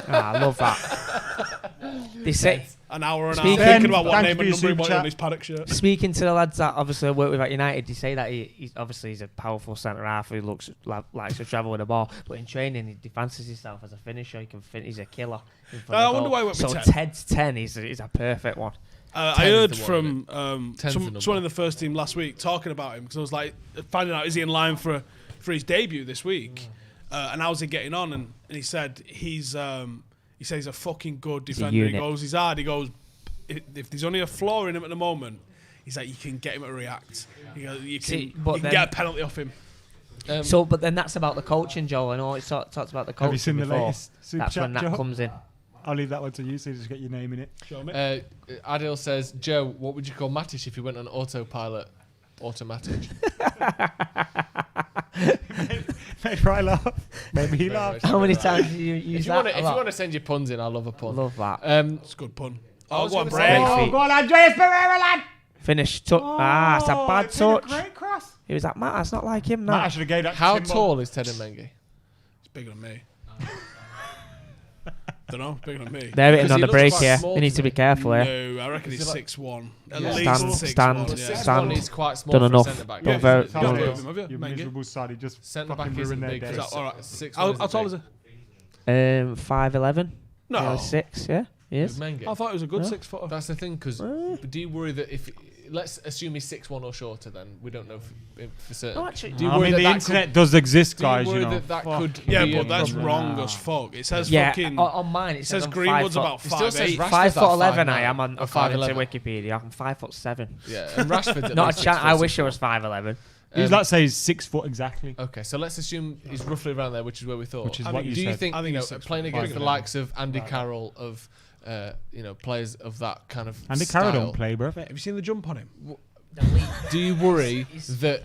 I love that. They say an hour and a half thinking about what name and number he wanted on his paddock shirt. Speaking to the lads that obviously I work with at United, they say that he's obviously he's a powerful centre half who looks likes to travel with the ball, but in training he fancies himself as a finisher. He can he's a killer. I wonder why he went with 10. Ted's 10 is a perfect one. I heard from someone in the first team last week talking about him because I was like finding out is he in line for his debut this week, and how's he getting on? And he said he's a fucking good defender. He goes, he's hard. He goes, if there's only a flaw in him at the moment, he's like you can get him to react. You can get a penalty off him. But then that's about the coaching, Joe. I know it's talked about the coaching. Have you seen the before. latest super That's chat, when that Joe? comes in. I'll leave that one to you, so you just get your name in it. Show me. Adil says, Joe, what would you call Matic if he went on autopilot? Automatic. Made Ryan laugh. Maybe he laughed. How many times do you use that? If you want to send your puns in, I love a pun. Love that. It's a good pun. Oh, go on, gonna Brave. say- Go on, Andreas Pereira, lad! Finish. It's a bad it's been a touch. great cross. It was that Matt. That's not like him. Matt, I Now. should have gave that to How Timbo. tall is Ted Mengi? He's bigger than me. Don't know, bigger than me. They're hitting Because on he the looks break quite here. small They need to to be me. careful here. No, I reckon he's Is he like- 6'1". At Yeah. least Stand, 6'1", stand, yeah. stand. He's quite small Done for a enough. centre-back. Don't Yeah, very. You've got don't- him, have you? You Mengi? miserable side, he just Centre-back fucking isn't ruined their big. day. Is that All right. 6'1" How isn't tall big. is he? 5'11". No. Nearly 6. Yeah, he is. Mengi. I thought he was a good Yeah. 6 footer. That's the thing, because do you worry that if... Let's assume he's 6'1" or shorter, then we don't know for certain. No, actually, Do you I worry mean, the that internet does exist, do you guys, worry you know. that that Fuck. could Yeah, be but a that's problem? wrong as fuck. It says Yeah, fucking... on mine it says I'm Greenwood's 5 about foot. It still says 5'8". Rashford's 5'11". I 5'9", am on or according to 5'11". Wikipedia. I'm 5'7". Yeah, and Rashford's at Not least a chance. 6'4", I wish I was 5'11". Who's that says 6 foot exactly? Okay, so let's assume he's roughly around there, which is where we thought. Which is I what think- Do you said. think, I think you know, he's 6'1". playing against the 5'11". likes of Andy Carroll, of players of that kind of Andy style, Carroll don't play, bro. Mate, have you seen the jump on him? do you worry that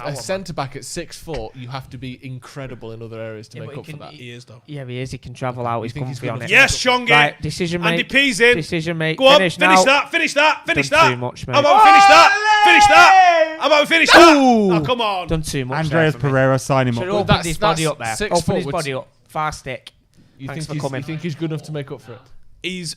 a centre back at 6 foot, you have to be incredible in other areas to Yeah, make but up he for can- that? He is, though. Yeah, he is. He can travel out. He's think he's comfy on good it. enough? Yes, Shongy. Right, decision Andy make. P's in. Decision make. Go on, finish finish now. that, finish that, finish Done that. too much, mate. How about we finish that? Finish that. How about we finish that? Oh, come on. Done too much. Andreas there for me. Pereira, sign him Should up. have opened his body up there. 6 Open foot his would- body up. Far stick. You Thanks think for coming. you think he's good enough to make up for it? He's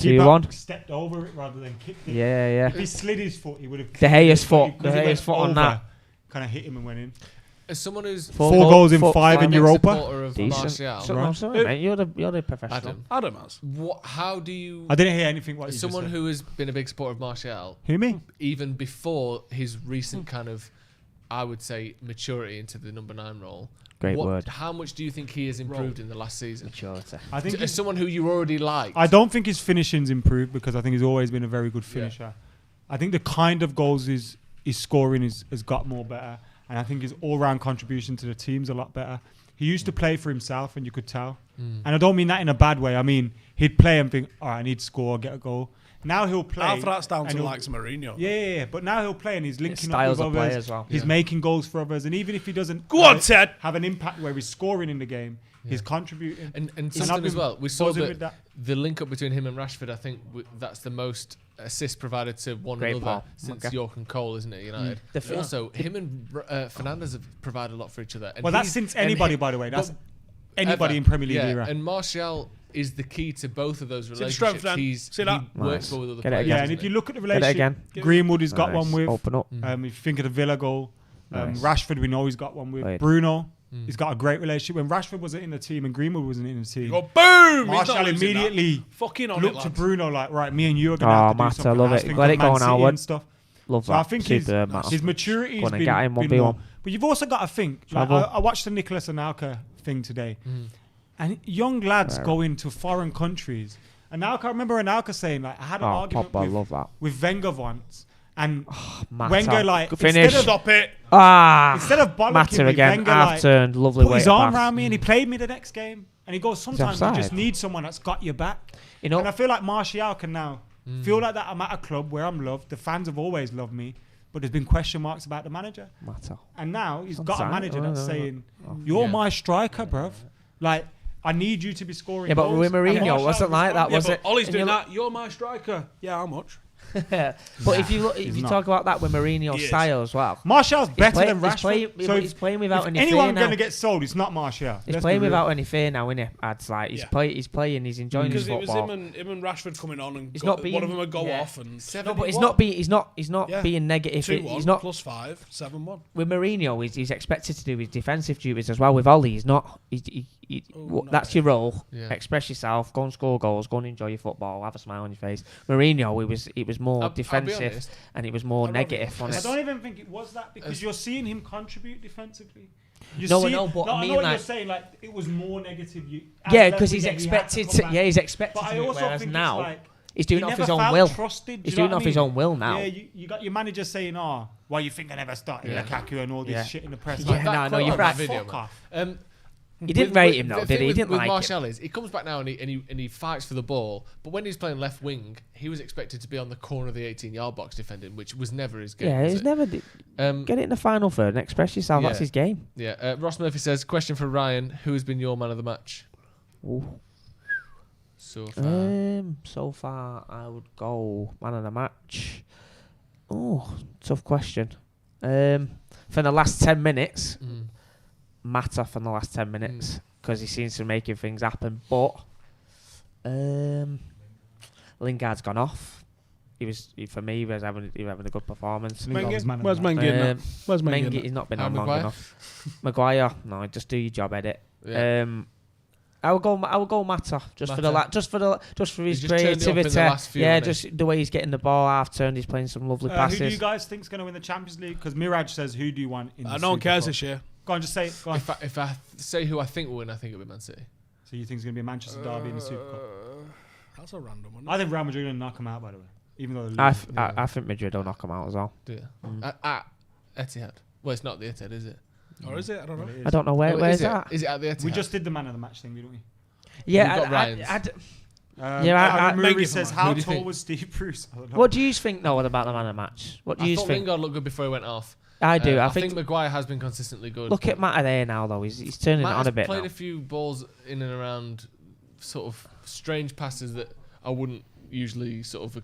2-1. Stepped over it rather than kicked it. Yeah. If he slid his foot, he would have. De Gea's foot on that kind of hit him and went in. As someone who's four goals in five in Europa. Of Martial. I'm sorry, mate. You're the professional. Adam has. How do you? I didn't hear anything. What as you someone just said. who has been a big supporter of Martial. Who, me? Even before his recent kind of, I would say, maturity into the number 9 role. Great word. How much do you think he has improved in the last season? Maturity. I think as someone who you already liked. I don't think his finishing's improved because I think he's always been a very good finisher. I think the kind of goals his scoring has got more better, and I think his all-round contribution to the team's a lot better. He used to play for himself, and you could tell. And I don't mean that in a bad way. I mean he'd play and think, "All right, I need to score, get a goal." Now he'll play. Half of that's down to likes of Mourinho. Yeah. But now he'll play and he's linking up styles with of play others. as well. He's making goals for others, and even if he doesn't have an impact where he's scoring in the game, he's contributing. And something as well. We saw that the link up between him and Rashford. I think that's the most assists provided to one another since York and Cole, isn't it? United. Also, him and Fernandes have provided a lot for each other. And well, that's since anybody, by the way. That's anybody in Premier League era. And Martial is the key to both of those relationships. He works well with other players. Yeah, and if you look at the relationship, Greenwood has got one with. Open up. If you think of the Villa goal, Rashford, we know he's got one with. Bruno, he's got a great relationship. When Rashford wasn't in the team and Greenwood wasn't in the team, boom! Martial immediately looked to Bruno like, right, me and you are going to have to do something. I love it. Let it go now, and stuff. Love so that. I think his maturity has been more. But you've also got to think. Like, I watched the Nicolas Anelka thing today. And young lads go into foreign countries. And I remember Anelka saying, like, I had an argument with Wenger once. And Wenger, like, finish. Stop it. Instead of bollocking me, again. Wenger, Half turned, lovely put way his to arm pass. around me and he played me the next game. And he goes, sometimes you just need someone that's got your back. And I feel like Martial can now feel like that I'm at a club where I'm loved. The fans have always loved me. But there's been question marks about the manager. And now he's got a manager that's saying, you're my striker, bruv. Like, I need you to be scoring. Yeah, but goals. with Mourinho, wasn't like that, was it? Ollie's doing that. You're my striker. Yeah, how much? But if you talk about that with Mourinho's style as well, Martial's better than Rashford. He's playing without any fear now. Anyone going to get sold, it's not Martial. He's playing without any fear now, isn't he? It's like he's playing, he's enjoying his football. Because it was him and Rashford coming on and one of them would go off and. No, but he's not being negative. 2-1 he's not plus 5, 7-1. With Mourinho, he's expected to do his defensive duties as well. With Ollie, he's not. That's your role. Express yourself. Go and score goals. Go and enjoy your football. Have a smile on your face. Mourinho, it was more defensive and it was more negative. I don't even think it was that because you're seeing him contribute defensively. But I mean, what you're saying. Like it was more negative. Because he's expected to. Yeah, he's expected to. Whereas now, he's doing it off his own will. He's doing it off his own will now. Yeah, you got your manager saying, "Why you think I never started Lukaku and all this shit in the press?" Yeah, no, you're right. Fuck off. He didn't rate him though, did he? He didn't like Martial he comes back now and he fights for the ball. But when he's playing left wing, he was expected to be on the corner of the 18-yard box defending, which was never his game. Yeah, he's never did. Get it in the final third and express yourself. That's his game. Yeah. Ross Murphy says, question for Ryan: who has been your man of the match? Ooh. So far, I would go man of the match. Oh, tough question. For the last 10 minutes. Matter from the last 10 minutes because he seems to be making things happen. But Lingard's gone off. He was having a good performance. Where's Mengi? Where's Mengi? He's not been on long enough. Maguire, no, just do your job, edit. Yeah. I would go Matter just for his creativity. Just the way he's getting the ball half turned. He's playing some lovely passes. Who do you guys think's going to win the Champions League? Because Miraj says, who do you want in the no one cares Cup? this year. Go on, just say it. Go on. If I say who I think will win, I think it'll be Man City. So you think it's going to be a Manchester derby in the Super Cup? That's a random one. I think Real Madrid will knock them out, by the way. Even though I think Madrid will knock them out as well. Do you? At Etihad. Well, it's not the Etihad, is it? Or is it? I don't know. I don't know where's that. Is it at the Etihad? We just did the man of the match thing, didn't we? Yeah, Mengi says, how tall was Steve Bruce? What do you think, Noah, about the man of the match? What do you think? Lingard looked good before he went off. I do. I think Maguire has been consistently good. Look at Matt there now, though. He's turning it on a bit now. Played a few balls in and around sort of strange passes that I wouldn't usually sort of,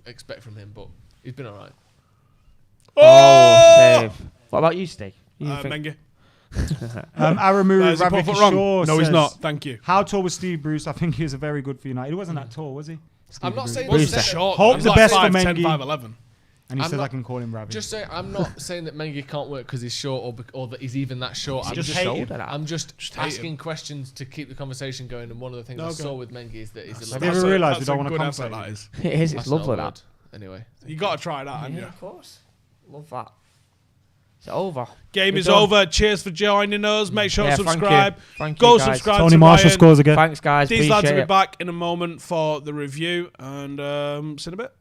expect from him, but he's been all right. Oh, save. What about you, Steve? Mengi. Aramuru Ravik Shaw No, he's not. Thank you. How tall was Steve Bruce? I think he was very good for United. He wasn't that tall, was he? I'm not saying he's short. Hope the best for Mengi. Mengi. 10, 5, 11. And he says I can call him Ravi. Just say I'm not saying that Mengi can't work because he's short or that he's even that short. I'm just asking questions to keep the conversation going. And one of the things I saw with Mengi is that he's Have you ever realised we don't want to conversate? It is. It's lovely that. Anyway, you got to try that, haven't you? Yeah, of course. Love that. It's over. Game is over. Cheers for joining us. Make sure to subscribe. Thank Go you, guys. subscribe Tony to Marshall Ryan. scores again. Thanks, guys. These lads will be it. back in a moment for the review. And see you in a bit.